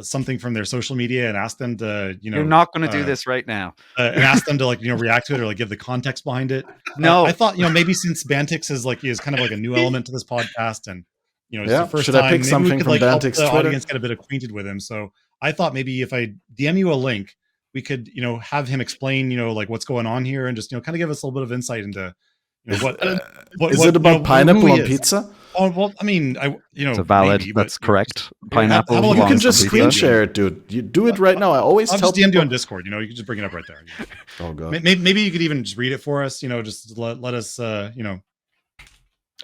something from their social media and ask them to you're not going to do this right now, and ask them to like react to it or like give the context behind it. No, I thought maybe since Bantix is kind of like a new element to this podcast, and it's the first should time, I pick maybe something we could from like help Bantix the Twitter? audience get a bit acquainted with him. So I thought maybe if I DM you a link, we could have him explain like what's going on here, and just kind of give us a little bit of insight into what is it about pineapple on pizza? Oh well, I mean, it's a valid. maybe, that's but, correct. how about Pineapple. You on can some just pizza? screen share it, dude. You do it right now. I always I'll tell just DM you people. on Discord. You can just bring it up right there. Oh god. Maybe you could even just read it for us. Just let us. I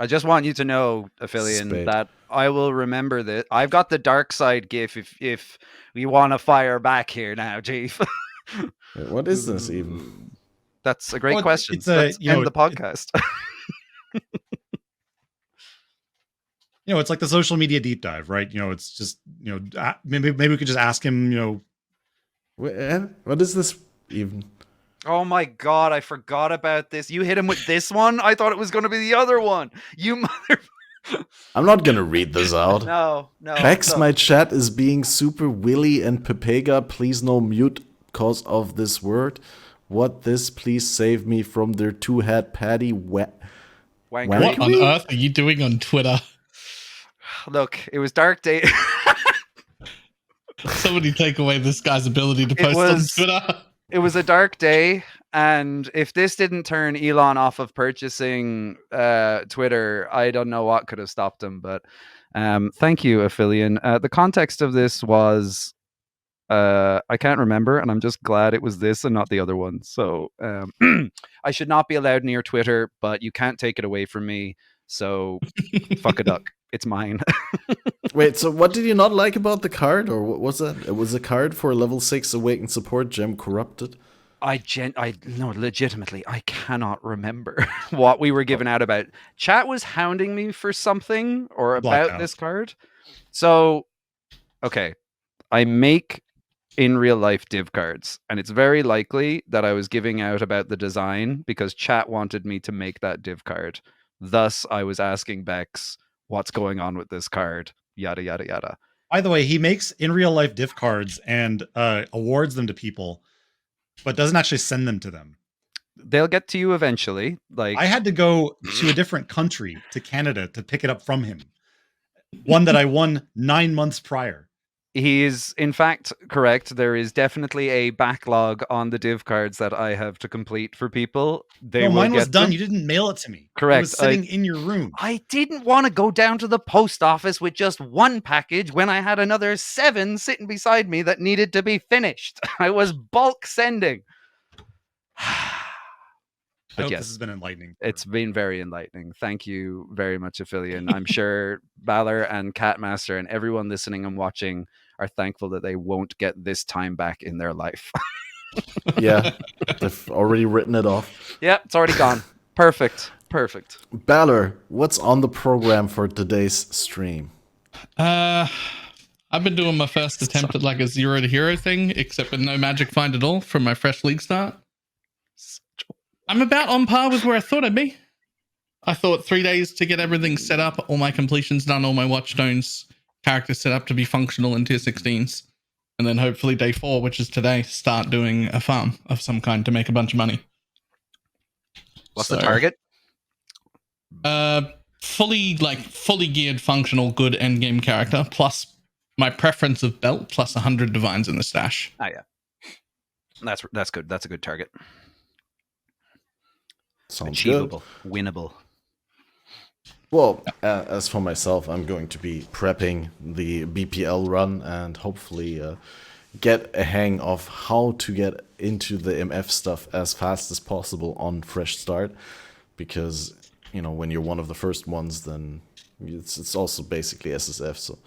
just want you to know, Aphelion, Spade. that I will remember this. I've got the dark side gif if we want to fire back here now, Chief. Wait, what is this even? That's a great Well, question. it's Let's end the podcast. It's like the social media deep dive, right? It's just maybe we could just ask him. What is this even? Oh my god, I forgot about this. You hit him with this one? I thought it was going to be the other one. You mother... I'm not gonna read this out. No. Bex, my chat is being super willy and Pepega. Please no mute cause of this word. What this? Please save me from their two-head patty What on earth are you doing on Twitter? Look, it was dark day. Somebody take away this guy's ability to post on Twitter. It was a dark day, and if this didn't turn Elon off of purchasing Twitter, I don't know what could have stopped him. But thank you, Aphelion. The context of this was I can't remember, and I'm just glad it was this and not the other one. So I should not be allowed near Twitter, but you can't take it away from me. So fuck a duck. It's mine. Wait, so what did you not like about the card, or what was that? It was a card for level 6 Awakened Support Gem Corrupted. No, legitimately, I cannot remember what we were given out about. Chat was hounding me for something or about this card. So, okay, I make in real life div cards, and it's very likely that I was giving out about the design because chat wanted me to make that div card. Thus, I was asking Bex, what's going on with this card? Yada, yada, yada. By the way, he makes in real life diff cards and awards them to people, but doesn't actually send them to them. They'll get to you eventually. Like I had to go to a different country, to Canada, to pick it up from him. One that I won 9 months prior. He is, in fact, correct. There is definitely a backlog on the div cards that I have to complete for people. They will mine was get done. them. You didn't mail it to me. Correct. It was sitting in your room. I didn't want to go down to the post office with just one package when I had another 7 sitting beside me that needed to be finished. I was bulk sending. I But hope yes, this has been enlightening. it's been very enlightening. Thank you very much, Aphelion. I'm sure Balor and Catmaster and everyone listening and watching are thankful that they won't get this time back in their life. Yeah, they've already written it off. Yeah, it's already gone. Perfect. Balor, what's on the program for today's stream? I've been doing my first attempt at like a 0 to hero thing, except with no magic find at all from my fresh league start. I'm about on par with where I thought I'd be. I thought 3 days to get everything set up, all my completions done, all my watchstones characters set up to be functional in tier 16s. And then hopefully day 4, which is today, start doing a farm of some kind to make a bunch of money. What's the target? Fully geared, functional, good endgame character, plus my preference of belt, plus 100 divines in the stash. Ah, yeah. That's good. That's a good target. Sounds Achievable. good. Winnable. Well, as for myself, I'm going to be prepping the BPL run and hopefully get a hang of how to get into the MF stuff as fast as possible on fresh start. Because, you know, when you're one of the first ones, then it's also basically SSF. So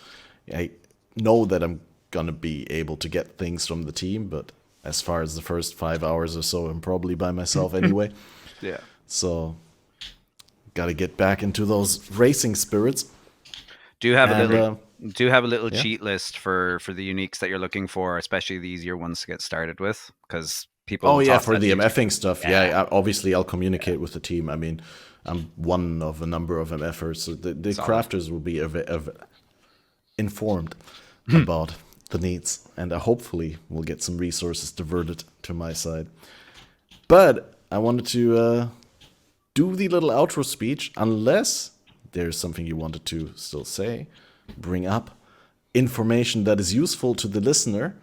I know that I'm going to be able to get things from the team, but as far as the first 5 hours or so, I'm probably by myself anyway. Yeah. So, got to get back into those racing spirits. Do you have And, a little yeah. cheat list for the uniques that you're looking for, especially the easier ones to get started with? Because people. Oh yeah, talk for that the YouTube- MFing stuff. Yeah, obviously I'll communicate with the team. I mean, I'm one of a number of MFers, so the Solid. crafters will be informed about the needs, and hopefully we'll get some resources diverted to my side. But I wanted to do the little outro speech, unless there's something you wanted to still say, bring up, information that is useful to the listener.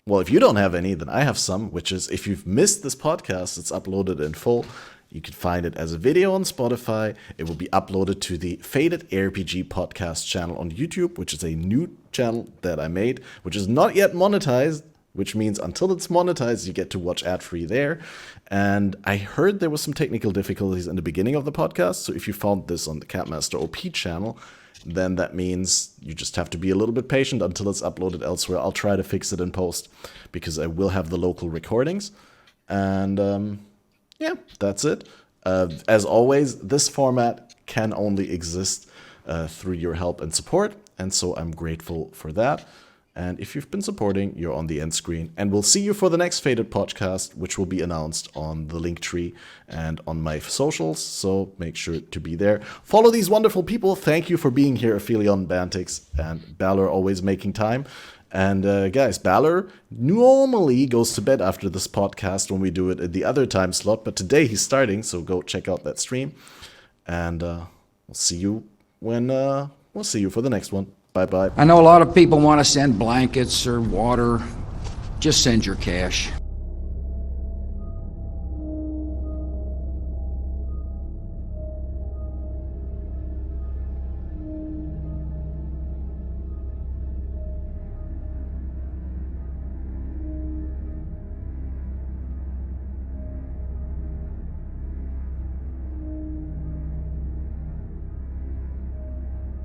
Well, if you don't have any, then I have some, which is if you've missed this podcast, it's uploaded in full. You can find it as a video on Spotify. It will be uploaded to the FATED ARPG Podcast channel on YouTube, which is a new channel that I made, which is not yet monetized, which means until it's monetized, you get to watch ad-free there. And I heard there was some technical difficulties in the beginning of the podcast, so if you found this on the CatmasterOP channel, then that means you just have to be a little bit patient until it's uploaded elsewhere. I'll try to fix it in post, because I will have the local recordings. And yeah, that's it. As always, this format can only exist through your help and support, and so I'm grateful for that. And if you've been supporting, you're on the end screen. And we'll see you for the next Fated podcast, which will be announced on the Linktree and on my socials. So make sure to be there. Follow these wonderful people. Thank you for being here, Aphelion, Bantix, and Balor, always making time. And guys, Balor normally goes to bed after this podcast when we do it at the other time slot. But today he's starting, so go check out that stream. And we'll see you when we'll see you for the next one. Bye-bye. I know a lot of people want to send blankets or water. Just send your cash.